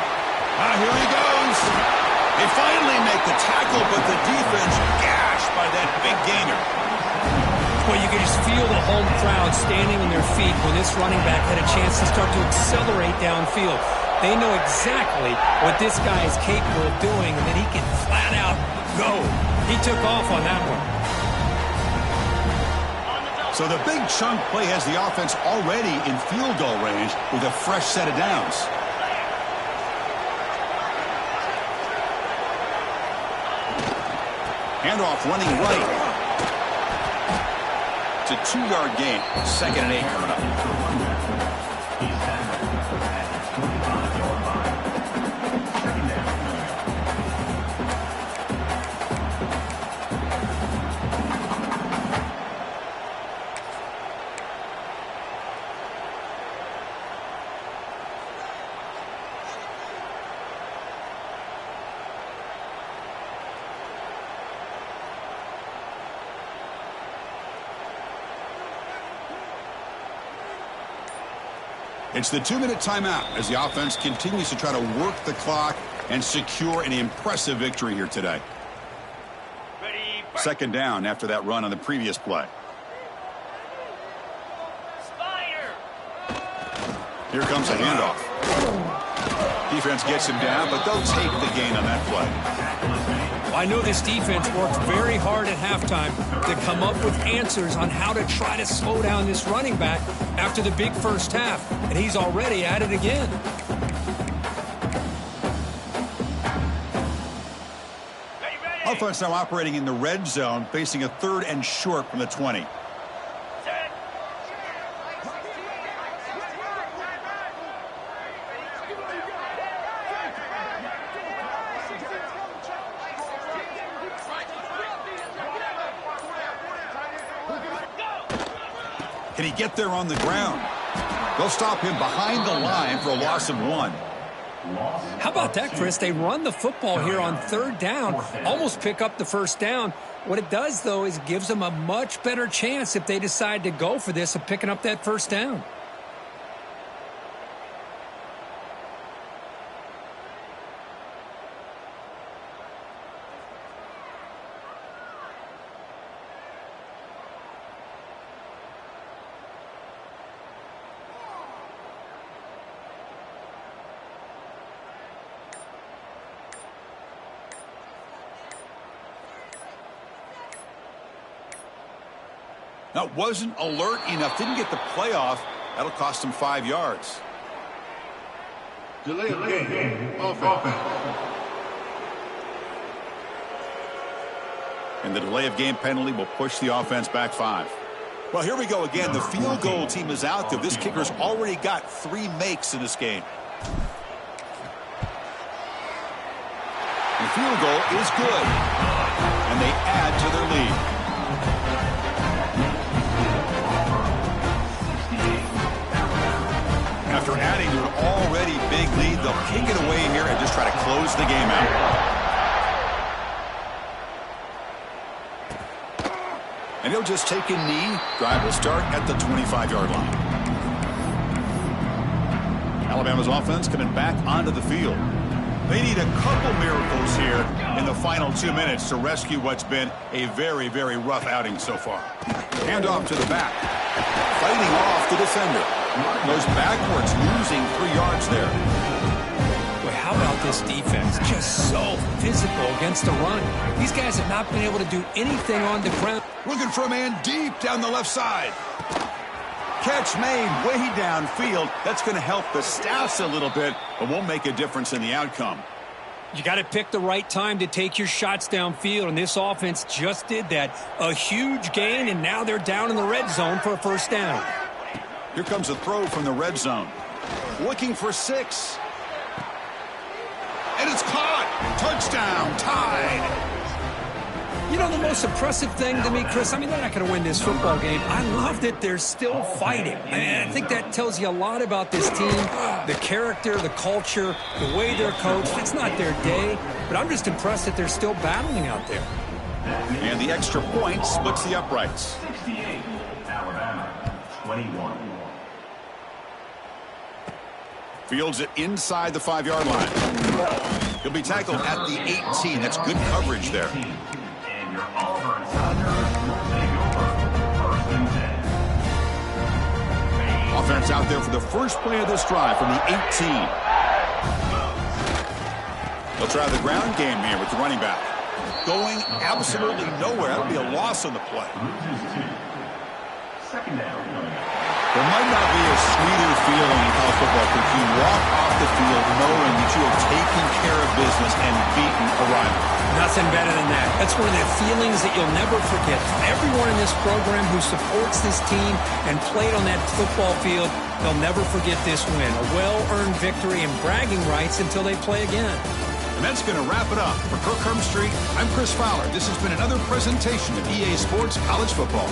Here he goes. They finally make the tackle, but the defense gashed by that big gainer. Well, you can just feel the home crowd standing on their feet when this running back had a chance to start to accelerate downfield. They know exactly what this guy is capable of doing, and that he can flat out go. He took off on that one. So the big chunk play has the offense already in field goal range with a fresh set of downs. Handoff running right. A 2-yard gain. Second and 8 coming up. It's the 2-minute timeout as the offense continues to try to work the clock and secure an impressive victory here today. Second down after that run on the previous play. Here comes a handoff. Defense gets him down, but they'll take the gain on that play. I know this defense worked very hard at halftime to come up with answers on how to try to slow down this running back after the big first half, and he's already at it again. Offense now operating in the red zone, facing a 3rd and short from the 20. Can he get there on the ground? They'll stop him behind the line for a loss of 1. How about that, Chris? They run the football here on 3rd down, almost pick up the first down. What it does, though, is gives them a much better chance if they decide to go for this of picking up that first down. That wasn't alert enough. Didn't get the playoff. That'll cost him 5 yards. Delay of game. Offense. And the delay of game penalty will push the offense back 5. Well, here we go again. The field goal team is out there. This kicker's already got 3 makes in this game. The field goal is good. And they add to their lead. After adding to an already big lead, they'll kick it away here and just try to close the game out. And he'll just take a knee. Drive will start at the 25-yard line. Alabama's offense coming back onto the field. They need a couple miracles here in the final 2 minutes to rescue what's been a very, very rough outing so far. Handoff to the back. Fighting off the defender. Goes backwards, losing 3 yards there. Well, how about this defense? Just so physical against the run. These guys have not been able to do anything on the ground. Looking for a man deep down the left side. Catch made way downfield. That's going to help the Staffs a little bit, but won't make a difference in the outcome. You got to pick the right time to take your shots downfield, and this offense just did that. A huge gain, and now they're down in the red zone for a first down. Here comes a throw from the red zone. Looking for 6. And it's caught. Touchdown. Tied. You know, the most impressive thing to me, Chris, I mean, they're not going to win this football game. I love that they're still fighting. I mean, I think that tells you a lot about this team, the character, the culture, the way they're coached. It's not their day, but I'm just impressed that they're still battling out there. And the extra point splits the uprights. 68, Alabama, 21. Fields it inside the 5-yard line. He'll be tackled at the 18. That's good coverage there. And your Auburn Tigers will take over 1st and 10. Offense out there for the first play of this drive from the 18. They'll try the ground game here with the running back. Going absolutely nowhere. That'll be a loss on the play. Loses 2. 2nd down. There might not be a sweeter feeling in college football if you walk off the field knowing that you have taken care of business and beaten a rival. Nothing better than that. That's one of the feelings that you'll never forget. Everyone in this program who supports this team and played on that football field, they'll never forget this win. A well-earned victory and bragging rights until they play again. And that's going to wrap it up. For Kirk Street, I'm Chris Fowler. This has been another presentation of EA Sports College Football.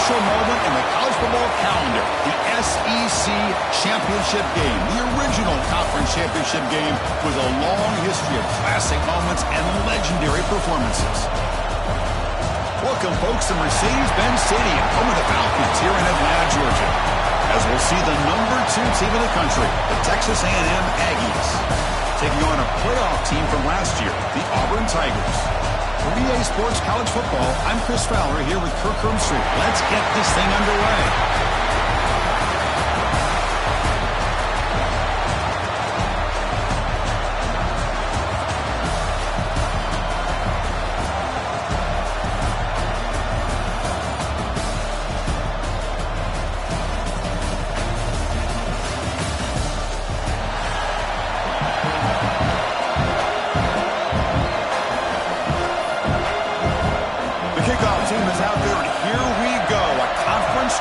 special moment in the college football calendar, the SEC championship game, the original conference championship game with a long history of classic moments and legendary performances. Welcome, folks, to Mercedes-Benz Stadium, home of the Falcons here in Atlanta, Georgia, as we'll see the #2 team in the country, the Texas A&M Aggies, taking on a playoff team from last year, the Auburn Tigers. For EA Sports College Football, I'm Chris Fowler here with Kirk Hermstreet. Let's get this thing underway.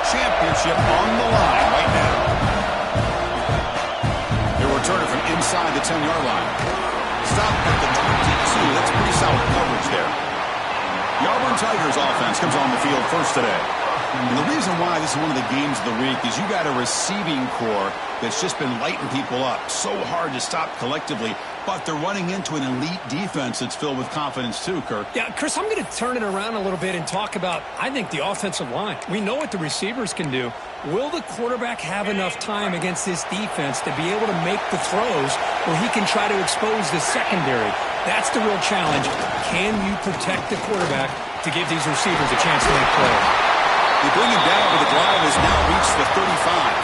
Championship on the line right now. They return it from inside the 10-yard line. Stop at the 22. That's pretty solid coverage there. The Auburn Tigers offense comes on the field first today. And the reason why this is one of the games of the week is you got a receiving core that's just been lighting people up. So hard to stop collectively, but they're running into an elite defense that's filled with confidence too, Kirk. Yeah, Chris, I'm going to turn it around a little bit and talk about, I think, the offensive line. We know what the receivers can do. Will the quarterback have enough time against this defense to be able to make the throws where he can try to expose the secondary? That's the real challenge. Can you protect the quarterback to give these receivers a chance to make plays? They bring him down, but the drive has now reached the 35.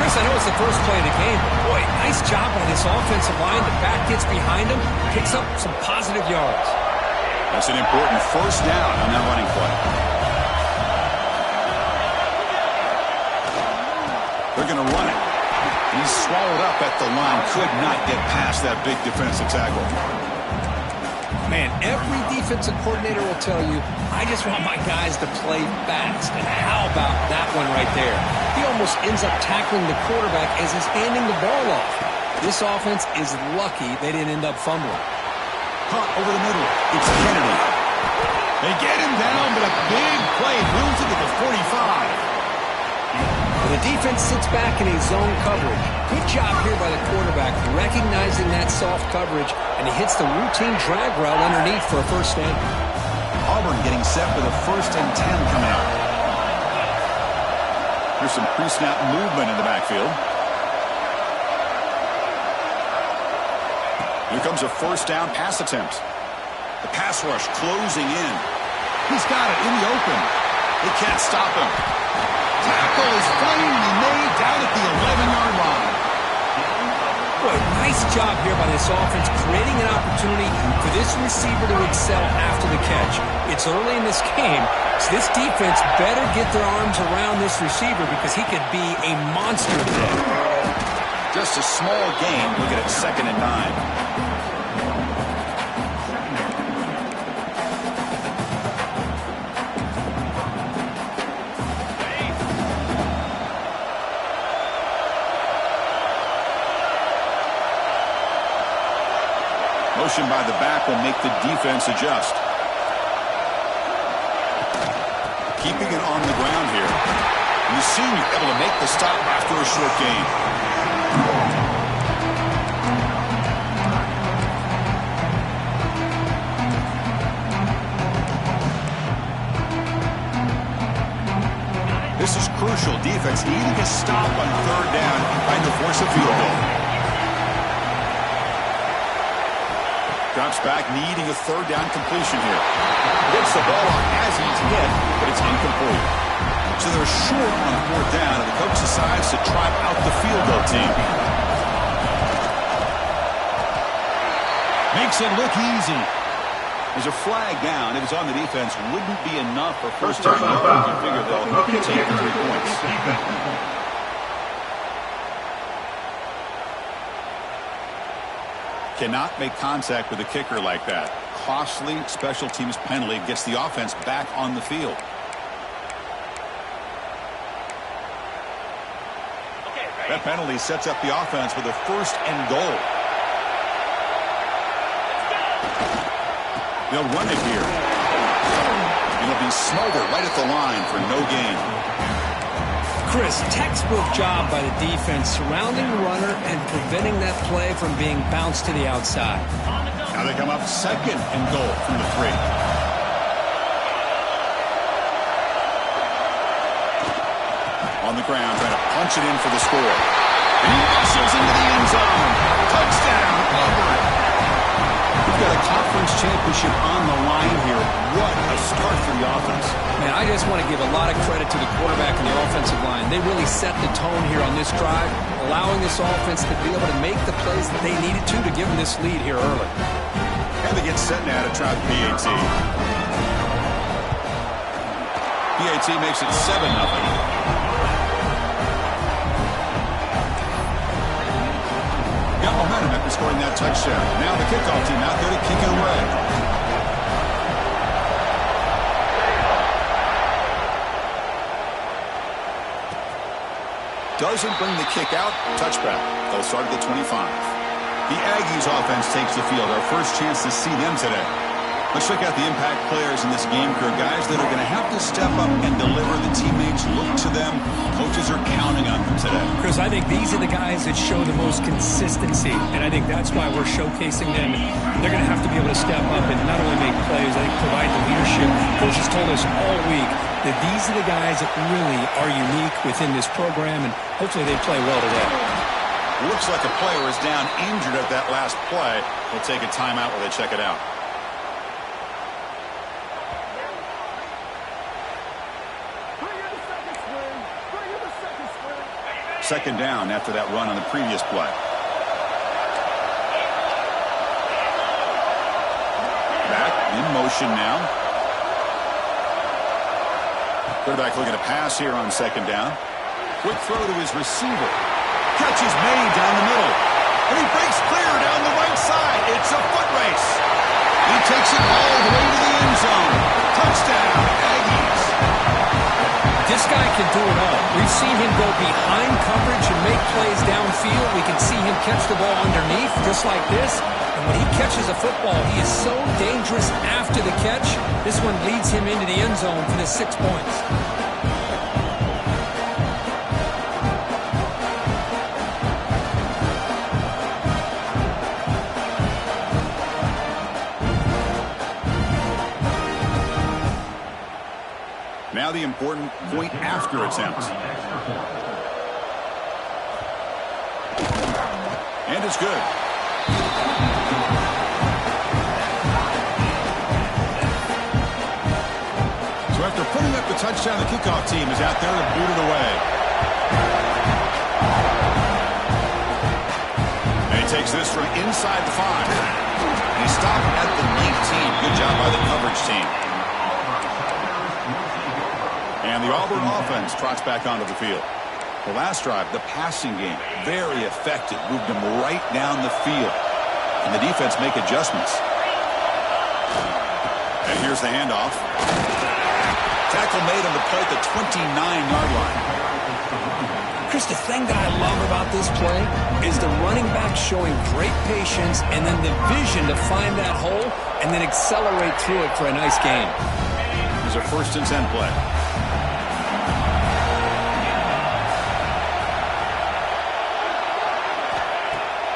Chris, I know it's the first play of the game, but boy, nice job by this offensive line. The back gets behind him, picks up some positive yards. That's an important first down on that running play. They're going to run it. He's swallowed up at the line, could not get past that big defensive tackle. Man, every defensive coordinator will tell you, I just want my guys to play fast. And how about that one right there? He almost ends up tackling the quarterback as he's handing the ball off. This offense is lucky they didn't end up fumbling. Caught over the middle. It's Kennedy. They get him down, but a big play moves it to the 45. The defense sits back in a zone coverage. Good job here by the quarterback recognizing that soft coverage, and he hits the routine drag route underneath for a first down. Auburn getting set with a 1st and 10 coming up. Here's some pre-snap movement in the backfield. Here comes a 1st down pass attempt. The pass rush closing in. He's got it in the open. They can't stop him. Tackle is finally made down at the 11-yard line. Boy, nice job here by this offense, creating an opportunity for this receiver to excel after the catch. It's early in this game, so this defense better get their arms around this receiver because he could be a monster today. Just a small gain. Look at it, 2nd and 9. Motion by the back will make the defense adjust. Keeping it on the ground here. You see you're able to make the stop after a short gain. This is crucial. Defense needing a stop on 3rd down, trying to force a field goal. Drops back, needing a 3rd down completion here. Gets the ball off as he's hit, but it's incomplete. So they're short on 4th down, and the coach decides to try out the field goal team. Makes it look easy. There's a flag down. If it's on the defense, wouldn't be enough for first down. You figure they'll take the 3 points. Cannot make contact with a kicker like that. Costly special teams penalty gets the offense back on the field. That penalty sets up the offense with a 1st and goal. They'll run it here. The He'll be smothered right at the line for no gain. Chris, textbook job by the defense surrounding the runner and preventing that play from being bounced to the outside. Now they come up second and goal from the 3. On the ground, trying to punch it in for the score. And he rushes into the end zone. Touchdown, Auburn. We've got a conference championship on the line here. What a start for the offense. Man, I just want to give a lot of credit to the quarterback and the offensive line. They really set the tone here on this drive, allowing this offense to be able to make the plays that they needed to give them this lead here early. And they get set now to try PAT. PAT makes it 7-0. Got momentum after scoring that touchdown. Now the kickoff team out there to kick it away. Doesn't bring the kick out. Touchback. They'll start at the 25. The Aggies offense takes the field. Our first chance to see them today. Let's check out the impact players in this game crew. Guys that are going to have to step up and deliver. The teammates look to them. Coaches are counting on them today. Chris, I think these are the guys that show the most consistency, and I think that's why we're showcasing them. They're going to have to be able to step up and not only make plays, I think provide the leadership. Coach has told us all week that these are the guys that really are unique within this program, and hopefully they play well today. Looks like a player is down injured at that last play. We'll take a timeout while they check it out. Second down after that run on the previous play. Back in motion now. Quarterback looking to pass here on second down. Quick throw to his receiver. Catch is made down the middle. And he breaks clear down the right side. It's a foot race. He takes it all the way to the end zone. Touchdown, Aggies. This guy can do it all. We've seen him go behind coverage and make plays downfield. We can see him catch the ball underneath just like this. And when he catches a football, he is so dangerous after the catch. This one leads him into the end zone for the 6 points. Now the important point after attempt. And it's good. So after putting up the touchdown, the kickoff team is out there to boot it away. And he takes this from inside the 5. And he stopped at the 19. Good job by the coverage team. And the Auburn offense trots back onto the field. The last drive, the passing game, very effective. Moved them right down the field. And the defense make adjustments. And here's the handoff. Tackle made on the play at the 29-yard line. Chris, the thing that I love about this play is the running back showing great patience and then the vision to find that hole and then accelerate through it for a nice gain. Here's a 1st and 10 play.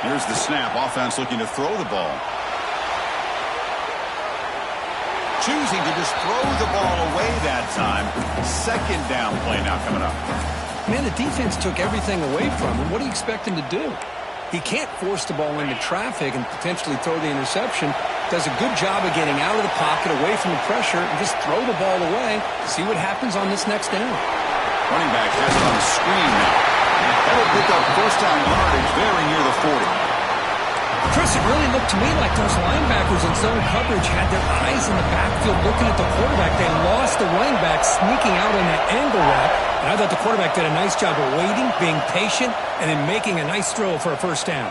Here's the snap. Offense looking to throw the ball. Choosing to just throw the ball away that time. Second down play now coming up. Man, the defense took everything away from him. What do you expect him to do? He can't force the ball into traffic and potentially throw the interception. Does a good job of getting out of the pocket, away from the pressure, and just throw the ball away. See what happens on this next down. Running back has it on the screen now. That'll pick up first down yardage very near the 40. Chris, it really looked to me like those linebackers in zone coverage had their eyes in the backfield looking at the quarterback. They lost the running back sneaking out on that angle route. And I thought the quarterback did a nice job of waiting, being patient, and then making a nice throw for a first down.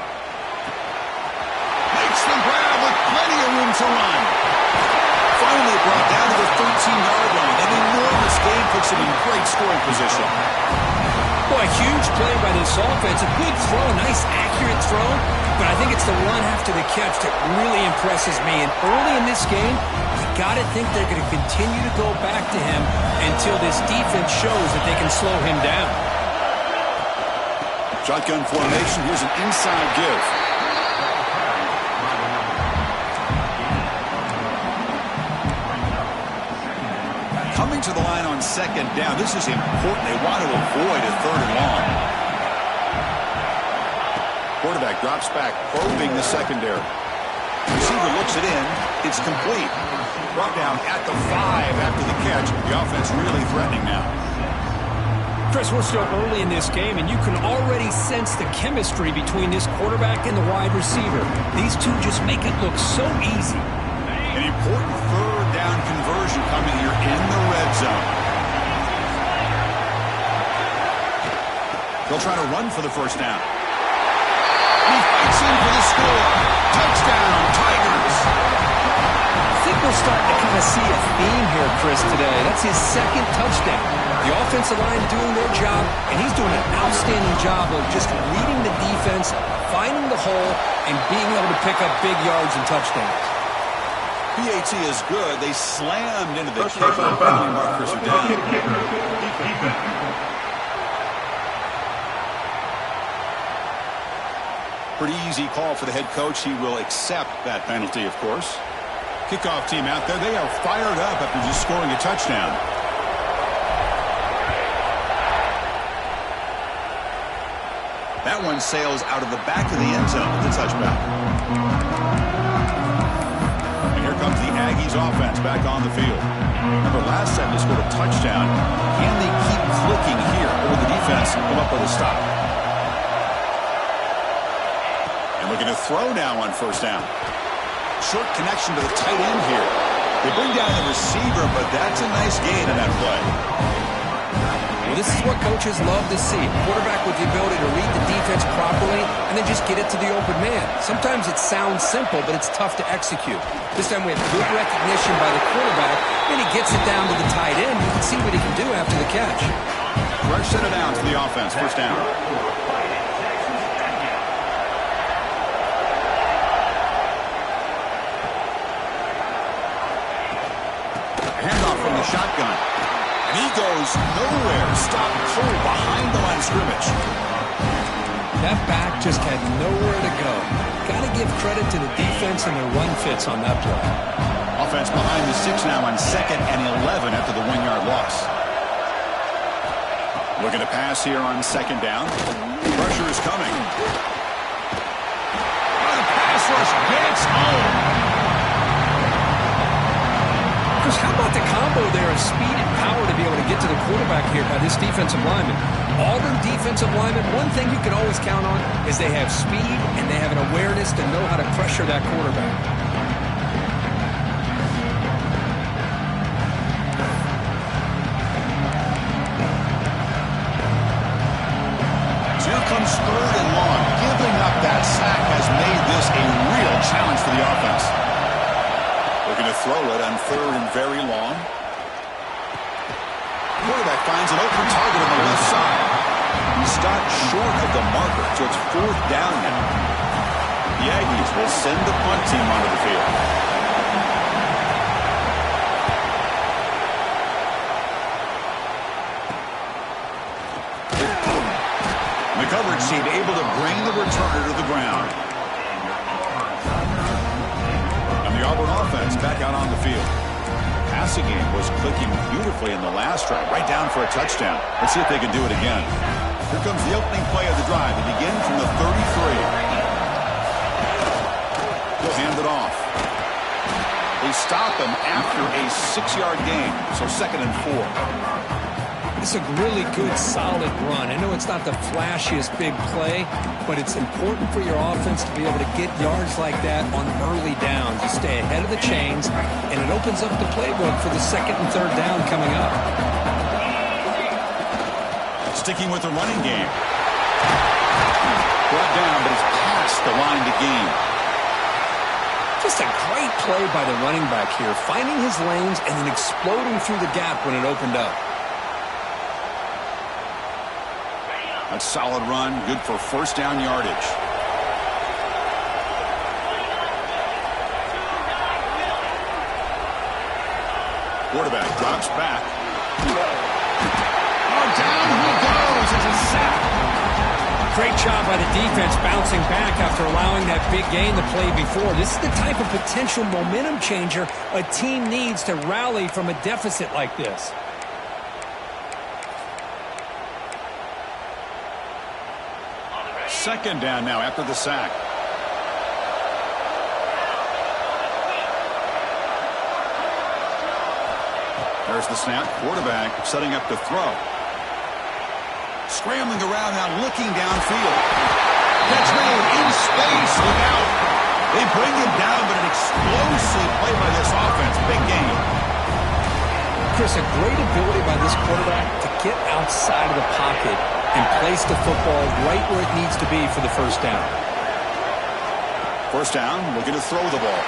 Makes the grab with plenty of room to run. Finally brought down to the 13-yard line. An enormous gain puts him in great scoring position. Boy, huge play by this offense. A good throw, nice accurate throw. But I think it's the run after the catch that really impresses me. And early in this game, you got to think they're going to continue to go back to him until this defense shows that they can slow him down. Shotgun formation. Here's an inside give. Coming to the line on second down. This is important. They want to avoid a third and long. Quarterback drops back, probing the secondary. Receiver looks it in. It's complete. Brought down at the 5 after the catch. The offense really threatening now. Chris, we're still early in this game, and you can already sense the chemistry between this quarterback and the wide receiver. These two just make it look so easy. An important third down conversion coming here in the red zone. They'll try to run for the first down. And he fights in for the score. Touchdown, Tigers. I think we're starting to kind of see a theme here, Chris, today. That's his second touchdown. The offensive line doing their job, and he's doing an outstanding job of just reading the defense, finding the hole, and being able to pick up big yards and touchdowns. PAT is good. They slammed into the kick. Penalty markers are down. Pretty easy call for the head coach. He will accept that penalty, of course. Kickoff team out there. They are fired up after just scoring a touchdown. That one sails out of the back of the end zone with the touchback. And here comes the Aggies offense back on the field. Remember, last time they scored a touchdown. Can they keep clicking here, or will the defense come up with a stop? And looking to throw now on first down. Short connection to the tight end here. They bring down the receiver, but that's a nice gain in that play. Well, this is what coaches love to see. A quarterback with the ability to read the defense properly and then just get it to the open man. Sometimes it sounds simple, but it's tough to execute. This time we have good recognition by the quarterback, and he gets it down to the tight end. You can see what he can do after the catch. Fresh set it down to the offense. First down. Handoff from the shotgun. And he goes nowhere. Stop cold behind the line of scrimmage. That back just had nowhere to go. Got to give credit to the defense and their run fits on that play. Offense behind the 6 now on 2nd and 11 after the 1-yard loss. Looking to pass here on 2nd down. Pressure is coming. The pass rush gets home. Chris, how about the combo there of speed and power to be able to get to the quarterback here by this defensive lineman? Auburn defensive lineman, one thing you can always count on is they have speed and they have an awareness to know how to pressure that quarterback. Here comes 3rd and long. Giving up that sack has made this a real challenge for the offense. Looking to throw it on 3rd and very long. Quarterback finds an open target on the left side. He stopped short of the marker, so it's 4th down now. The Aggies will send the punt team onto the field. The coverage team able to bring the returner to the ground. The Auburn offense back out on the field. The passing game was clicking beautifully in the last drive, right down for a touchdown. Let's see if they can do it again. Here comes the opening play of the drive. They begin from the 33. They'll hand it off. They stop him after a 6-yard gain, so 2nd and 4. It's a really good, solid run. I know it's not the flashiest big play, but it's important for your offense to be able to get yards like that on early downs. You stay ahead of the chains, and it opens up the playbook for the 2nd and 3rd down coming up. Sticking with the running game. Brought down, but it's past the line to gain. Just a great play by the running back here, finding his lanes and then exploding through the gap when it opened up. A solid run, good for first down yardage. Quarterback drops back. Oh, down he goes. It's a sack. Great job by the defense bouncing back after allowing that big gain to play before. This is the type of potential momentum changer a team needs to rally from a deficit like this. Second down now after the sack. There's the snap. Quarterback setting up to throw. Scrambling around now, looking downfield. Catch made in space. Look out. They bring him down, but an explosive play by this offense. Big game. Chris, a great ability by this quarterback to get outside of the pocket and place the football right where it needs to be for the first down. First down, looking to throw the ball.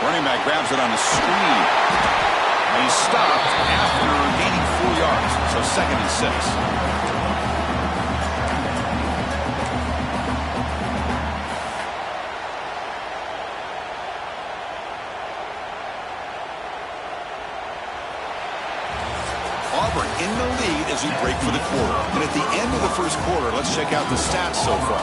Running back grabs it on a screen. And he's stopped after gaining 4 yards. So 2nd and 6. Auburn in the lead as we break for the quarter. And at the end of the first quarter, let's check out the stats so far.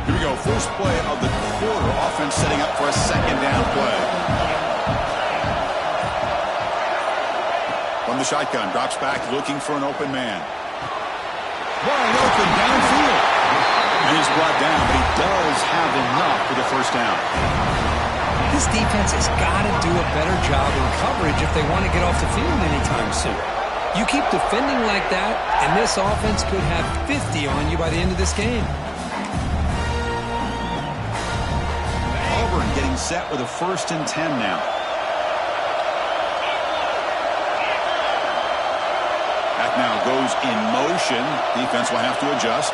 Here we go. First play of the quarter. Offense setting up for a 2nd down play. From the shotgun, drops back, looking for an open man. Wide open downfield. And he's brought down, but he does have enough for the first down. This defense has got to do a better job in coverage if they want to get off the field anytime soon. You keep defending like that, and this offense could have 50 on you by the end of this game. Auburn getting set with a 1st and 10 now. Now goes in motion. Defense will have to adjust.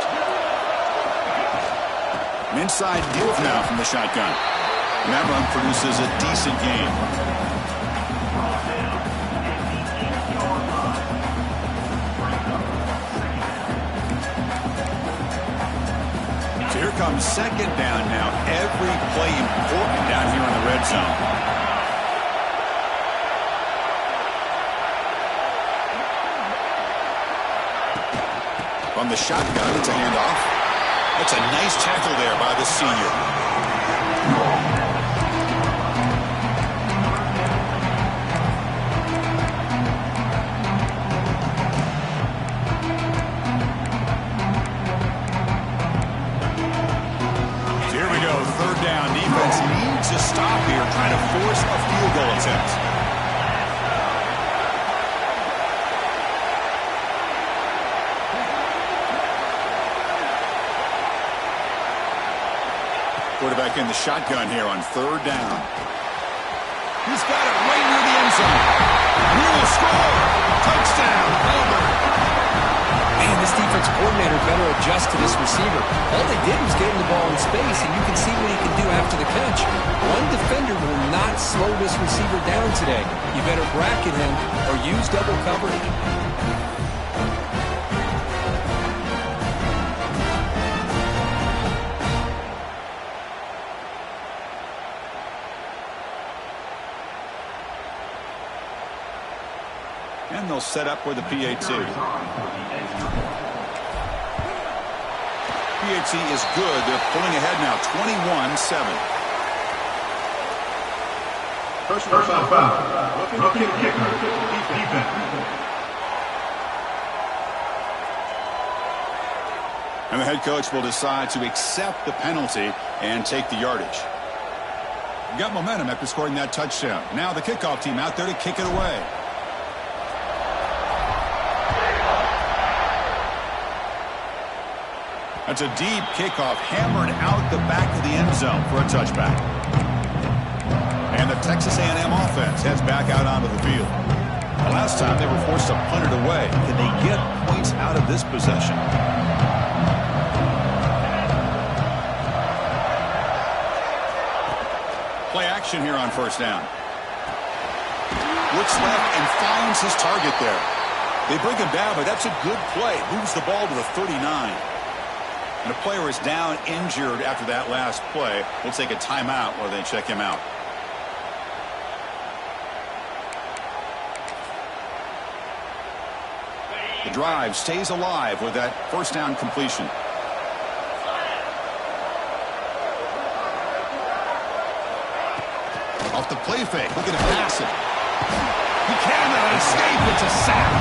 An inside give now from the shotgun. And that run produces a decent gain. So here comes 2nd down now. Every play important down here in the red zone. From the shotgun, it's a handoff. That's a nice tackle there by the senior. So here we go, 3rd down. Defense needs to stop here, trying to force a field goal attempt. Quarterback in the shotgun here on 3rd down. He's got it right near the end zone. Will score. Touchdown, Auburn. Man, this defense coordinator better adjust to this receiver. All they did was get him the ball in space, and you can see what he can do after the catch. One defender will not slow this receiver down today. You better bracket him or use double coverage. And they'll set up with the PAT. PAT is good. They're pulling ahead now, 21-7. First on foul. Looking kicker. Defense. And the head coach will decide to accept the penalty and take the yardage. Got momentum after scoring that touchdown. Now the kickoff team out there to kick it away. That's a deep kickoff, hammered out the back of the end zone for a touchback. And the Texas A&M offense heads back out onto the field. The last time they were forced to punt it away. Can they get points out of this possession? Play action. possession here on first down. Looks left and finds his target there. They bring him down, but that's a good play. Moves the ball to the 39. And a player is down injured after that last play. We'll take a timeout while they check him out. The drive stays alive with that first down completion. Off the play fake, looking to pass it. He cannot escape. It's a sack.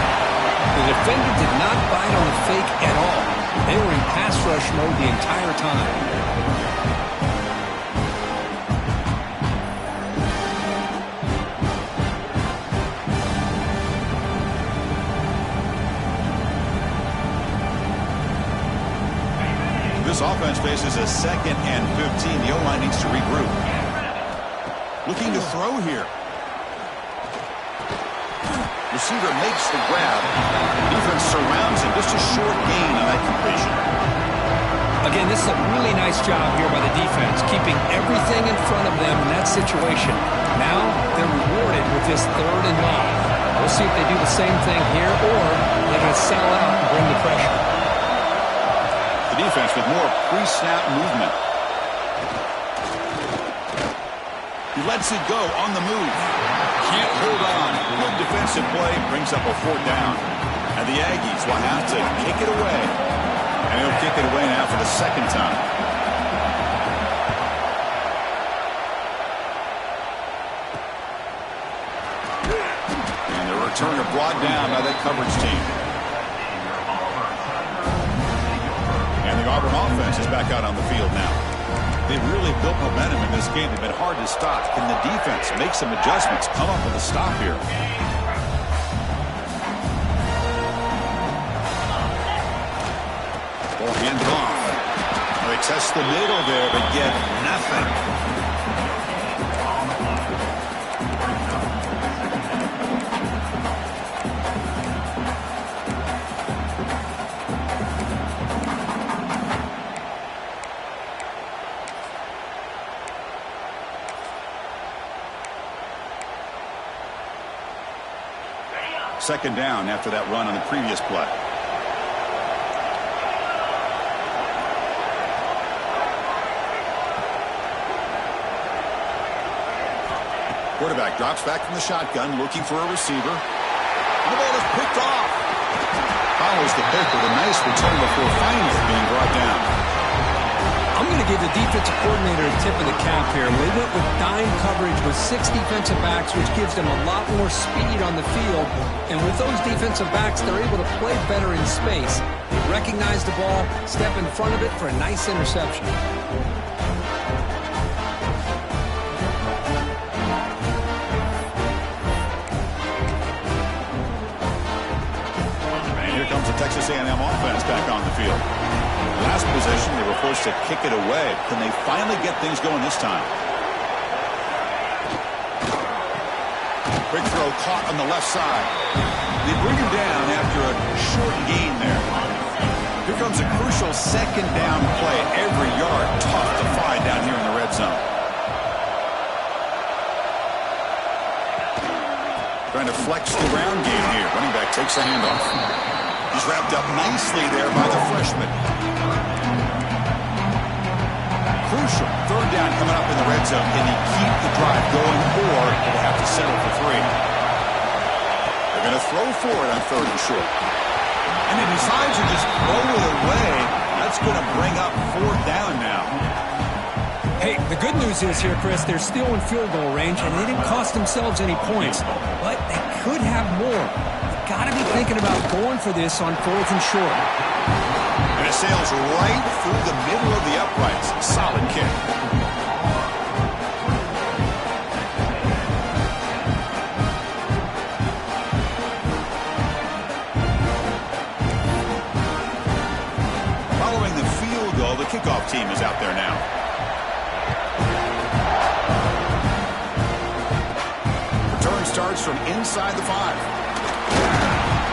The defender did not bite on the fake at all. They were in pass rush mode the entire time. This offense faces a 2nd and 15. The O-line needs to regroup. Looking to throw here. Receiver makes the grab. Defense surrounds him. Just a short gain on that completion. Again, this is a really nice job here by the defense, keeping everything in front of them in that situation. Now they're rewarded with this 3rd and long. We'll see if they do the same thing here, or they're going to sell out and bring the pressure. The defense with more pre-snap movement. He lets it go on the move. Can't hold on. Good defensive play. Brings up a 4th down. And the Aggies will have to kick it away. And he'll kick it away now for the 2nd time. And the returner brought down by that coverage team. And the Auburn offense is back out on the field now. They've really built momentum in this game. They've been hard to stop. Can the defense make some adjustments, come up with a stop here? Ball handed off. They test the middle there, but get nothing. Second down after that run on the previous play. Quarterback drops back from the shotgun, looking for a receiver. And the ball is picked off. Follows the pick with a nice return before finally being brought down. I'm going to give the defensive coordinator a tip of the cap here. They went with dime coverage with 6 defensive backs, which gives them a lot more speed on the field. And with those defensive backs, they're able to play better in space. They recognize the ball, step in front of it for a nice interception. And here comes the Texas A&M offense back on the field. Last possession, they were forced to kick it away. Can they finally get things going this time? Quick throw caught on the left side. They bring him down after a short gain there. Here comes a crucial 2nd down play. Every yard tough to find down here in the red zone. Trying to flex the ground game here. Running back takes a handoff. He's wrapped up nicely there by the freshman. Crucial 3rd down coming up in the red zone. Can he keep the drive going, or will they have to settle for 3? They're going to throw for it on 3rd and short. And he decides to just throw it away. That's going to bring up 4th down now. Hey, the good news is here, Chris, they're still in field goal range, and they didn't cost themselves any points. But they could have more. Got to be thinking about going for this on 4th and short. And it sails right through the middle of the uprights. Solid kick. Following the field goal, the kickoff team is out there now. Return starts from inside the 5.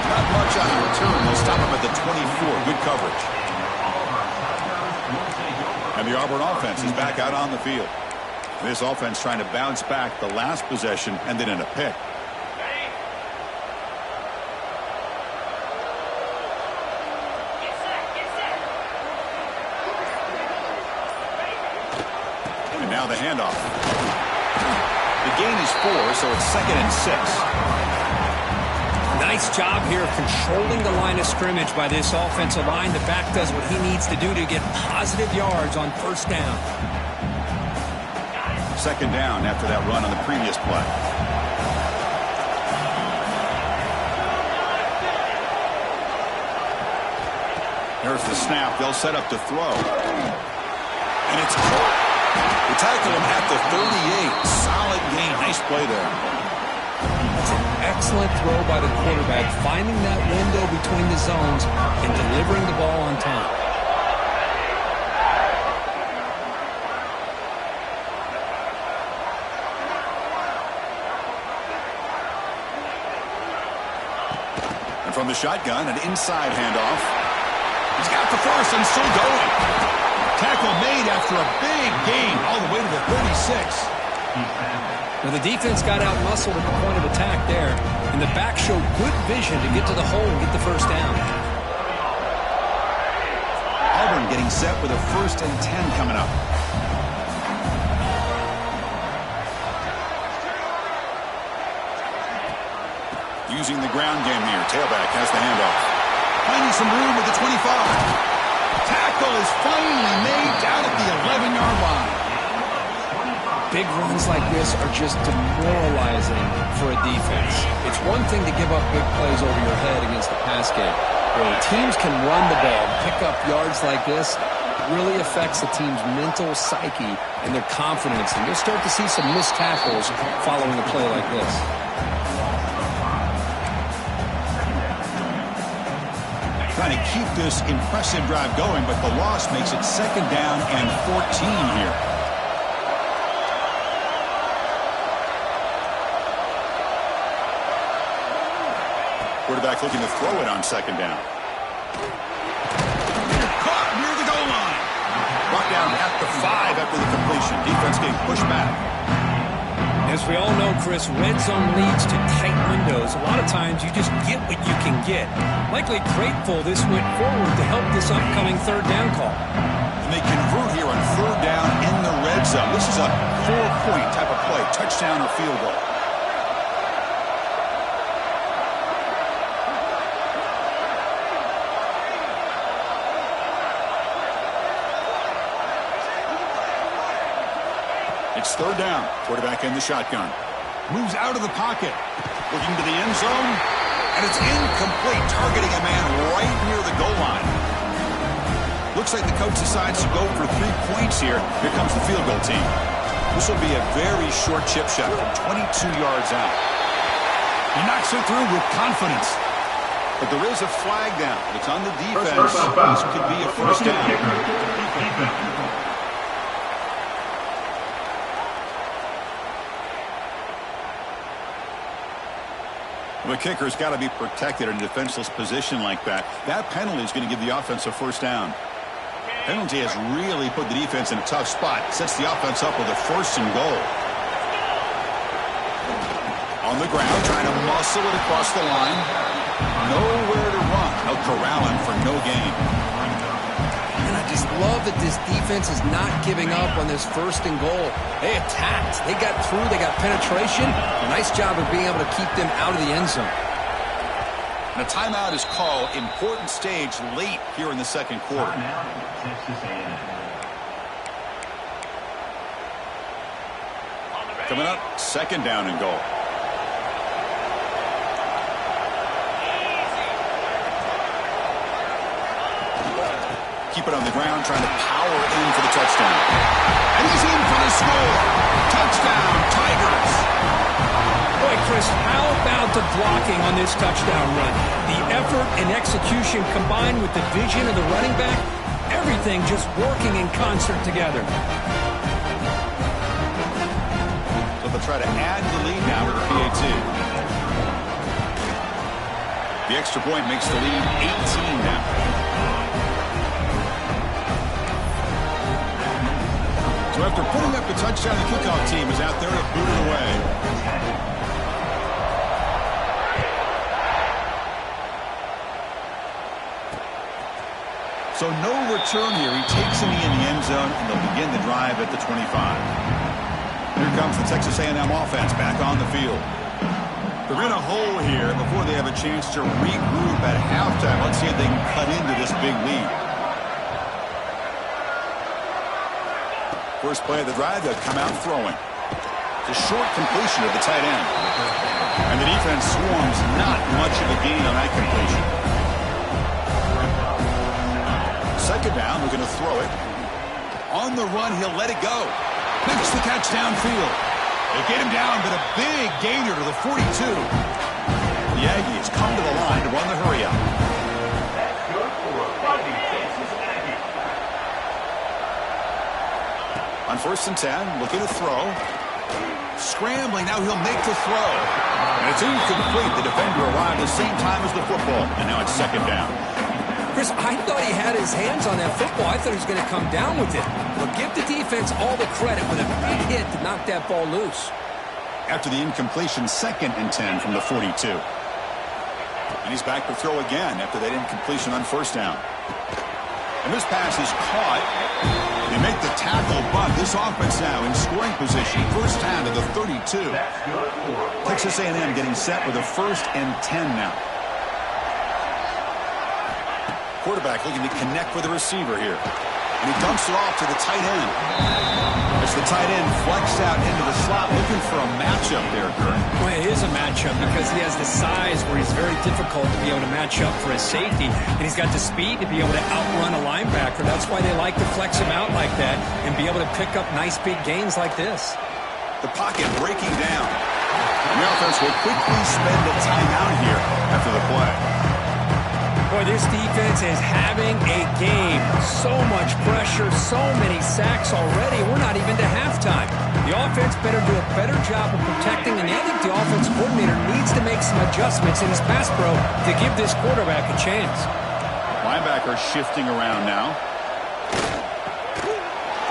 Not much on the return. They'll stop him at the 24. Good coverage. And the Auburn offense is back out on the field. This offense trying to bounce back the last possession and then in a pick. And now the handoff. The gain is 4, so it's 2nd and 6. Nice job here of controlling the line of scrimmage by this offensive line. The back does what he needs to do to get positive yards on first down. 2nd down after that run on the previous play. There's the snap. They'll set up to throw. And it's caught. They tackle him at the 38. Solid gain. Nice play there. That's an excellent throw by the quarterback, finding that window between the zones and delivering the ball on time. And from the shotgun, an inside handoff. He's got the first and still going. Tackle made after a big gain all the way to the 36. Now the defense got out-muscled at the point of attack there, and the back showed good vision to get to the hole and get the first down. Auburn getting set with a 1st and 10 coming up. Using the ground game here. Tailback has the handoff. Finding some room with the 25. Tackle is finally made down at the 11-yard line. Big runs like this are just demoralizing for a defense. It's one thing to give up big plays over your head against the pass game. When teams can run the ball and pick up yards like this, it really affects the team's mental psyche and their confidence. And you'll start to see some missed tackles following a play like this. Trying to keep this impressive drive going, but the loss makes it 2nd down and 14 here. Quarterback looking to throw it on 2nd down. Caught near the goal line. Brought down at the 5 after the completion. Defense getting pushed back. As we all know, Chris, red zone leads to tight windows. A lot of times you just get what you can get. Likely grateful this went forward to help this upcoming 3rd down call. And they convert here on 3rd down in the red zone. This is a 4-point type of play, touchdown or field goal. It's 3rd down. Quarterback in the shotgun. Moves out of the pocket. Looking to the end zone. And it's incomplete. Targeting a man right near the goal line. Looks like the coach decides to go for 3 points here. Here comes the field goal team. This will be a very short chip shot from 22 yards out. He knocks it through with confidence. But there is a flag down. It's on the defense. This could be a first down. The kicker's got to be protected in a defenseless position like that. That penalty is going to give the offense a first down. Penalty has really put the defense in a tough spot. Sets the offense up with a 1st and goal. On the ground, trying to muscle it across the line. Nowhere to run. They'll corral him for no gain. And I just love that this defense is not giving up on this 1st and goal. They attacked. They got through. They got penetration. Nice job of being able to keep them out of the end zone. And a timeout is called. Important stage late here in the 2nd quarter. Coming up, 2nd down and goal. Keep it on the ground, trying to power in for the touchdown. And he's in for the score. Touchdown, Tigers. Boy, Chris, how about the blocking on this touchdown run? The effort and execution combined with the vision of the running back, everything just working in concert together. So they'll try to add the lead now to the PAT. The extra point makes the lead 18 now. So After putting up the touchdown, the kickoff team is out there to boot it away. So no return here. He takes it in the end zone, and they'll begin the drive at the 25. Here comes the Texas A&M offense back on the field. They're in a hole here before they have a chance to regroup at halftime. Let's see if they can cut into this big lead. First play of the drive, they'll come out throwing. It's a short completion of the tight end. And the defense swarms not much of a gain on that completion. Second down, we're going to throw it. On the run, he'll let it go. Makes the catch downfield. They get him down, but a big gainer to the 42. The Aggies come to the line to run the hurry up. That's good for a fighting Texas Aggie. On 1st and 10, looking to throw. Scrambling, now he'll make the throw. And it's incomplete. The defender arrived at the same time as the football. And now it's second down. Chris, I thought he had his hands on that football. I thought he was going to come down with it. But give the defense all the credit with a big hit to knock that ball loose. After the incompletion, 2nd and 10 from the 42. And he's back to throw again after that incompletion on 1st down. And this pass is caught. They make the tackle, but this offense now in scoring position. 1st down to the 32. Texas A&M getting set with a 1st and 10 now. Quarterback looking to connect with the receiver here. And he dumps it off to the tight end. As the tight end flexed out into the slot, looking for a matchup there, Kurt. Well, it is a matchup because he has the size where he's very difficult to be able to match up for his safety. And he's got the speed to be able to outrun a linebacker. That's why they like to flex him out like that and be able to pick up nice big gains like this. The pocket breaking down. And the offense will quickly spend a timeout here after the play. Boy, this defense is having a game. So much pressure, so many sacks already. We're not even to halftime. The offense better do a better job of protecting, and I think the offense coordinator needs to make some adjustments in his pass pro to give this quarterback a chance. Linebacker shifting around now.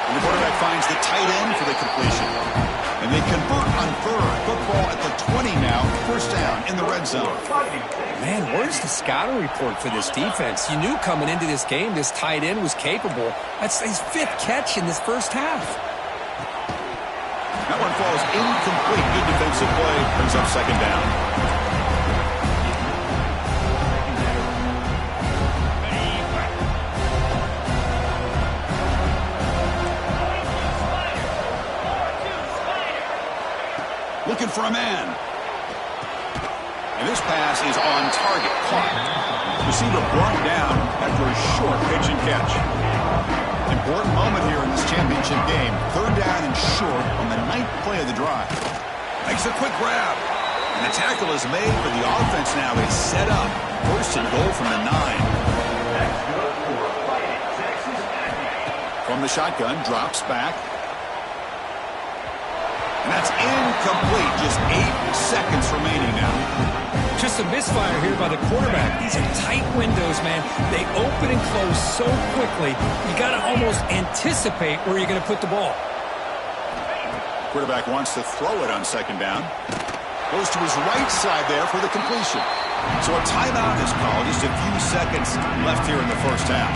And the quarterback finds the tight end for the completion. And they convert on 3rd. Football at the 20 now. 1st down in the red zone. Man, where's the scouting report for this defense? You knew coming into this game this tight end was capable. That's his 5th catch in this 1st half. That one falls incomplete. Good defensive play. Brings up 2nd down. Looking for a man. And this pass is on target. Caught. Receiver brought down after a short pitch and catch. Important moment here in this championship game. 3rd down and short on the 9th play of the drive. Makes a quick grab. And the tackle is made, but the offense now is set up. 1st and goal from the 9. From the shotgun, drops back. And that's incomplete. Just 8 seconds remaining now. Just a misfire here by the quarterback. These are tight windows, man. They open and close so quickly. You got to almost anticipate where you're going to put the ball. Quarterback wants to throw it on 2nd down. Goes to his right side there for the completion. So a timeout is called. Just a few seconds left here in the 1st half.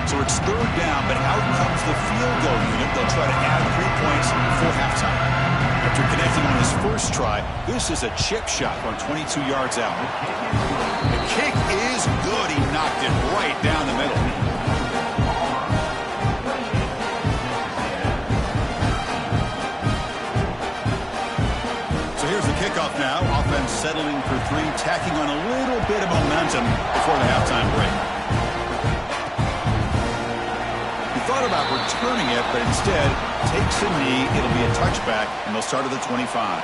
So it's 3rd down, but out comes the field goal unit. They'll try to add 3 points before halftime. After connecting on his 1st try, this is a chip shot from 22 yards out. The kick is good. He knocked it right down the middle. So here's the kickoff now. Offense settling for 3, tacking on a little bit of momentum before the halftime break. Thought about returning it, but instead takes a knee. It'll be a touchback, and they'll start at the 25.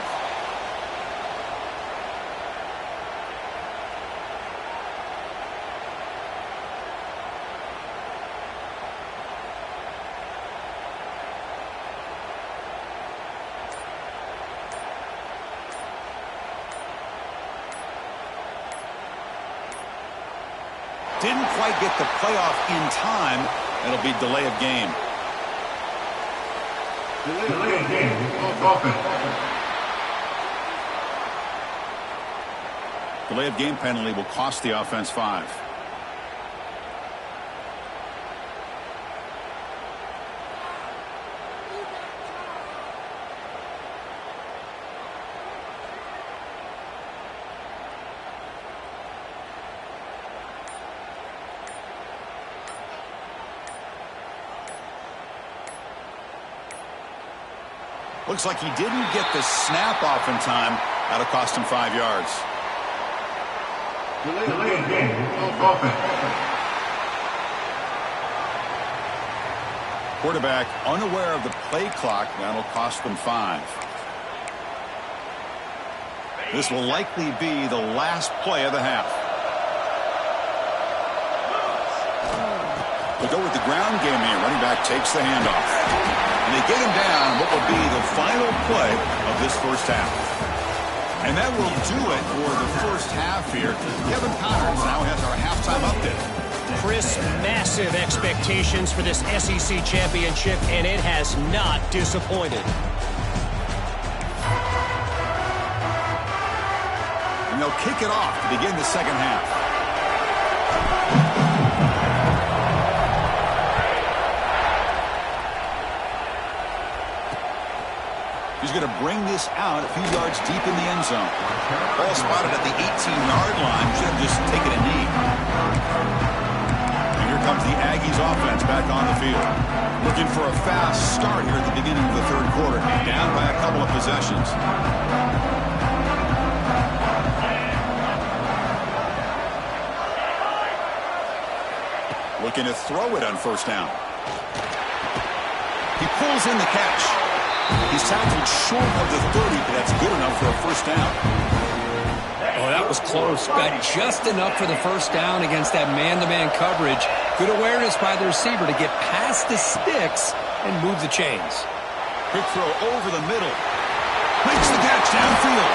Didn't quite get the playoff in time. It'll be delay of game. Delay of game. Offense. Delay of game penalty will cost the offense 5. Looks like he didn't get the snap off in time. That'll cost him 5 yards. Delay of game. Offense. Quarterback unaware of the play clock. That'll cost them 5. This will likely be the last play of the half. We go with the ground game here. Running back takes the handoff. And they get him down what will be the final play of this first half. And that will do it for the first half here. Kevin Connors now has our halftime update. Chris, massive expectations for this SEC championship, and it has not disappointed. And they'll kick it off to begin the second half. He's going to bring this out a few yards deep in the end zone. Ball spotted at the 18-yard line. Should have just taken a knee. And here comes the Aggies offense back on the field. Looking for a fast start here at the beginning of the third quarter. Down by a couple of possessions. Looking to throw it on first down. He pulls in the catch. He's tackled short of the 30, but that's good enough for a first down. Oh, that was close. Got just enough for the first down against that man-to-man coverage. Good awareness by the receiver to get past the sticks and move the chains. Quick throw over the middle. Makes the catch downfield.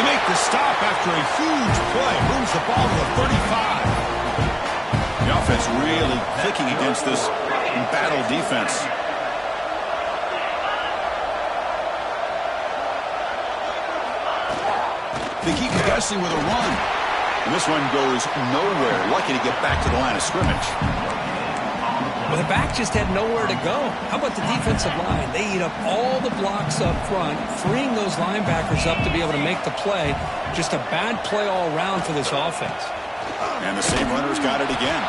They make the stop after a huge play. Moves the ball to the 35. The offense really clicking against this embattled defense. They keep guessing with a run. And this one goes nowhere. Lucky to get back to the line of scrimmage. Well, the back just had nowhere to go. How about the defensive line? They eat up all the blocks up front, freeing those linebackers up to be able to make the play. Just a bad play all around for this offense. And the same runner's got it again.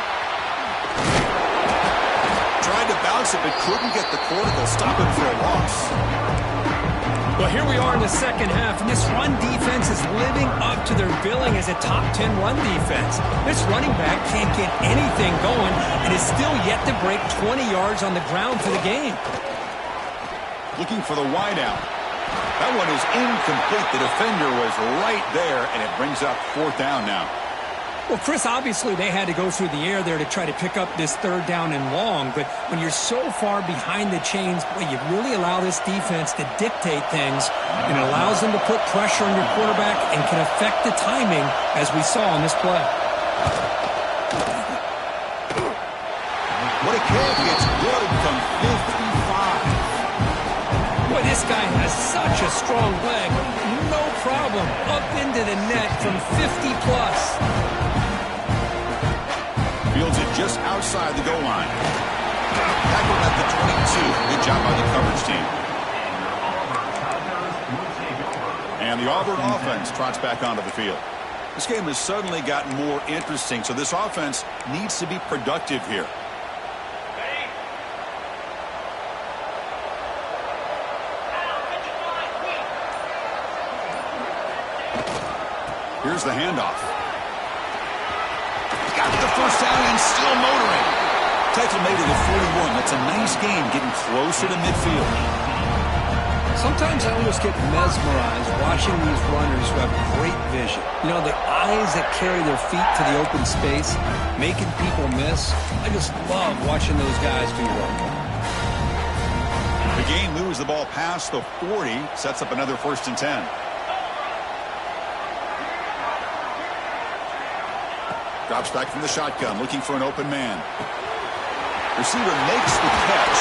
Tried to bounce it, but couldn't get the cortical. Stop him for a loss. Well, here we are in the second half, and this run defense is living up to their billing as a top 10 run defense. This running back can't get anything going and is still yet to break 20 yards on the ground for the game. Looking for the wideout. That one is incomplete. The defender was right there, and it brings up fourth down now. Well, Chris, obviously they had to go through the air there to try to pick up this third down and long, but when you're so far behind the chains, boy, you really allow this defense to dictate things, and it allows them to put pressure on your quarterback and can affect the timing, as we saw on this play. What a kick. It's good from 55. Boy, this guy has such a strong leg. No problem. Up into the net from 50-plus. Fields it just outside the goal line. Tackled at the 22. Good job by the coverage team. And the Auburn offense trots back onto the field. This game has suddenly gotten more interesting, so this offense needs to be productive here. Here's the handoff. Got the first down and still motoring. Tackle made it at 41. That's a nice game getting closer to midfield. Sometimes I almost get mesmerized watching these runners who have great vision. You know, the eyes that carry their feet to the open space, making people miss. I just love watching those guys do work. The game moves the ball past the 40, sets up another 1st and 10. Drops back from the shotgun, looking for an open man. Receiver makes the catch.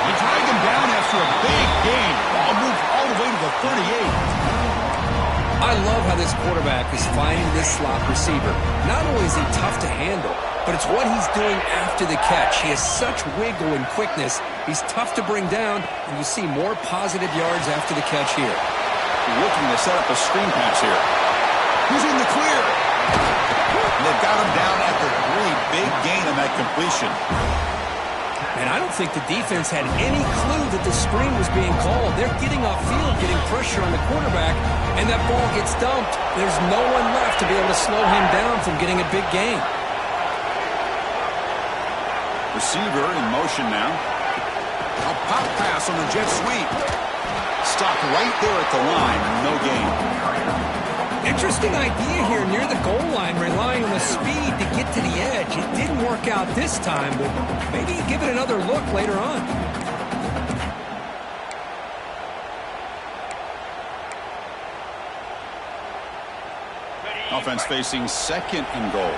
They drag him down after a big gain. Ball moved all the way to the 38. I love how this quarterback is finding this slot receiver. Not only is he tough to handle, but it's what he's doing after the catch. He has such wiggle and quickness. He's tough to bring down, and you see more positive yards after the catch here. Looking to set up a screen pass here. Who's in the clear? And they've got him down at the 3. Big gain on that completion. And I don't think the defense had any clue that the screen was being called. They're getting off field, getting pressure on the quarterback, and that ball gets dumped. There's no one left to be able to slow him down from getting a big gain. Receiver in motion now. A pop pass on the jet sweep. Stopped right there at the line. No gain. Interesting idea here near the goal line, relying on the speed to get to the edge. It didn't work out this time, but maybe give it another look later on. Offense facing 2nd and goal.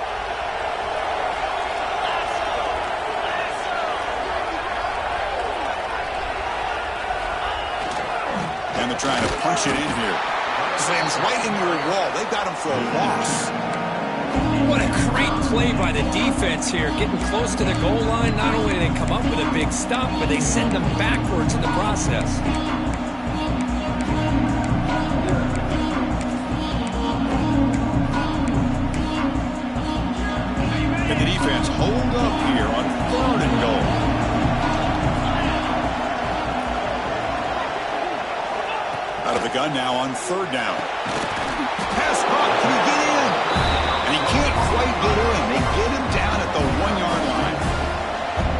And they're trying to punch it in here. Slams right into your wall. They've got him for a loss. What a great play by the defense here. Getting close to the goal line, not only do they come up with a big stop, but they send them backwards in the process. And the defense hold up here on 3rd and goal. Out of the gun now on 3rd down. Pass caught. Can he get in? And he can't quite get in. They get him down at the 1-yard line.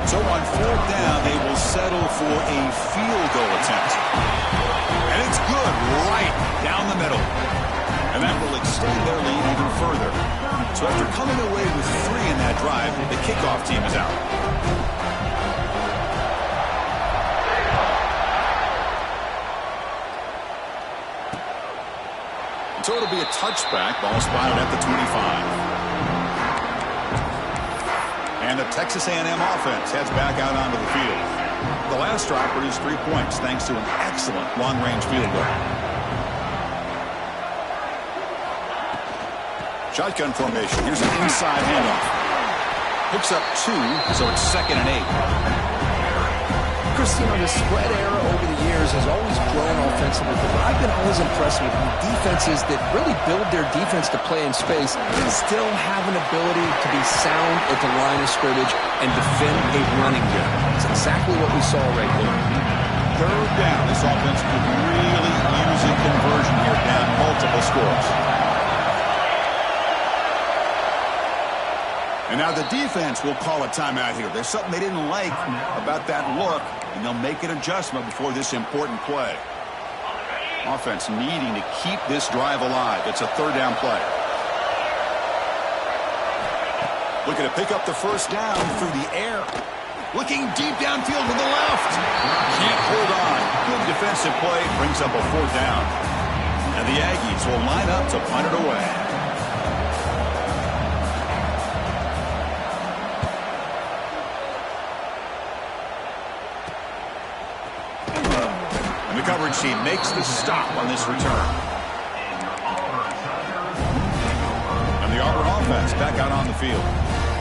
So on 4th down, they will settle for a field goal attempt. And it's good right down the middle. And that will extend their lead even further. So after coming away with 3 in that drive, the kickoff team is out. So it'll be a touchback. Ball spotted at the 25. And the Texas A&M offense heads back out onto the field. The last drive produced 3 points thanks to an excellent long-range field goal. Shotgun formation. Here's an inside handoff. Picks up 2, so it's 2nd and 8. Christine, the spread era over the years has always grown offensively, but I've been always impressed with defenses that really build their defense to play in space and still have an ability to be sound at the line of scrimmage and defend a running game. It's exactly what we saw right there. 3rd down. This offense could really use a conversion here, down multiple scores. And now the defense will call a timeout here. There's something they didn't like about that look, and they'll make an adjustment before this important play. Offense needing to keep this drive alive. It's a 3rd down play. Looking to pick up the 1st down through the air. Looking deep downfield to the left. Can't hold on. Good defensive play. Brings up a 4th down. And the Aggies will line up to punt it away. The coverage team makes the stop on this return. And the Auburn offense back out on the field.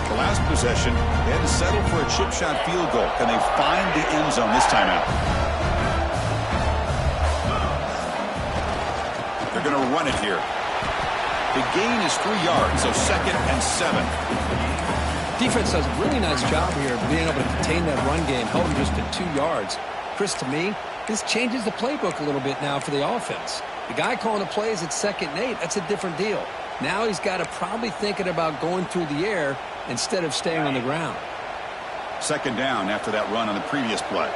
The last possession, they had to settle for a chip shot field goal. Can they find the end zone this time out? They're going to run it here. The gain is 3 yards, so 2nd and 7. Defense does a really nice job here of being able to contain that run game, held them just to 2 yards. Chris, to me, this changes the playbook a little bit now for the offense. The guy calling the plays at 2nd and 8, that's a different deal. Now he's got to probably thinking about going through the air instead of staying on the ground. 2nd down after that run on the previous play.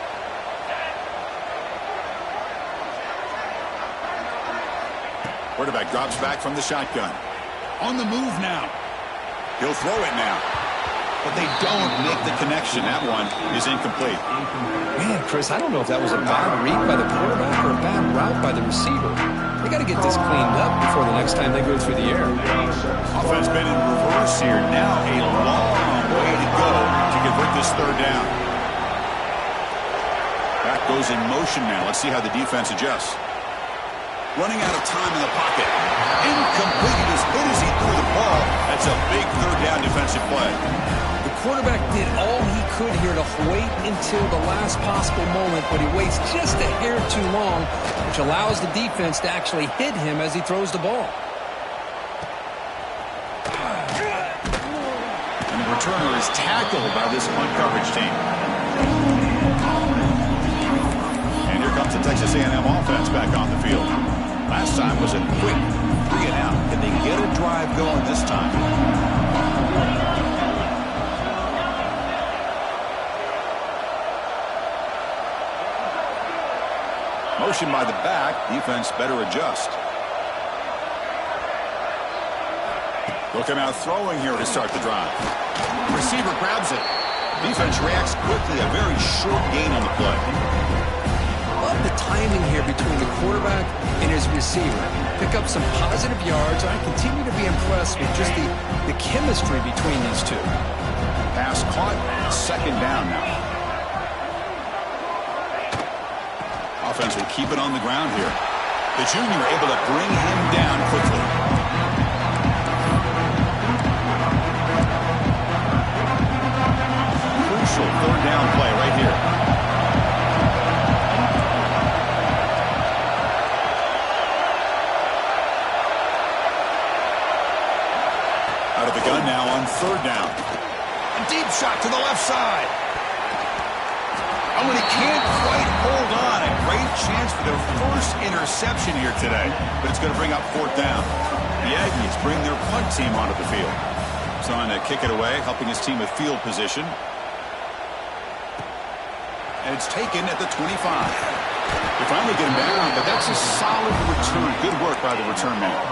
Quarterback drops back from the shotgun. On the move now. He'll throw it now. But they don't make the connection. That one is incomplete. Man, Chris, I don't know if that was a bad read by the quarterback or a bad route by the receiver. They got to get this cleaned up before the next time they go through the air. Offense been in reverse here. Now a long way to go to convert this third down. Back goes in motion now. Let's see how the defense adjusts. Running out of time in the pocket. Incomplete. As hit as he threw the ball. That's a big third down defensive play. The quarterback did all he could here to wait until the last possible moment, but he waits just a hair too long, which allows the defense to actually hit him as he throws the ball. And the returner is tackled by this punt coverage team. And here comes the Texas A&M offense back on the field. Last time was a quick 3-and-out. Can they get a drive going this time? Motion by the back. Defense better adjust. Looking out throwing here to start the drive. Receiver grabs it. Defense reacts quickly. A very short gain on the play. Love the timing here between the quarterback and his receiver. Pick up some positive yards. I continue to be impressed with just the chemistry between these two. Pass caught. Second down now. Offense will keep it on the ground here. The junior able to bring him down quickly. Crucial third down play right here. Out of the gun now on third down. A deep shot to the left side. Oh, and he can't quite hold on. A great chance for their first interception here today. But it's going to bring up fourth down. The Aggies bring their punt team onto the field. Trying to kick it away, helping his team with field position. And it's taken at the 25. They finally get him down, but that's a solid return. Good work by the return man.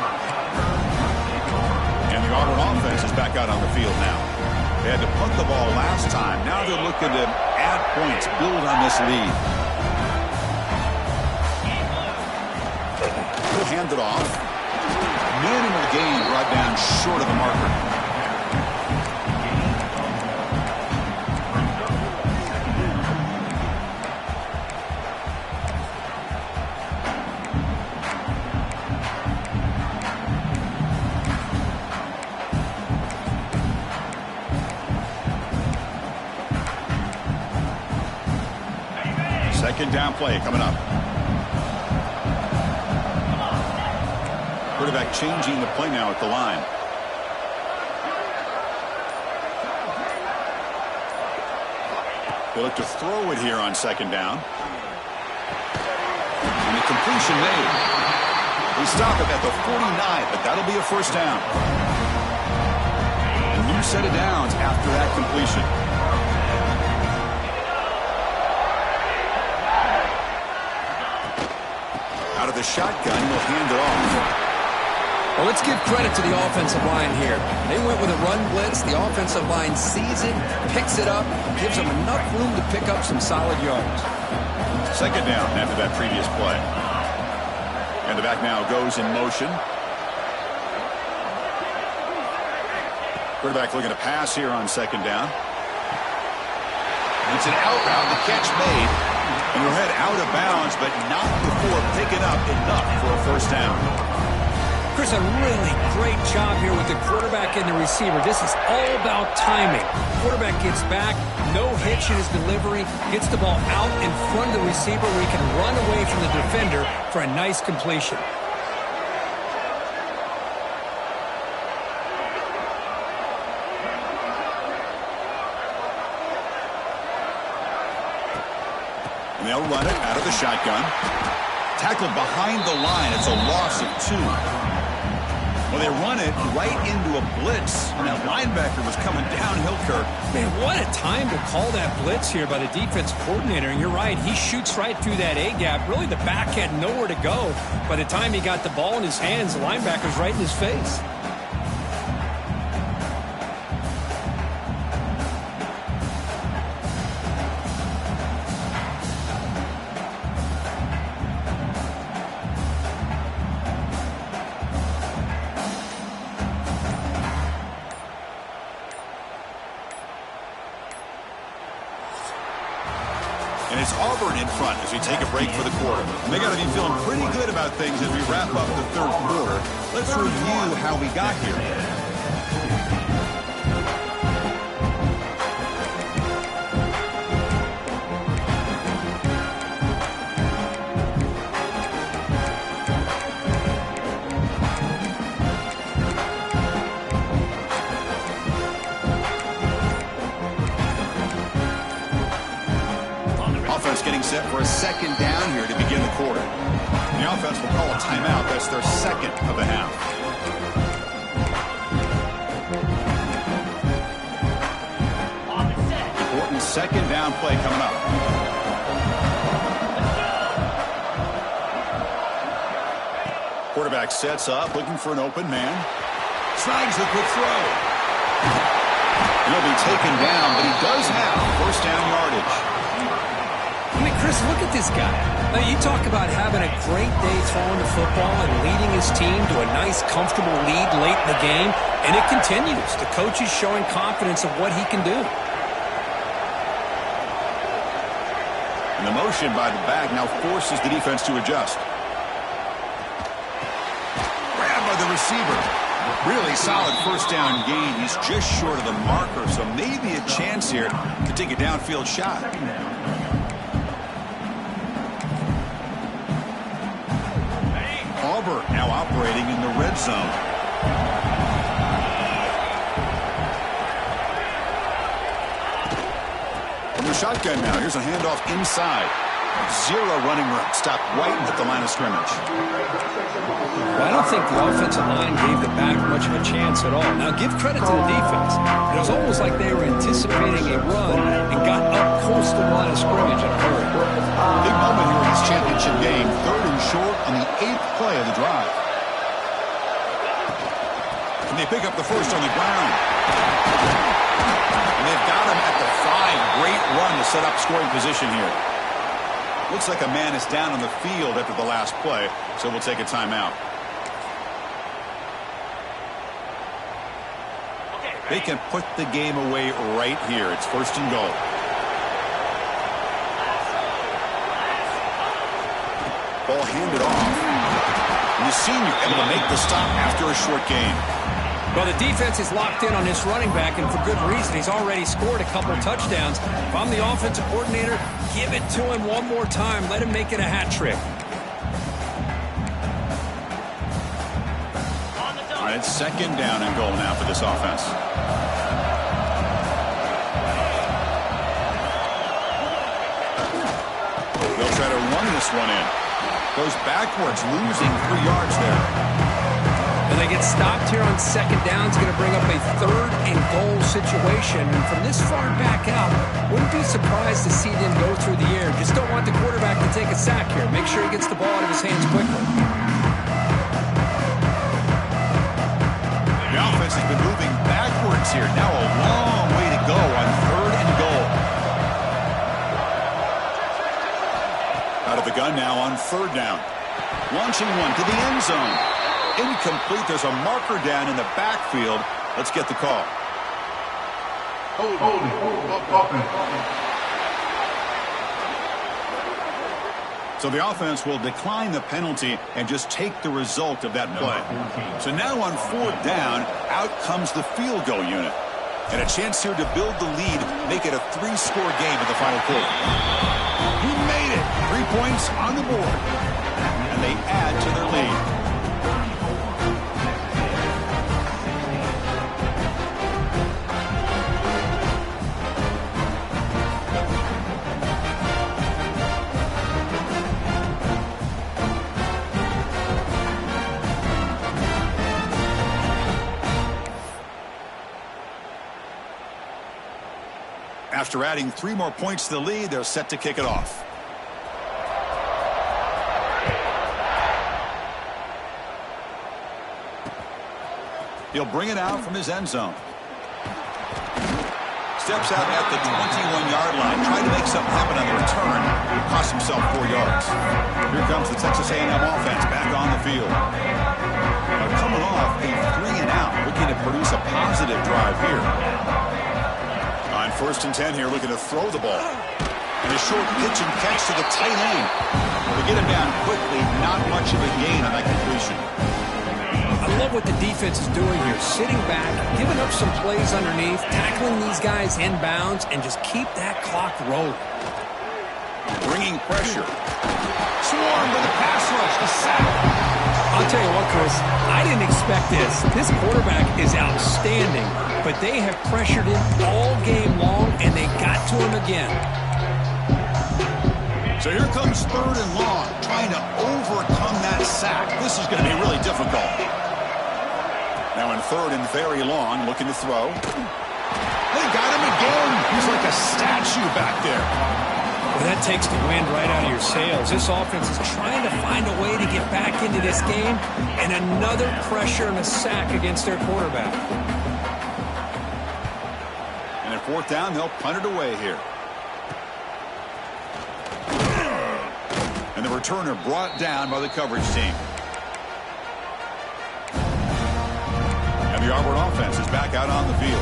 And the Auburn offense is back out on the field now. They had to punt the ball last time. Now they're looking to add points, build on this lead. He'll hand it off. Minimal gain brought down short of the marker. Second down play coming up. Quarterback changing the play now at the line. They look to throw it here on second down. And the completion made. We stop it at the 49, but that'll be a first down. A new set of downs after that completion. Out of the shotgun, he'll hand it off. Well, let's give credit to the offensive line here. They went with a run blitz. The offensive line sees it, picks it up, gives them enough room to pick up some solid yards. Second down after that previous play. And the back now goes in motion. Quarterback looking to pass here on second down. It's an out route. The catch made. And we'll head out of bounds, but not before picking up enough for a first down. Chris, a really great job here with the quarterback and the receiver. This is all about timing. Quarterback gets back, no hitch in his delivery, gets the ball out in front of the receiver where he can run away from the defender for a nice completion. And they'll run it out of the shotgun. Tackled behind the line. It's a loss of 2. Well, they run it right into a blitz, and that linebacker was coming downhill, Kirk. Man, what a time to call that blitz here by the defense coordinator. And you're right, he shoots right through that A-gap. Really, the back had nowhere to go. By the time he got the ball in his hands, the linebacker's right in his face. Auburn in front as we take a break for the quarter. And they got to be feeling pretty good about things as we wrap up the third quarter. Let's review how we got here. Getting set for a second down here to begin the quarter. The offense will call a timeout. That's their second of the half. Important second down play coming up. Quarterback sets up, looking for an open man. Tries the quick throw. He'll be taken down, but he does have first down yardage. I mean, Chris, look at this guy. Now, you talk about having a great day throwing the football and leading his team to a nice, comfortable lead late in the game, and it continues. The coach is showing confidence of what he can do. And the motion by the back now forces the defense to adjust. Grabbed by the receiver. Really solid first down gain. He's just short of the marker, so maybe a chance here to take a downfield shot. Auburn now operating in the red zone. From the shotgun now, here's a handoff inside. Zero running room. Stopped right at the line of scrimmage. Well, I don't think the offensive line gave the back much of a chance at all. Now, give credit to the defense. It was almost like they were anticipating a run and got up close to the line of scrimmage in a hurry. Big moment here in this championship game. Third and short on the 8th play of the drive. And they pick up the first on the ground. And they've got him at the 5. Great run to set up scoring position here. Looks like a man is down on the field after the last play, so we'll take a timeout. They can put the game away right here. It's first and goal. Ball handed off. And the senior able to make the stop after a short gain. Well, the defense is locked in on this running back, and for good reason. He's already scored a couple touchdowns. If I'm the offensive coordinator, give it to him one more time. Let him make it a hat trick. All right, second down and goal now for this offense. They'll try to run this one in. Goes backwards, losing 3 yards there. And they get stopped here on second down. It's going to bring up a third and goal situation. And from this far back out, wouldn't be surprised to see them go through the air. Just don't want the quarterback to take a sack here. Make sure he gets the ball out of his hands quickly. The offense has been moving backwards here. Now a long way to go on third and goal. Out of the gun now on third down. Launching one to the end zone. Incomplete. There's a marker down in the backfield. Let's get the call. So the offense will decline the penalty and just take the result of that play. So now on fourth down, out comes the field goal unit. And a chance here to build the lead, make it a 3-score game in the final quarter. He made it. 3 points on the board. And they add to their lead. After adding 3 more points to the lead, they're set to kick it off. He'll bring it out from his end zone. Steps out at the 21-yard line, trying to make something happen on the return. Cost himself 4 yards. Here comes the Texas A&M offense back on the field. Now coming off a 3-and-out, looking to produce a positive drive here. On 1st and 10 here, looking to throw the ball. And a short pitch and catch to the tight end. They get him down quickly. Not much of a gain on that completion. I love what the defense is doing here. Sitting back, giving up some plays underneath, tackling these guys inbounds, and just keep that clock rolling. Bringing pressure. Swarm with a pass rush. The sack. I'll tell you what, Chris, I didn't expect this. This quarterback is outstanding, but they have pressured him all game long, and they got to him again. So here comes 3rd and long, trying to overcome that sack. This is going to be really difficult. Now in 3rd and very long, looking to throw. They got him again. He's like a statue back there. Well, that takes the wind right out of your sails. This offense is trying to find a way to get back into this game, and another pressure and a sack against their quarterback. And at 4th down, they'll punt it away here. And the returner brought down by the coverage team. And the Auburn offense is back out on the field.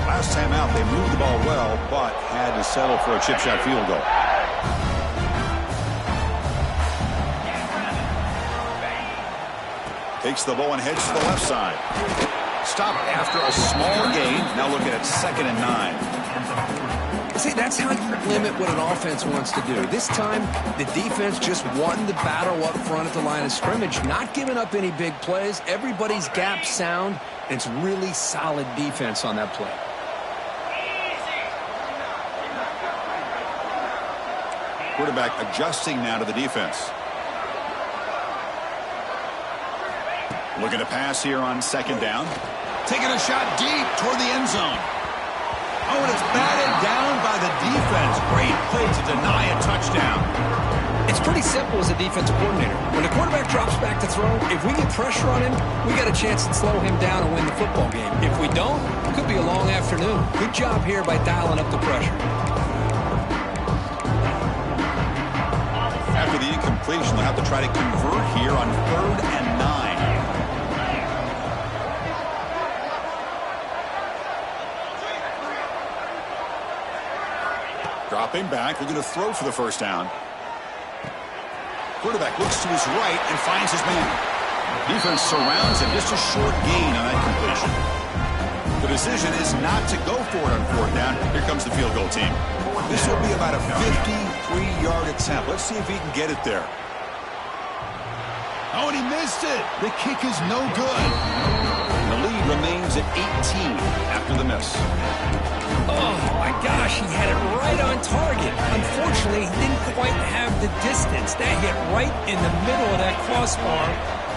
Last time out, they moved the ball well, but had to settle for a chip shot field goal. Takes the ball and heads to the left side. Stop after a small gain. Now looking at 2nd and 9. See, that's how you limit what an offense wants to do. This time, the defense just won the battle up front at the line of scrimmage, not giving up any big plays. Everybody's gap sound. It's really solid defense on that play. Quarterback adjusting now to the defense. Looking to pass here on 2nd down. Taking a shot deep toward the end zone. Oh, and it's batted down by the defense. Great play to deny a touchdown. It's pretty simple as a defensive coordinator. When the quarterback drops back to throw, if we get pressure on him, we got a chance to slow him down and win the football game. If we don't, it could be a long afternoon. Good job here by dialing up the pressure. After the incompletion, they'll have to try to convert here on 3rd and 9. Dropping back, looking to throw for the 1st down. Quarterback looks to his right and finds his man. Defense surrounds him, just a short gain on that completion. The decision is not to go for it on 4th down. Here comes the field goal team. This will be about a 53-yard attempt. Let's see if he can get it there. Oh, and he missed it. The kick is no good. The lead remains at 18 after the miss. Oh, my gosh, he had it right on target. Unfortunately, he didn't quite have the distance. That hit right in the middle of that crossbar,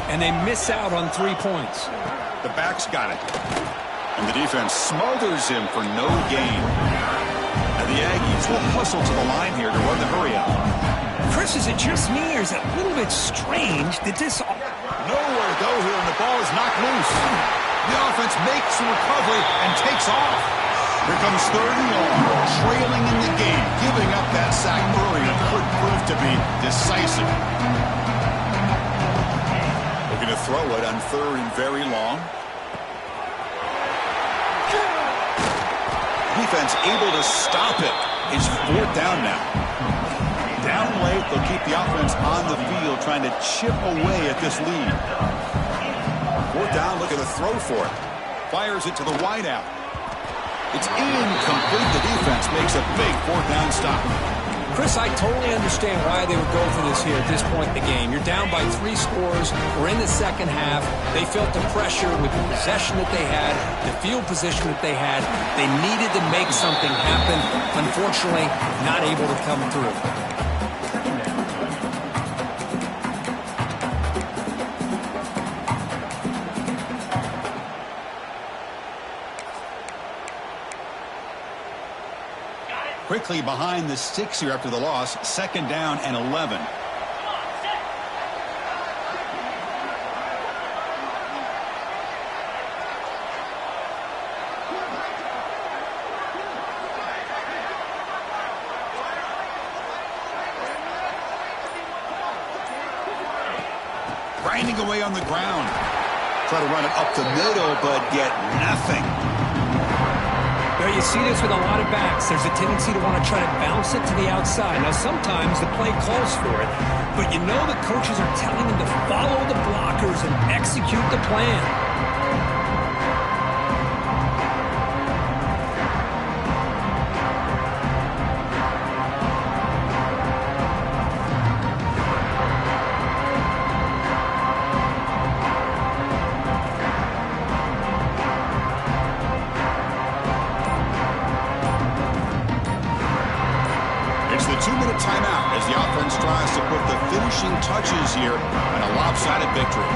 and they miss out on 3 points. The back's got it. And the defense smothers him for no gain. And the Aggies will hustle to the line here to run the hurry out. Chris, is it just me, or is it a little bit strange that this... Nowhere to go here, and the ball is knocked loose. The offense makes the recovery and takes off. Here comes 3rd and long, trailing in the game. Giving up that sack earlier could prove to be decisive. Looking to throw it on 3rd and very long. Defense able to stop it. It's 4th down now. Down late, they'll keep the offense on the field, trying to chip away at this lead. 4th down, looking to throw for it. Fires it to the wideout. It's incomplete. The defense makes a big 4th down stop. Chris, I totally understand why they would go for this here at this point in the game. You're down by 3 scores. We're in the 2nd half. They felt the pressure with the possession that they had, the field position that they had. They needed to make something happen. Unfortunately, not able to come through. Quickly behind the sticks here after the loss. 2nd down and 11. Grinding away on the ground. Try to run it up the middle, but get nothing. Well, you see this with a lot of backs. There's a tendency to want to try to bounce it to the outside. Now, sometimes the play calls for it, but you know the coaches are telling them to follow the blockers and execute the plan. It's the 2-minute timeout as the offense tries to put the finishing touches here on a lopsided victory.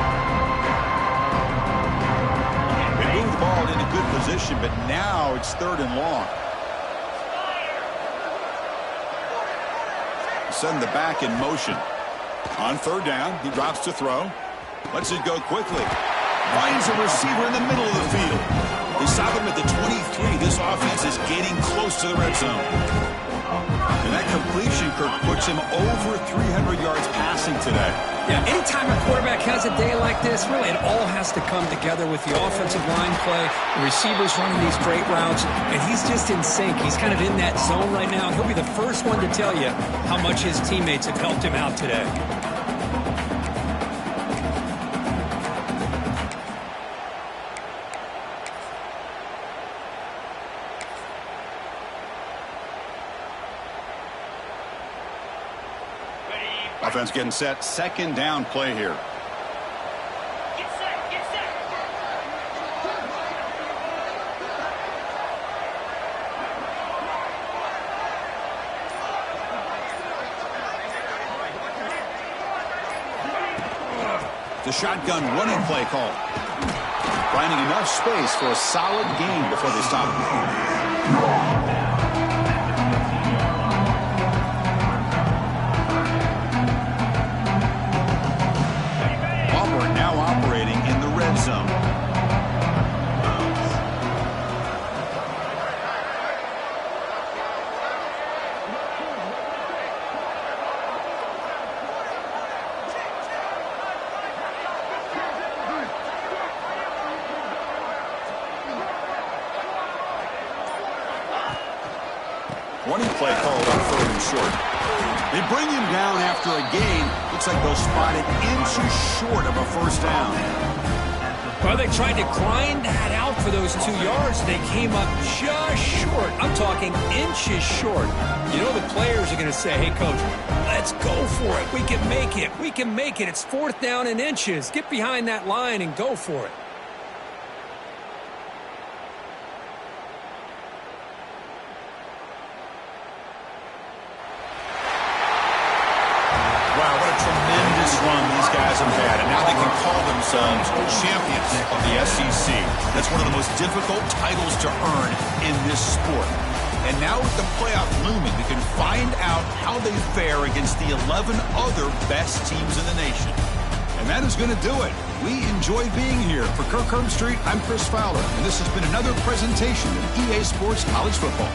They moved the ball into good position, but now it's 3rd and long. Send the back in motion. On 3rd down, he drops to throw. Lets it go quickly. Finds a receiver in the middle of the field. They stop him at the 23. This offense is getting close to the red zone. And that completion, Kirk, puts him over 300 yards passing today. Yeah, anytime a quarterback has a day like this, really it all has to come together with the offensive line play, the receivers running these great routes, and he's just in sync. He's kind of in that zone right now. He'll be the first one to tell you how much his teammates have helped him out today. Offense getting set. 2nd down play here. Get set, get set. The shotgun running play call. Finding enough space for a solid gain before they stop him. Auburn now operating in the red zone. Running play called on 3rd and short. They bring him down after a gain. Looks like they'll spot it inches short of a 1st down. Well, they tried to grind that out for those 2 yards. They came up just short. I'm talking inches short. You know the players are going to say, hey, Coach, let's go for it. We can make it. We can make it. It's 4th down in inches. Get behind that line and go for it. Wow, what a tremendous run these guys have had, and now they can call themselves champions of the SEC. That's one of the most difficult titles to earn in this sport. And now with the playoff looming, we can find out how they fare against the 11 other best teams in the nation. And that is going to do it. We enjoyed being here. For Kirk Herbstreit, I'm Chris Fowler, and this has been another presentation of EA Sports College Football.